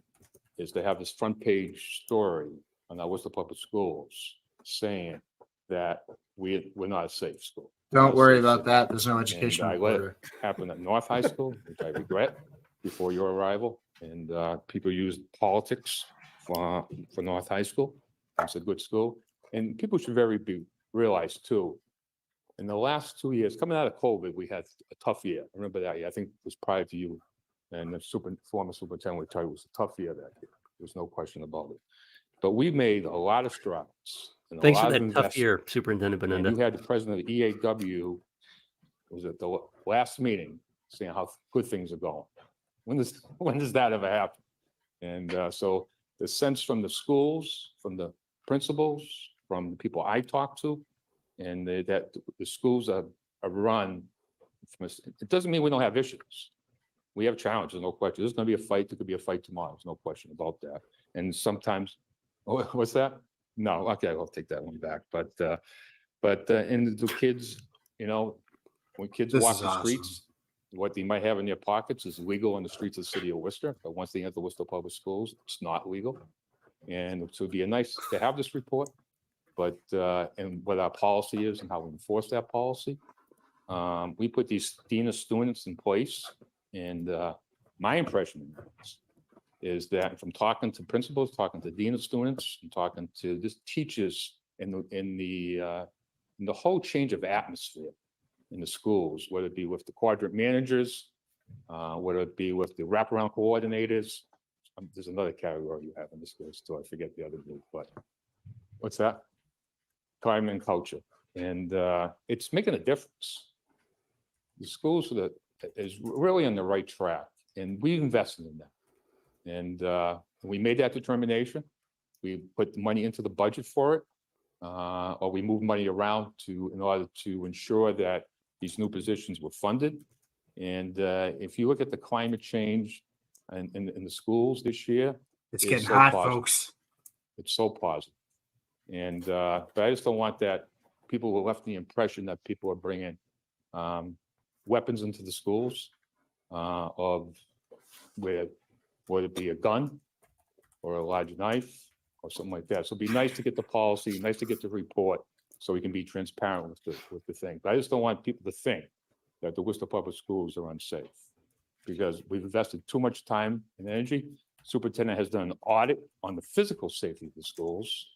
is to have this front page story on our Worcester Public Schools saying that we're not a safe school. Don't worry about that. There's no And education I let it reporter. happen at North High School, which I regret before your arrival. And people used politics for North High School. It's a good school. And people should realize too, in the last 2 years, coming out of COVID, we had a tough year. I remember that year. I think it was prior to you. And the former superintendent would tell you it was a tough year that year. There's no question about it. But we made a lot of strides. and a Thanks lot for of that tough investment. year, Superintendent And Benenda. you had the president of EAW, was at the last meeting, saying how good things are going. When does that ever happen? And so the sense from the schools, from the principals, from the people I talk to, and that the schools are run, it doesn't mean we don't have issues. We have challenges, no question. There's gonna be a fight, there could be a fight tomorrow, there's no question about that. And sometimes, what's that? No, okay, I'll take that one back, but and the kids, when kids This walk is the awesome. streets, what they might have in their pockets is legal on the streets of the city of Worcester, but once they enter Worcester Public Schools, it's not legal. And so it'd be nice to have this report, but, and what our policy is and how we enforce that policy. We put these dean of students in place, and my impression is that from talking to principals, talking to dean of students, and talking to just teachers in the whole change of atmosphere in the schools, whether it be with the quadrant managers, whether it be with the wraparound coordinators. There's another category you have in this list, so I forget the other group, but what's that? Time and culture, and it's making a difference. The schools is really on the right track, and we invested in that. And we made that determination. We put the money into the budget for it, or we moved money around in order to ensure that these new positions were funded. And if you look at the climate change in the schools this year, It's is getting so hot, positive. folks. It's so positive. And but I just don't want that people were left the impression that people are bringing weapons into the schools of whether it be a gun or a large knife or something like that. So it'd be nice to get the policy, nice to get the report, so we can be transparent with the thing. But I just don't want people to think that the Worcester Public Schools are unsafe, because we've invested too much time and energy. Superintendent has done an audit on the physical safety of the schools,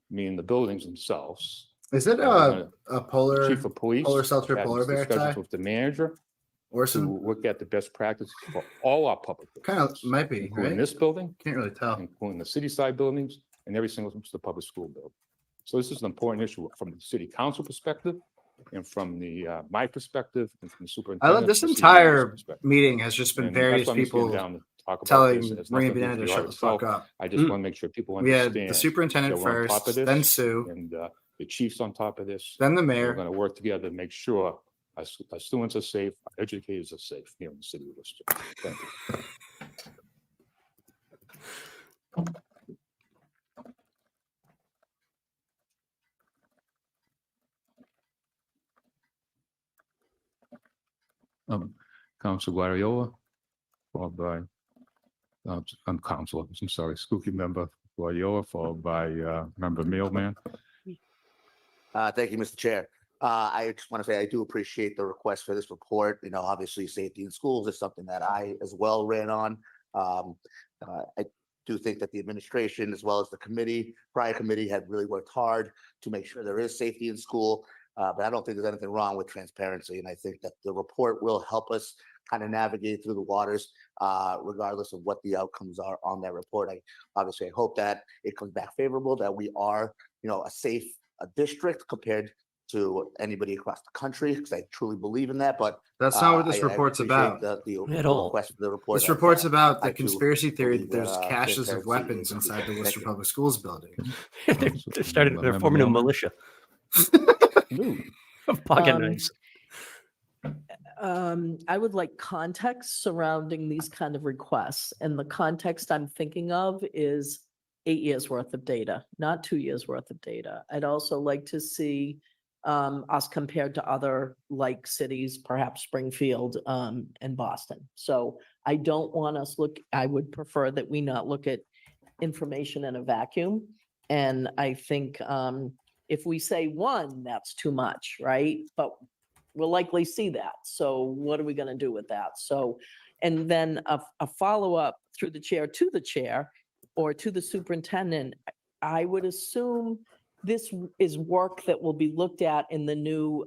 meaning the buildings themselves. Is it And a polar Chief of Police. polar seltzer had polar bear discussions tie? with the manager Or to some look at the best practices for all our public. kind of buildings, might be, including right? this building, Can't really tell. including the city side buildings, and every single public school building. So this is an important issue from the city council perspective, and from my perspective, and from the I superintendent. love this the CEO's entire perspective. meeting has just been And that's various why I'm just getting people down to talk about telling this. It has Maria nothing to do Banana to with shut art the fuck itself. up. I just want to make sure people We had understand. the superintendent that we're on top first, of then this, Sue, And the chief's on top of this. then the We're mayor. going to work together to make sure our students are safe, our educators are safe here in the city of Worcester. Thank you. Council Guardiola, followed by, I'm Council, I'm sorry, school committee member Guardiola, followed by member Mailman. Thank you, Mr. Chair. I just want to say I do appreciate the request for this report. Obviously, safety in schools is something that I as well ran on. I do think that the administration, as well as the prior committee, had really worked hard to make sure there is safety in school. But I don't think there's anything wrong with transparency. And I think that the report will help us kind of navigate through the waters, regardless of what the outcomes are on that report. I hope that it comes back favorable, that we are, a safe district compared to anybody across the country, because I truly believe in that. But That's not what this I report's appreciate about. At all. request for the report. This report's about I the too conspiracy theory believe that there's that, caches of transparency weapons is inside the key. Worcester Thank you. Public Schools building. They're forming a militia of pocket knives. I would like context surrounding these kind of requests. And the context I'm thinking of is 8 years worth of data, not 2 years worth of data. I'd also like to see us compared to other like cities, perhaps Springfield and Boston. So I don't want us I would prefer that we not look at information in a vacuum. And I think if we say one, that's too much, right? But we'll likely see that. So what are we going to do with that? So, and then a follow-up through the chair to the chair or to the superintendent, I would assume this is work that will be looked at in the new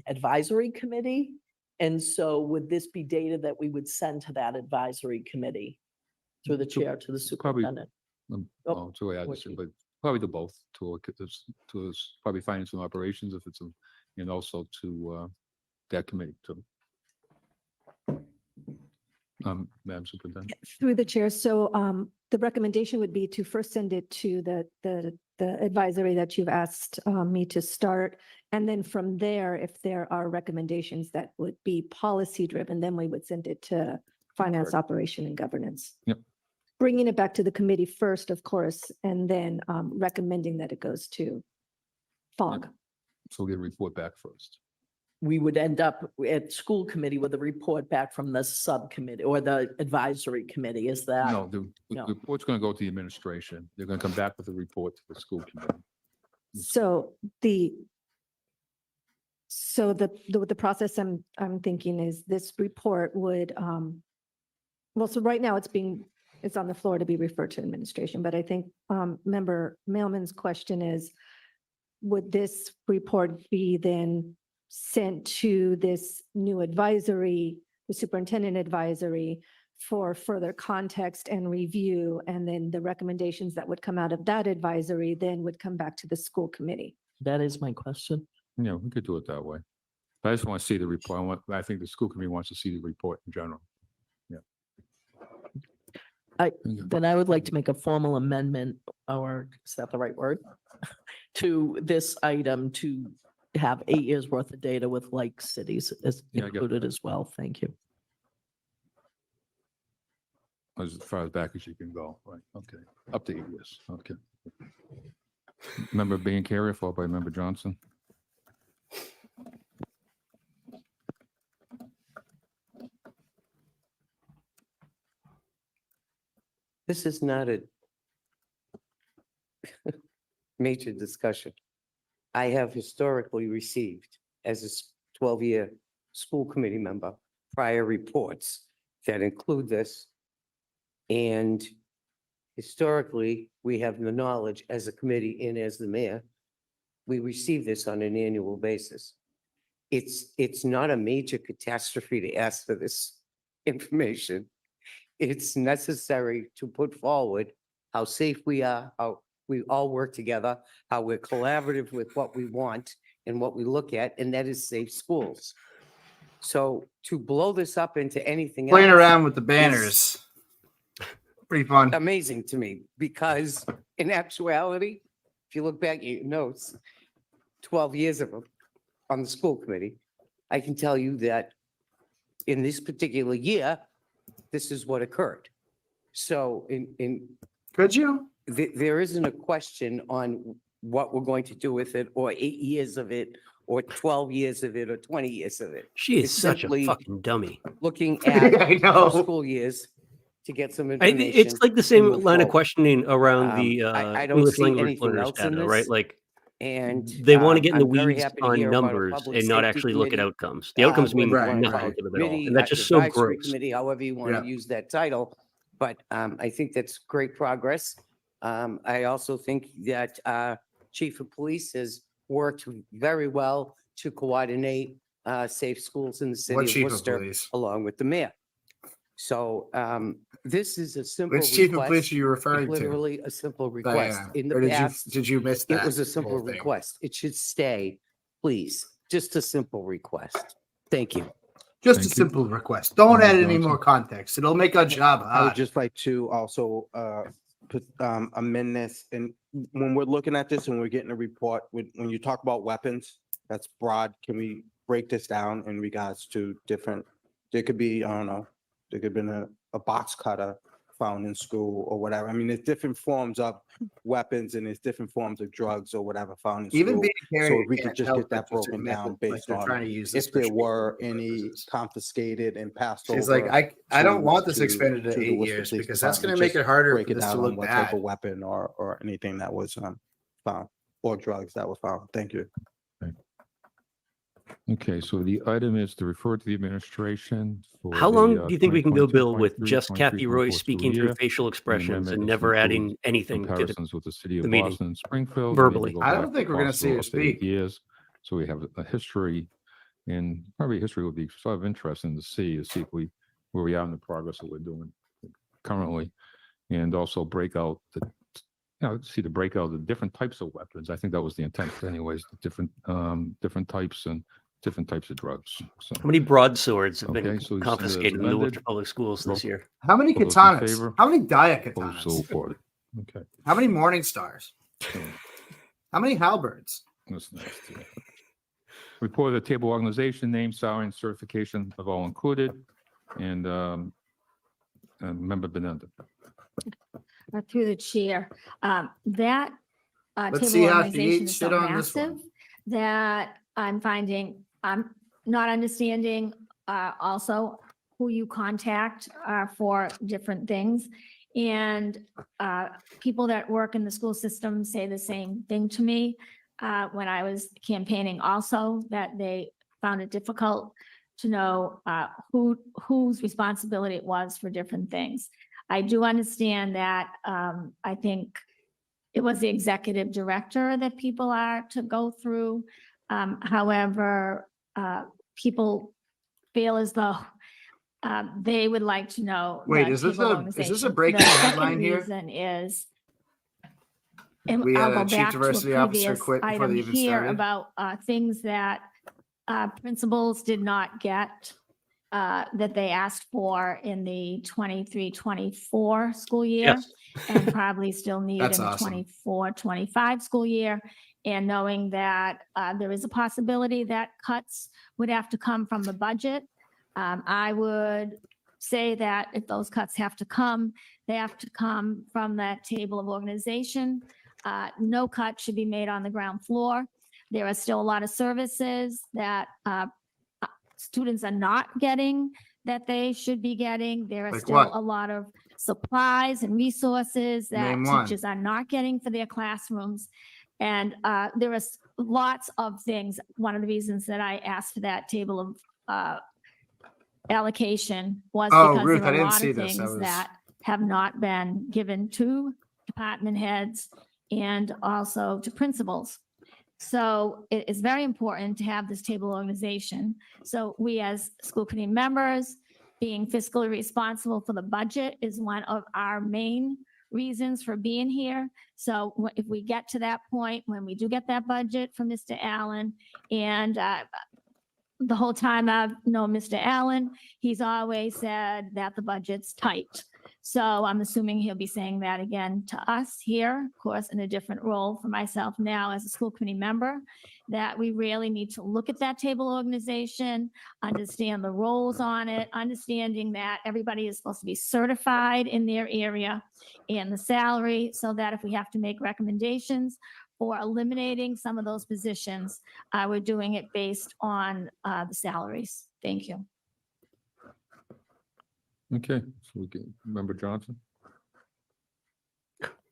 advisory committee. And so would this be data that we would send to that advisory committee through the chair to the superintendent? It's the way I just, but probably to both, to probably finance and operations if it's, and also to that committee too. Madam Superintendent. Through the chair. So the recommendation would be to first send it to the advisory that you've asked me to start. And then from there, if there are recommendations that would be policy driven, then we would send it to finance, operation and governance. Yep. Bringing it back to the committee first, of course, and then recommending that it goes to FOG. So we'll get a report back first. We would end up at school committee with a report back from the subcommittee or the advisory committee. Is that? No, the report's going to go to the administration. They're going to come back with a report to the school committee. So the process I'm thinking is this report would, well, so right now it's on the floor to be referred to administration, but I think Member Mailman's question is, would this report be then sent to this new advisory, the superintendent advisory, for further context and review, and then the recommendations that would come out of that advisory then would come back to the school committee? That is my question. Yeah, we could do it that way. But I just want to see the report. I think the school committee wants to see the report in general. Then I would like to make a formal amendment, or is that the right word? To this item to have 8 years worth of data with like cities as Yeah, I get included that. as well. Thank you. As far as back as you can go, right? Okay, up to 8 years. Okay. Member Bean Carrier, followed by Member Johnson. This is not a major discussion. I have historically received, as a 12-year school committee member, prior reports that include this. And historically, we have the knowledge as a committee and as the mayor, we receive this on an annual basis. It's not a major catastrophe to ask for this information. It's necessary to put forward how safe we are, how we all work together, how we're collaborative with what we want and what we look at, and that is safe schools. So to blow this up into anything else. Playing around with the is banners. Pretty fun. Amazing to me, because in actuality, if you look back at your notes, 12 years of them on the school committee, I can tell you that in this particular year, this is what occurred. So could you? There isn't a question on what we're going to do with it, or 8 years of it, or 12 years of it, or 20 years of it. She is It's such a simply fucking dummy. Looking at I know. our school years to get some I, information. it's like the and same move line of forward. questioning around the I don't English see language anything learners else in data, right? this. Like And they want to get in the I'm very weeds happy to on hear about a numbers public and not safety actually look at committee, outcomes. The outcomes mean whether Right, you wanna nothing call right. it to them at all, committee, and that's just so advisory gross. Committee, however you want Yeah. to use that title, but I think that's great progress. I also think that Chief of Police has worked very well to coordinate safe schools in the What city of chief of Worcester, police? along with the mayor. So this is a simple Which chief of police request, are you referring to? literally a simple request. Diana? In Or the did past, you miss that? it was a simple whole thing? request. It should stay, please. Just a simple request. Thank you. Just a Thank you. simple request. Don't Member add any Johnson. more context. It'll make our job I would hard. just like to also amend this, and when we're looking at this and we're getting a report, when you talk about weapons, that's broad. Can we break this down in regards to different, there could be, I don't know, there could have been a box cutter found in school or whatever. I mean, there's different forms of weapons and there's different forms of drugs or whatever found in Even school. being So carried if we could can't just help get that but just broken admit down that, based they're on trying to use this if for there shooting were any purposes. confiscated and passed over. She's like, I don't want this to- expanded to to the 8 Worcester years Police because that's going to Department. make Just it harder break for it this to down on look what type bad. of weapon or anything that was found or drugs that were found. Thank you. Okay, so the item is to refer to the administration. For How the, long do you think we can go, 2022, Bill, with 23, just Kathy 24 Roy school speaking through year. facial expressions amendment and is never to adding include anything to Comparisons with the city the of meeting? Boston and Springfield. Verbally. Go I don't back think we're gonna see her possible up to 8 speak. Years, so we have a history, and probably history would be sort of interesting to see if we, where we are in the progress that we're doing currently. And also break out see the breakout of the different types of weapons. I think that was the intent anyways, the different types and different types of drugs. So, How many broadswords have been Okay, so you send it as confiscated in the amended. Worcester Public Schools this Roll- year? How many All those in katanas? favor? How many Diet opposed, so katanas? forth. Okay. How many Morning Stars? How many Halberds? That's next. Yeah. Report of the table organization, name, salary, and certification of all included. And Member Benenda. Through the chair, that Let's see table how she organization eats is so shit on this one. massive that I'm not understanding also who you contact for different things. And people that work in the school system say the same thing to me when I was campaigning also, that they found it difficult to know whose responsibility it was for different things. I do understand that I think it was the executive director that people are to go through. However, people feel as though they would like to know. Wait, the is this table a organization. breaking The second headline here? reason is, and We I'll had a go chief back to a diversity officer previous quit before item they even here started. about things that principals did not get that they asked for in the 23-24 school year. Yes. And probably still need in That's the awesome. 24-25 school year. And knowing that there is a possibility that cuts would have to come from the budget. I would say that if those cuts have to come, they have to come from that table of organization. No cut should be made on the ground floor. There are still a lot of services that students are not getting that they should be getting. There are Like still what? a lot of supplies and resources that Name one. teachers are not getting for their classrooms. And there are lots of things. One of the reasons that I asked for that table of allocation was Oh, because Ruth, there I are a didn't lot see of this. I things was- that have not been given to department heads and also to principals. So it is very important to have this table organization. So we as school committee members, being fiscally responsible for the budget is one of our main reasons for being here. So if we get to that point, when we do get that budget from Mr. Allen, and the whole time I've known Mr. Allen, he's always said that the budget's tight. So I'm assuming he'll be saying that again to us here, of course, in a different role for myself now as a school committee member, that we really need to look at that table organization, understand the roles on it, understanding that everybody is supposed to be certified in their area and the salary, so that if we have to make recommendations for eliminating some of those positions, we're doing it based on the salaries. Thank you. Okay, so we can, Member Johnson?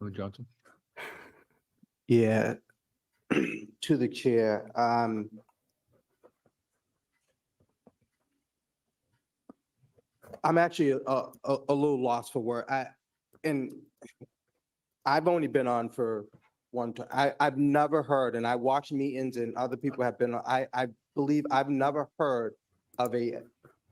Member Johnson? Yeah, to the chair, I'm actually a little lost for word. I've only been on for one time. I've never heard, and I watch meetings and other people have been, I've believe I've never heard of a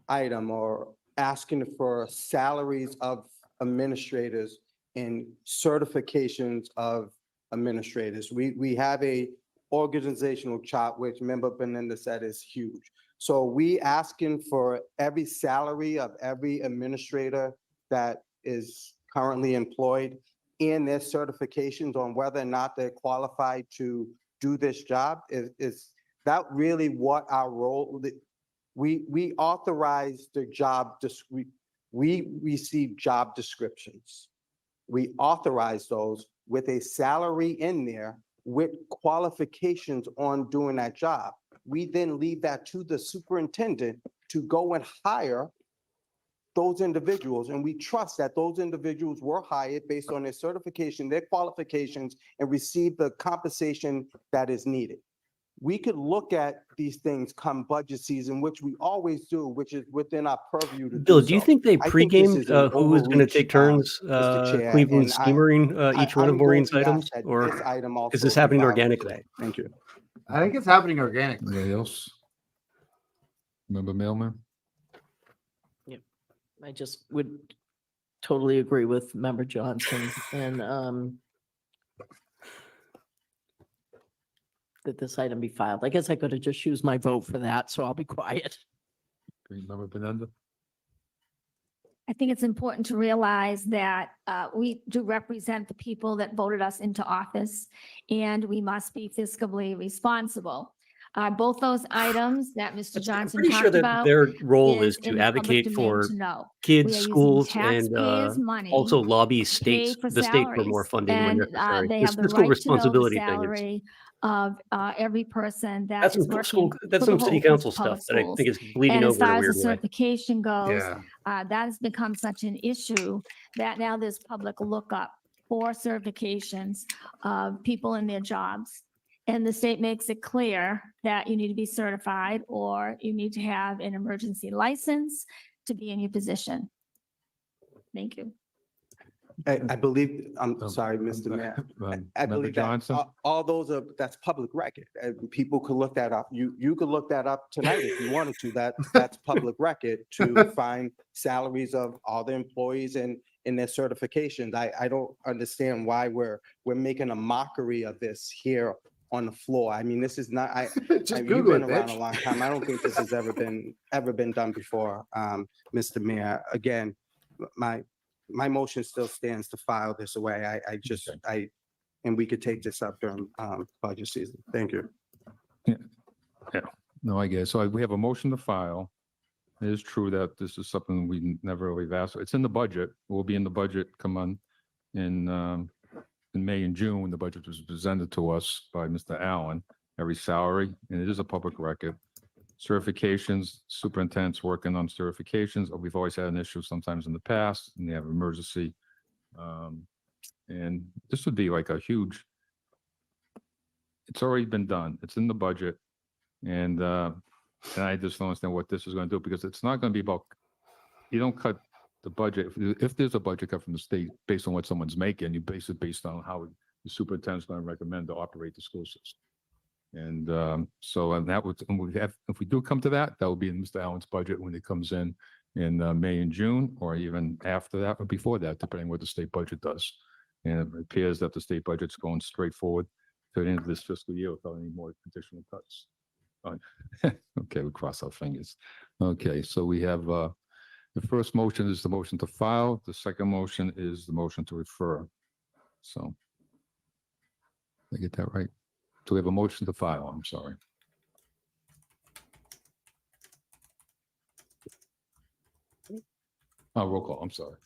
item or asking for salaries of administrators and certifications of administrators. We have a organizational chart, which Member Belinda said is huge. So we asking for every salary of every administrator that is currently employed and their certifications on whether or not they're qualified to do this job. Is that really what our role? We authorize the job, we receive job descriptions. We authorize those with a salary in there with qualifications on doing that job. We then leave that to the superintendent to go and hire those individuals. And we trust that those individuals were hired based on their certification, their qualifications, and receive the compensation that is needed. We could look at these things come budget season, which we always do, which is within our purview to do. Bill, do you so. think they I think this is pre-gamed an who was going to overreach, take turns Mr. Chair, Cleveland and schemering each one of I'm going Maureen's to ask items? that Or this item also is this be happening filed organically? today. Thank you. I think it's happening organically. Anybody else? Member Mailman? I just would totally agree with Member Johnson and that this item be filed. I guess I could have just used my vote for that, so I'll be quiet. Member Belinda? I think it's important to realize that we do represent the people that voted us into office, and we must be fiscally responsible. Both those items that Mr. I'm Johnson pretty sure talked that about. their role is is in to the public advocate domain for to know. kids, We are using schools, and taxpayers' money also lobby to pay states, for the state for more salaries, funding when and necessary. they This have the fiscal right to know the responsibility thing is salary of every person that that's is some school, working. that's for the some city whole council public stuff that I schools. think is bleeding And as over in far a as the weird way. certification goes, Yeah. that has become such an issue that now there's public lookup for certifications of people in their jobs. And the state makes it clear that you need to be certified or you need to have an emergency license to be in your position. Thank you. I believe, I'm sorry, Mr. Mayor. I Member believe that Johnson? all those are, that's public record. People could look that up. You could look that up tonight if you wanted to. That's public record to find salaries of all the employees and in their certifications. I don't understand why we're making a mockery of this here on the floor. I mean, this is not, Just you've Google been it, around bitch. a long time. I don't think this has ever been done before, Mr. Mayor. Again, my motion still stands to file this away. And we could take this up during budget season. Thank you. No, I guess. So we have a motion to file. It is true that this is something we never really asked. It's in the budget. It will be in the budget come on in May and June when the budget was presented to us by Mr. Allen, every salary, and it is a public record. Certifications, superintendent's working on certifications. We've always had an issue sometimes in the past, and they have emergency. And this would be like a huge, it's already been done. It's in the budget. And I just don't understand what this is going to do because it's not going to be about, you don't cut the budget. If there's a budget cut from the state based on what someone's making, you base it based on how the superintendent's going to recommend to operate the school system. And and that would, and we have, if we do come to that, that will be in Mr. Allen's budget when it comes in May and June, or even after that or before that, depending what the state budget does. And it appears that the state budget's going straight forward to the end of this fiscal year without any more additional cuts. Okay, we cross our fingers. Okay, so we have the first motion is the motion to file. The second motion is the motion to refer. So did I get that right? Do we have a motion to file? I'm sorry. Oh, roll call. I'm sorry.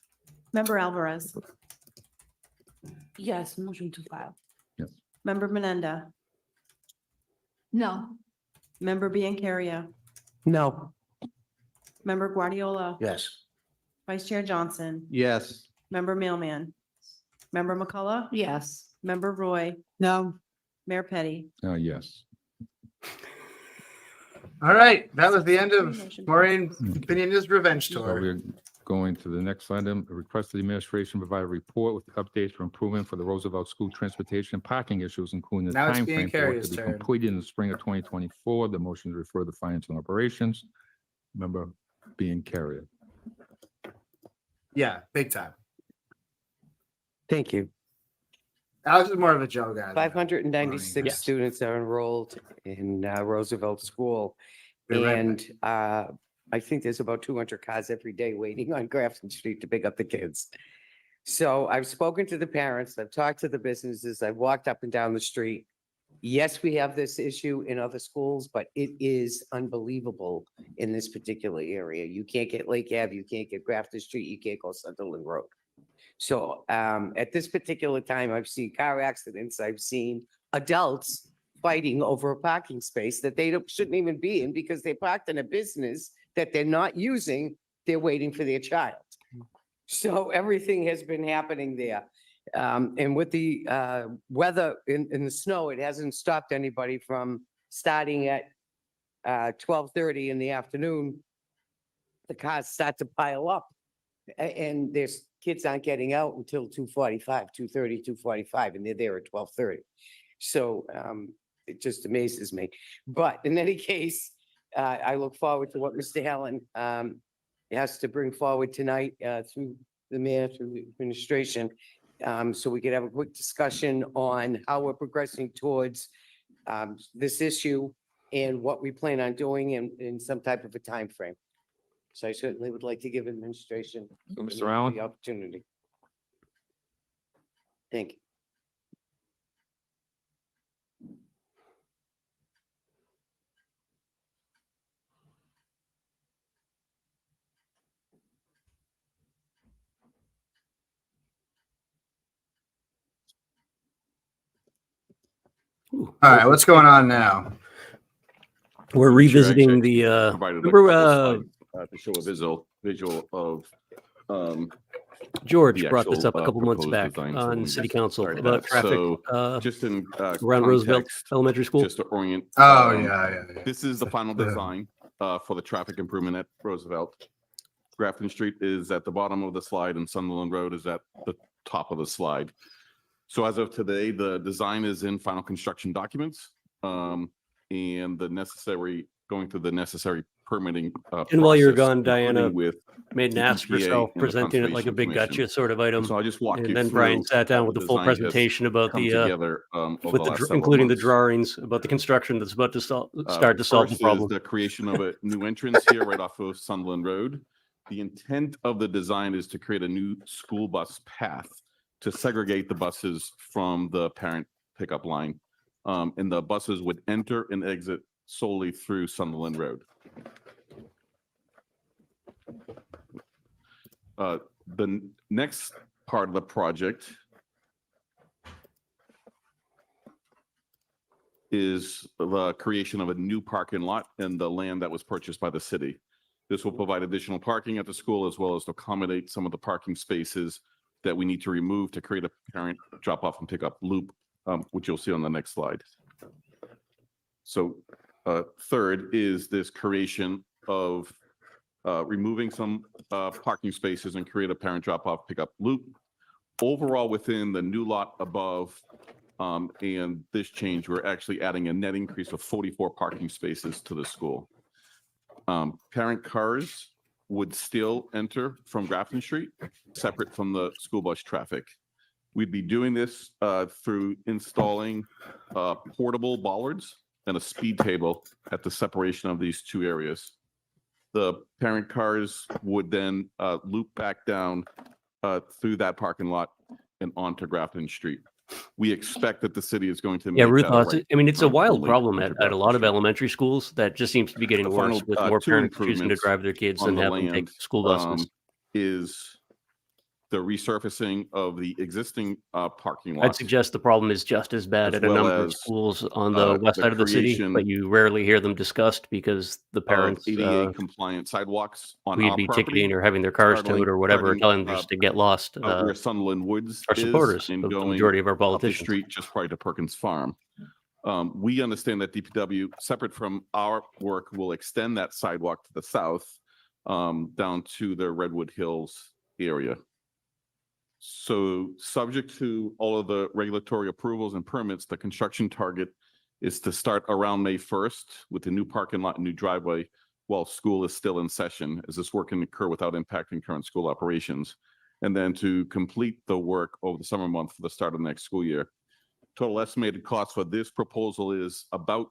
Member Alvarez, Yes, motion to file. Member Menenda, No. Member Biancaria, No. Member Guardiola, Yes. Vice Chair Johnson, Yes. Member Mailman, Member McCullough, Yes. Member Roy, No. Mayor Petty. Yes. All right, that was the end of Motion Maureen Beninda's revenge So tour. we're Going to the next item, request the administration provide a report with updates for improvement for the Roosevelt School transportation and parking issues, including the Now it's being timeframe for it Carrier's to be turn. completed in the spring of 2024. The motion to refer to finance and operations. Member being Carrier. Yeah, big time. Thank you. Alex is more of a Joe guy. than 596 Yes. students are enrolled in Roosevelt School. You're right. And I think there's about 200 cars every day waiting on Grafton Street to pick up the kids. So I've spoken to the parents, I've talked to the businesses, I've walked up and down the street. Yes, we have this issue in other schools, but it is unbelievable in this particular area. You can't get Lake Ave, you can't get Grafton Street, you can't go Sunderland Road. So at this particular time, I've seen car accidents, I've seen adults fighting over a parking space that they shouldn't even be in because they parked in a business that they're not using, they're waiting for their child. So everything has been happening there. And with the weather in the snow, it hasn't stopped anybody from starting at 12:30 in the afternoon. The cars start to pile up and there's kids aren't getting out until 2:45, 2:30, 2:45, and they're there at 12:30. So it just amazes me. But in any case, I look forward to what Mr. Helen has to bring forward tonight through the mayor, through the administration. So we could have a quick discussion on how we're progressing towards this issue and what we plan on doing in some type of a time frame. So I certainly would like to give administration Mr. Allen? the opportunity. Thank you. All right, what's going on now? We're revisiting the, Provided a remember, couple slides, to show a visual of George the brought this actual, up a couple months proposed back design. So let on me city just council start about that. traffic So, just in around Roosevelt context, Elementary School. just to orient. Oh, yeah. This is the final design for the traffic improvement at Roosevelt. Grafton Street is at the bottom of the slide and Sunderland Road is at the top of the slide. So as of today, the design is in final construction documents and going through the necessary permitting. And while you're process, gone, Diana including with made an ass of EPA herself, and the presenting it like a Conservation big Commission. gotcha sort of item. So I'll just walk you And then through Brian sat down how with the the full design has presentation about come the, together, over with the the, last several including the months. drawings about the construction that's about to start to solve the First is problem. the creation of a new entrance here right off of Sunderland Road. The intent of the design is to create a new school bus path to segregate the buses from the parent pickup line. And the buses would enter and exit solely through Sunderland Road. The next part of the project is the creation of a new parking lot in the land that was purchased by the city. This will provide additional parking at the school as well as to accommodate some of the parking spaces that we need to remove to create a parent drop-off and pickup loop, which you'll see on the next slide. So third is this creation of removing some parking spaces and create a parent drop-off pickup loop. Overall, within the new lot above and this change, we're actually adding a net increase of 44 parking spaces to the school. Parent cars would still enter from Grafton Street, separate from the school bus traffic. We'd be doing this through installing portable bollards and a speed table at the separation of these two areas. The parent cars would then loop back down through that parking lot and onto Grafton Street. We expect that the city is going to. Yeah, make Ruth, that a right I mean, it's a turn wild only problem onto at a lot of elementary schools that just seems to be getting The worse final, with more two parents choosing to improvements drive their kids on than the have them take land, school buses. Is the resurfacing of the existing parking lot. I'd suggest the problem is just as bad as at a well number of as, schools on the west the side of the city, creation but you rarely hear them discussed because the parents ADA compliant sidewalks on we'd our be property. ticketing or having their cars towed or whatever, telling them just to get lost. Where Sunderland Woods Are is supporters and of the going majority of our up the politicians. street just prior to Perkins Farm. We understand that DPW, separate from our work, will extend that sidewalk to the south down to the Redwood Hills area. So subject to all of the regulatory approvals and permits, the construction target is to start around May 1st with the new parking lot and new driveway while school is still in session, as this work can occur without impacting current school operations. And then to complete the work over the summer month for the start of the next school year. Total estimated cost for this proposal is about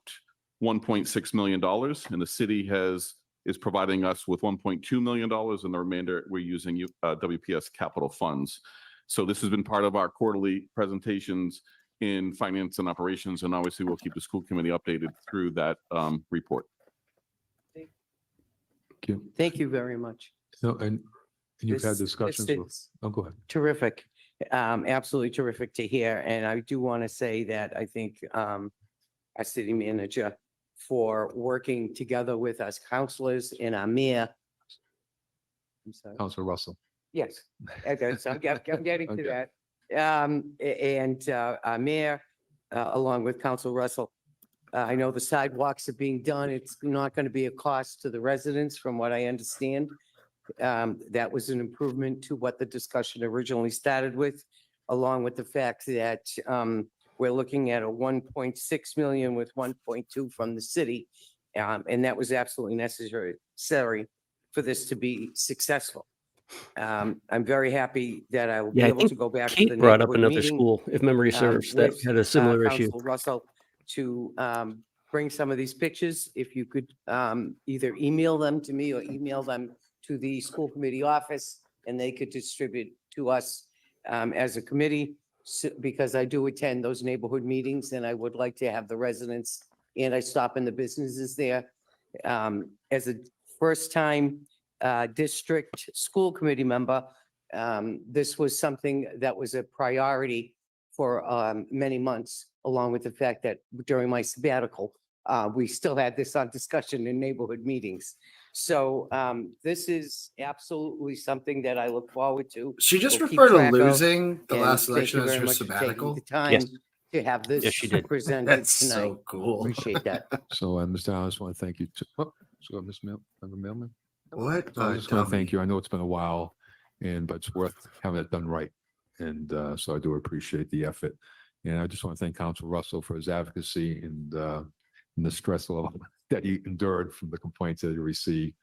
$1.6 million, and the city is providing us with $1.2 million, and the remainder we're using WPS capital funds. So this has been part of our quarterly presentations in finance and operations, and obviously we'll keep the school committee updated through that report. Thank you. Thank you very much. So, and you've had This- discussions this with, is oh, go ahead. Terrific. Absolutely terrific to hear. And I do want to say that I think our city manager for working together with us counselors and our mayor. I'm sorry. Councilor Russell. Yes, okay, so I'm getting to Okay. that. Our mayor, along with Council Russell, I know the sidewalks are being done. It's not going to be a cost to the residents, from what I understand. That was an improvement to what the discussion originally started with, along with the fact that we're looking at a 1.6 million with 1.2 from the city. And that was absolutely necessary for this to be successful. I'm very happy that I will be Yeah, I able think to go back to Kate the brought up neighborhood another meeting, school, if memory serves, that with, had a similar issue. Council Russell to bring some of these pictures. If you could either email them to me or email them to the school committee office, and they could distribute to us as a committee, because I do attend those neighborhood meetings, and I would like to have the residents, and I stop in the businesses there. As a first-time district school committee member, this was something that was a priority for many months, along with the fact that during my sabbatical, we still had this on discussion in neighborhood meetings. So this is absolutely something that I look forward to. She just We'll keep referred to track of, losing the and last thank election you as very her much for taking sabbatical. the time Yes. to have this Yes, she did. presented That's tonight. so cool. Appreciate that. So, Mr. Allen, I just want to thank you. So, Ms. Member Mailman? What? I a just want to thank dummy. you. I know it's been a while, but it's worth having it done right. And so I do appreciate the effort. And I just want to thank Council Russell for his advocacy and the stress level that he endured from the complaints that he received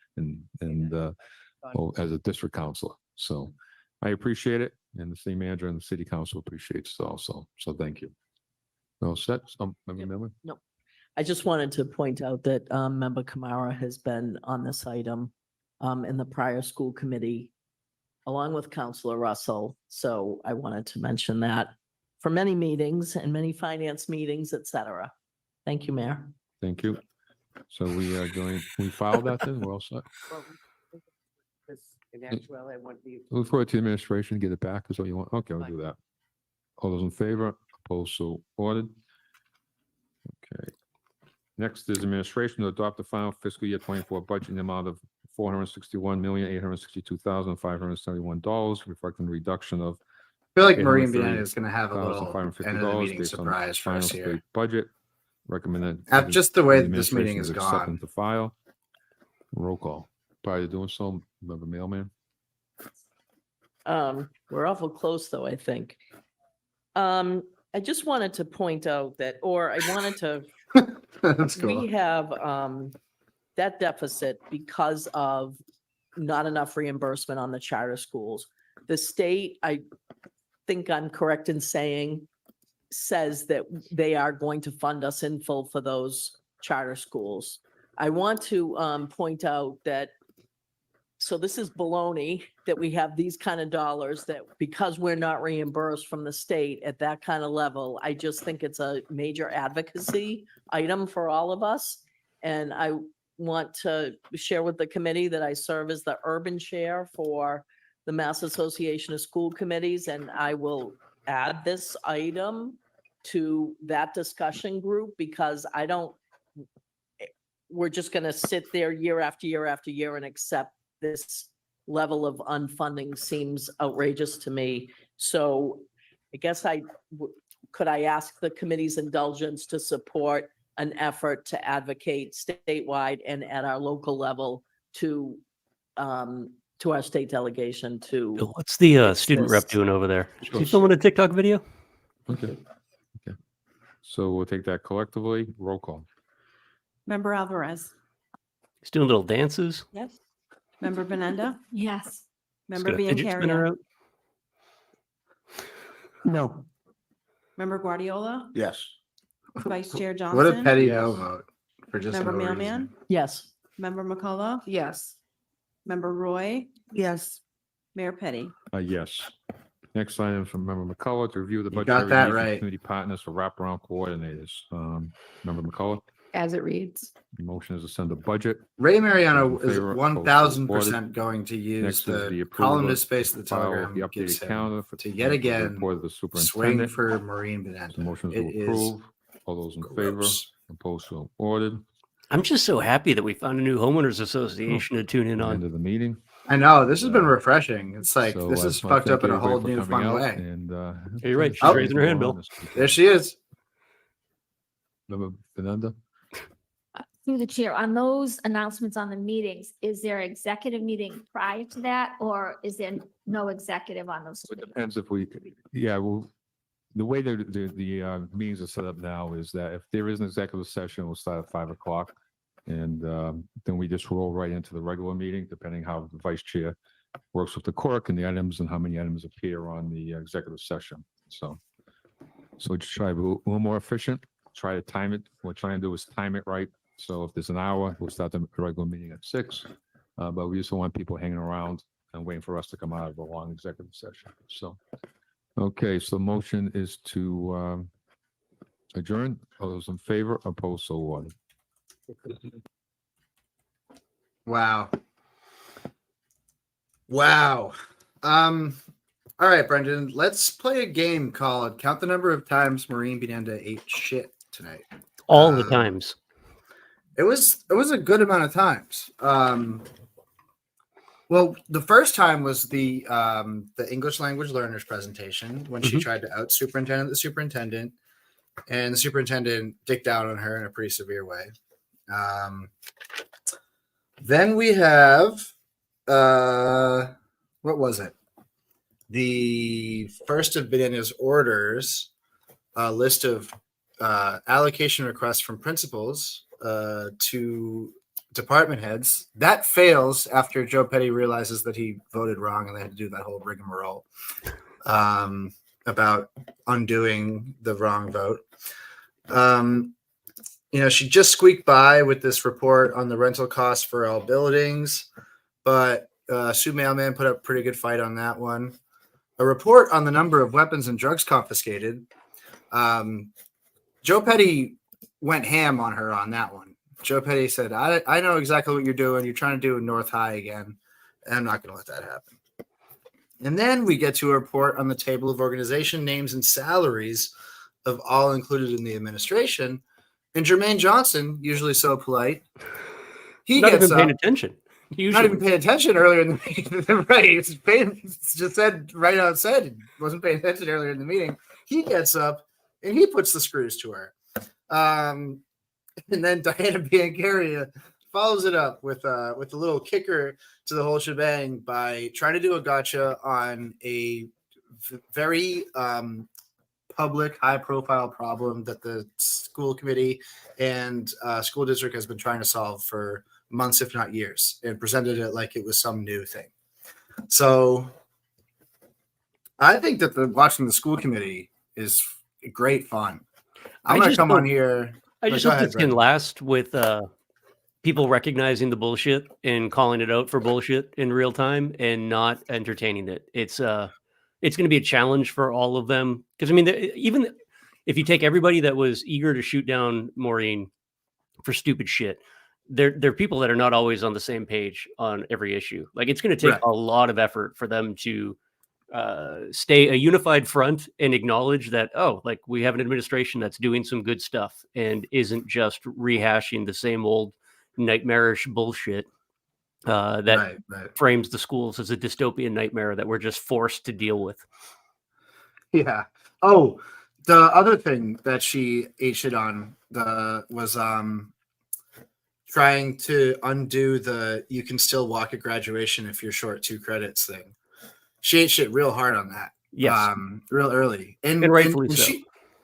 as a district councilor. So I appreciate it, and the city manager and the city council appreciates it also. So thank you. Well set. Member Mailman? No, I just wanted to point out that Member Kamara has been on this item in the prior school committee, along with Councilor Russell. So I wanted to mention that for many meetings and many finance meetings, et cetera. Thank you, Mayor. Thank you. So we file that then? We're all set? Well, in actuality, I want the. We'll refer it to the administration, get it back, is what you want? Okay, we'll do that. All those in favor, opposed, so ordered. Okay. Next is administration to adopt the final fiscal year 24 budget in the amount of $461,862,571, reflecting the reduction of I feel like Maureen Vianney is going to have a little $830,550 end of the meeting based on the surprise for final us here. state budget. Recommended. Just the way the that this meeting administration has accept gone. into file. Roll call. Prior to doing so, Member Mailman. We're awful close, though, I think. I just wanted to point out that, or I wanted to That's cool. we have that deficit because of not enough reimbursement on the charter schools. The state, I think I'm correct in saying, says that they are going to fund us in full for those charter schools. I want to point out that, so this is baloney that we have these kind of dollars that because we're not reimbursed from the state at that kind of level, I just think it's a major advocacy item for all of us. And I want to share with the committee that I serve as the urban chair for the Mass Association of School Committees, and I will add this item to that discussion group because we're just going to sit there year after year after year and accept this level of unfunding seems outrageous to me. So I guess could I ask the committee's indulgence to support an effort to advocate statewide and at our local level to to our state delegation to. Bill, what's the student rep Exist. doing over there? Is he Sure. filming a TikTok video? Okay. Okay. So we'll take that collectively. Roll call. Member Alvarez, He's doing little dances. Yes. Member Benenda, Yes. He's Member got a fidget spinner Biancaria, out. No. Member Guardiola, Yes. Vice Chair What a Johnson. petty no vote for just Member no reason. Mailman, Yes. Member McCullough, Yes. Member Roy, Yes. Mayor Petty. Yes. Next item from Member McCullough to review the You budgetary got that needs of right. community partners for wraparound coordinators. Member McCullough, As it reads. the motion is to send the budget. Ray Mariano Those in is favor, opposed, 1,000% going to use Next is the the approval columnist space of the file Telegram the gives updated him calendar for to yet again report of the swing superintendent. for Maureen The Benenda. motion is It to is approve. All those in favor, gross. opposed, so ordered. I'm just so happy that we found a new homeowners association to tune in End on. of the meeting. I know, this has been refreshing. It's like, So, this I is just wanna fucked up thank in a whole everybody for new coming fun out way. And, Yeah, you're right. She's Oh. raising her hand, Bill. There she is. Member Fernanda? Through the chair, on those announcements on the meetings, is there executive meeting prior to that, or is there no executive on those? It depends if we, yeah, well, the way the meetings are set up now is that if there is an executive session, we'll start at 5:00. And then we just roll right into the regular meeting, depending how the vice chair works with the clerk and the items and how many items appear on the executive session. So just try to be a little more efficient, try to time it. What we're trying to do is time it right. So if there's an hour, we'll start the regular meeting at 6. But we just don't want people hanging around and waiting for us to come out of a long executive session. So, okay, so motion is to adjourn. All those in favor, opposed, so ordered. Wow. Wow. All right, Brendan, let's play a game called Count the Number of Times Maureen Benenda Ate Shit tonight. All the times. It was a good amount of times. Well, the first time was the English language learners presentation when she tried to out superintendent the superintendent, and the superintendent dicked out on her in a pretty severe way. Then we have what was it? The first of Benenda's orders, a list of allocation requests from principals to department heads. That fails after Joe Petty realizes that he voted wrong and they had to do that whole rigmarole about undoing the wrong vote. She just squeaked by with this report on the rental costs for all buildings, but Sue Mailman put up a pretty good fight on that one. A report on the number of weapons and drugs confiscated. Joe Petty went ham on her on that one. Joe Petty said, I know exactly what you're doing. You're trying to do North High again. And I'm not going to let that happen. And then we get to a report on the table of organization names and salaries of all included in the administration. And Jermaine Johnson, usually so polite, he Not gets even paying up, attention. not Usually. even paying attention earlier in the meeting. Right. It's just said right outside. Wasn't paying attention earlier in the meeting. He gets up and he puts the screws to her. And then Diana Biancaria follows it up with a little kicker to the whole shebang by trying to do a gotcha on a very public, high-profile problem that the school committee and school district has been trying to solve for months, if not years, and presented it like it was some new thing. So I think that watching the school committee is great fun. I'm going to come on here. I just Go hope ahead, this can Brendan. last with people recognizing the bullshit and calling it out for bullshit in real time and not entertaining it. It's going to be a challenge for all of them. Because, I mean, even if you take everybody that was eager to shoot down Maureen for stupid shit, they're people that are not always on the same page on every issue. Like, it's going to take Right. a lot of effort for them to stay a unified front and acknowledge that, like, we have an administration that's doing some good stuff and isn't just rehashing the same old nightmarish bullshit that Right. frames the schools as a dystopian nightmare that we're just forced to deal with. Yeah. Oh, the other thing that she ate shit on was trying to undo the you can still walk at graduation if you're short 2 credits thing. She ate shit real hard on that. Yes. Real early. And rightfully so.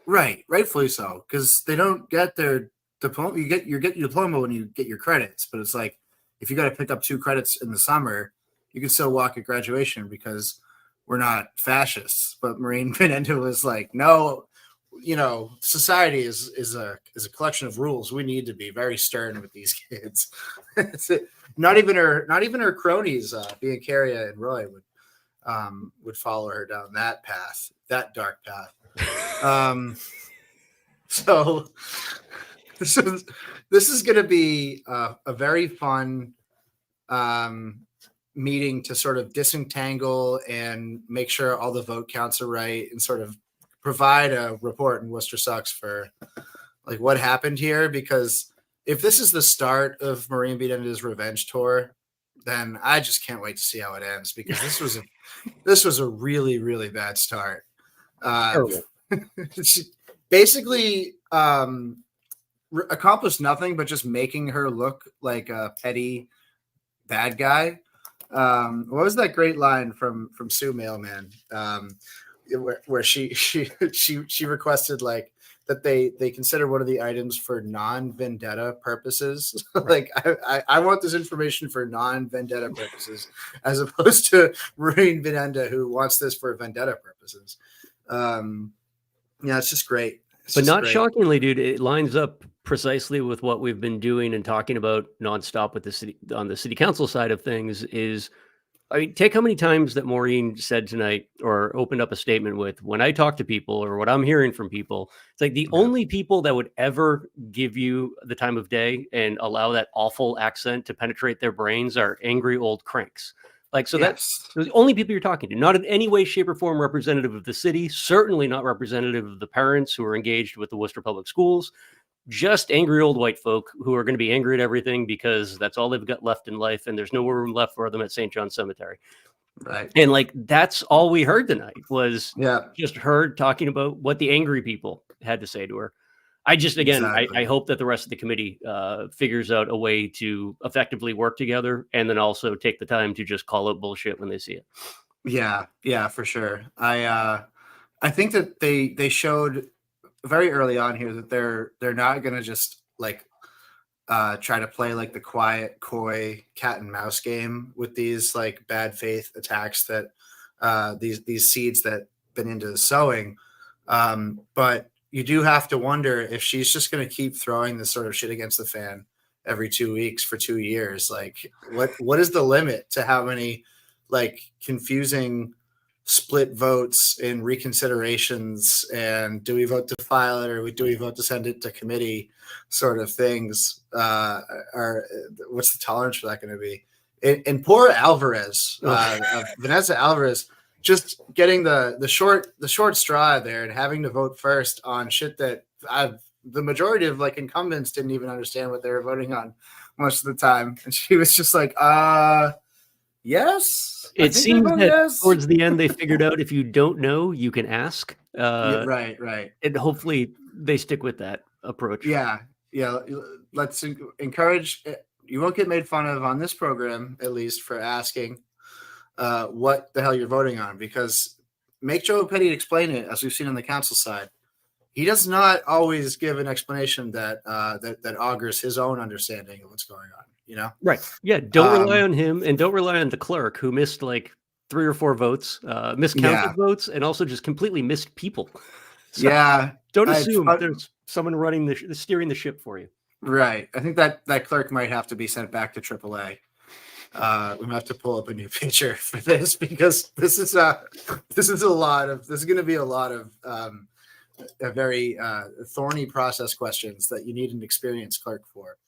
Rightfully so, because they don't get their diploma. You get your diploma when you get your credits, but it's like if you got to pick up 2 credits in the summer, you can still walk at graduation because we're not fascists. But Maureen Van Ende was like, no, society is a collection of rules. We need to be very stern with these kids. Not even her cronies, Biancaria and Roy would follow her down that path, that dark path. So this is going to be a very fun meeting to sort of disentangle and make sure all the vote counts are right and sort of provide a report in Worcester Sucks for like what happened here. Because if this is the start of Maureen Van Ende's revenge tour, then I just can't wait to see how it ends, because this was a really, really bad start. She basically accomplished nothing but just making her look like a petty bad guy. What was that great line from Sue Mailman, where she requested like that they consider one of the items for non-vendetta purposes. Like I want this information for non-vendetta purposes, as opposed to Maureen Van Ende, who wants this for vendetta purposes. It's just great. But not shockingly, dude, it lines up precisely with what we've been doing and talking about nonstop with the city on the city council side of things. Take how many times that Maureen said tonight or opened up a statement with, when I talk to people or what I'm hearing from people, it's like the only people that would ever give you the time of day and allow that awful accent to penetrate their brains are angry old cranks. Like, so that's the only people you're talking to, not in any way, shape, or form representative of the city, certainly not representative of the parents who are engaged with the Worcester Public Schools, just angry old white folk who are going to be angry at everything because that's all they've got left in life and there's no room left for them at St. John's Cemetery. Right. And like, that's all we heard tonight was just her talking about what the angry people had to say to her. I hope that the rest of the committee figures out a way to effectively work together and then also take the time to just call out bullshit when they see it. Yeah, for sure. I think that they showed very early on here that they're not going to just like try to play like the quiet, coy cat and mouse game with these like bad faith attacks that these seeds that been into the sowing. But you do have to wonder if she's just going to keep throwing this sort of shit against the fan every 2 weeks for 2 years. Like, what is the limit to how many like confusing split votes in reconsiderations and do we vote to file it or do we vote to send it to committee sort of things? What's the tolerance for that going to be? And poor Alvarez, Vanessa Alvarez, just getting the short straw there and having to vote first on shit that the majority of like incumbents didn't even understand what they were voting on most of the time, and she was just like, yes. It seems that towards the end they figured out if you don't know, you can ask. Right. And hopefully they stick with that approach. Yeah. Let's encourage. You won't get made fun of on this program, at least, for asking what the hell you're voting on, because make Joe Petty explain it, as we've seen on the council side. He does not always give an explanation that augurs his own understanding of what's going on. Right. Yeah. Don't rely on him, and don't rely on the clerk who missed like 3 or 4 votes, miscounted votes, and also just completely missed people. So don't assume there's someone steering the ship for you. Right. I think that clerk might have to be sent back to AAA. We might have to pull up a new picture for this, because this is going to be a lot of a very thorny process questions that you need an experienced clerk for.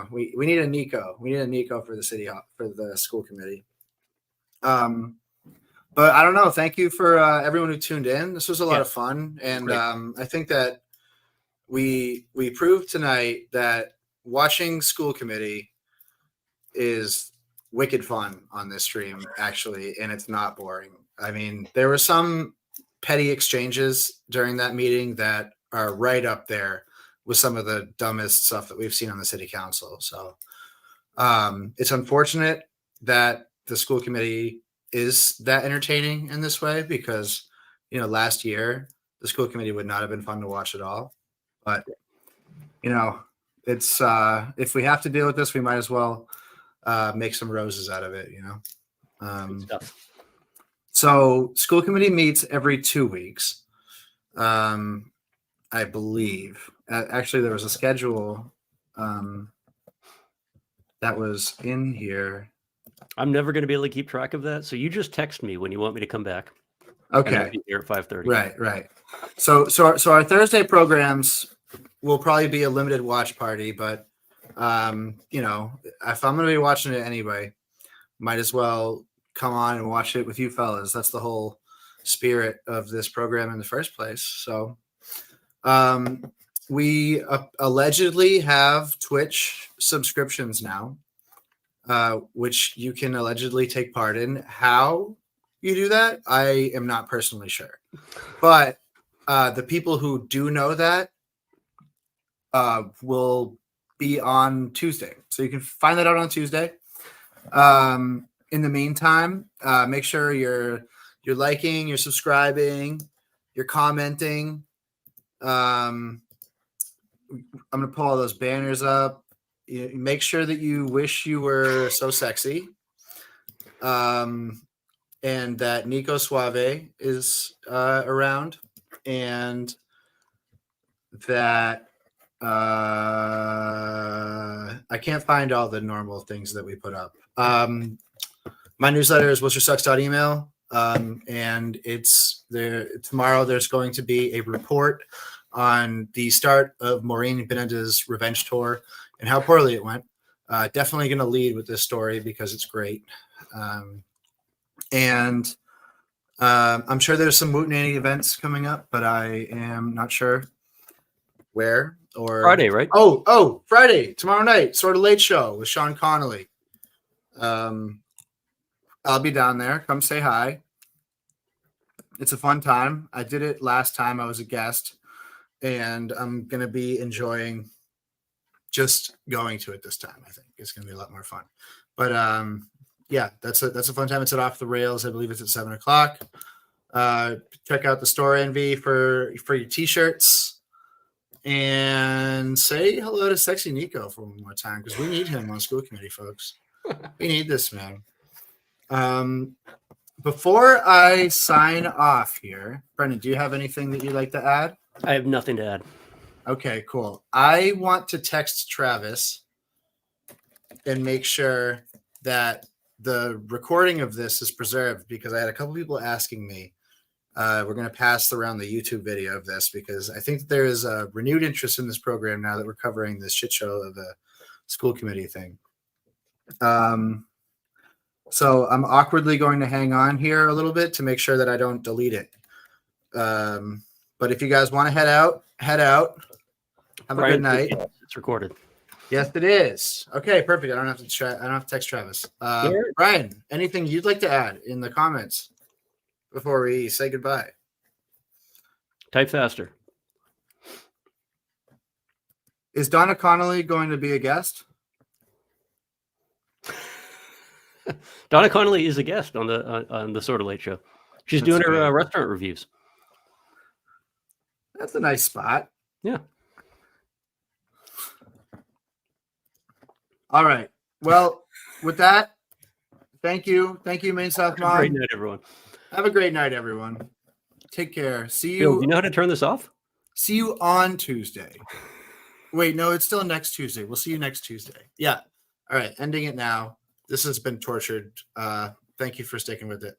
We need a Nico. We need a Nico for the school committee. But I don't know. Thank you for everyone who tuned in. This was a lot of fun, and I think that we proved tonight that watching school committee is wicked fun on this stream, actually, and it's not boring. I mean, there were some petty exchanges during that meeting that are right up there with some of the dumbest stuff that we've seen on the city council. So it's unfortunate that the school committee is that entertaining in this way because, you know, last year the school committee would not have been fun to watch at all. But, you know, it's if we have to deal with this, we might as well make some roses out of it, you know. So school committee meets every 2 weeks, I believe. Actually, there was a schedule that was in here. I'm never going to be able to keep track of that. So you just text me when you want me to come back. And I'll Okay. be here at 5:30. Right. So our Thursday programs will probably be a limited watch party, but you know, if I'm going to be watching it anyway, might as well come on and watch it with you fellas. That's the whole spirit of this program in the first place. So we allegedly have Twitch subscriptions now, which you can allegedly take part in. How you do that, I am not personally sure. But the people who do know that will be on Tuesday. So you can find that out on Tuesday. In the meantime, make sure you're liking, you're subscribing, you're commenting. I'm gonna pull all those banners up. Make sure that you wish you were so sexy. And that Nico Suave is around, and that I can't find all the normal things that we put up. My newsletter is worcestersucks.email. And it's there tomorrow. There's going to be a report on the start of Maureen Benenda's revenge tour and how poorly it went. Definitely going to lead with this story because it's great. And I'm sure there's some Woot Nanny events coming up, but I am not sure where or Friday, right? Oh, Friday, tomorrow night, Sort of Late Show with Sean Connolly. I'll be down there. Come say hi. It's a fun time. I did it last time I was a guest, and I'm going to be enjoying just going to it this time. I think it's going to be a lot more fun. But yeah, that's a fun time. It's at Off the Rails. I believe it's at 7:00. Check out the store Envy for your t-shirts, and say hello to Sexy Nico for one more time because we need him on school committee, folks. We need this man. Before I sign off here, Brendan, do you have anything that you'd like to add? I have nothing to add. Okay, cool. I want to text Travis and make sure that the recording of this is preserved because I had a couple people asking me. We're going to pass around the YouTube video of this because I think there is a renewed interest in this program now that we're covering this shit show of the school committee thing. So I'm awkwardly going to hang on here a little bit to make sure that I don't delete it. But if you guys want to head out, head out. Have a good night. It's recorded. Yes, it is. Okay, perfect. I don't have to text Travis. Brian, anything you'd like to add in the comments before we say goodbye? Type faster. Is Donna Connolly going to be a guest? Donna Connolly is a guest on the Sort of Late Show. She's That's doing her great. restaurant reviews. That's a nice spot. Yeah. All right. Well, with that, thank you. Thank you, Main South Mom. Great night, everyone. Have a great night, everyone. Take care. See Bill, you. do you know how to turn this off? See you on Tuesday. Wait, no, it's still next Tuesday. We'll see you next Tuesday. Yeah. All right. Ending it now. This has been tortured. Thank you for sticking with it.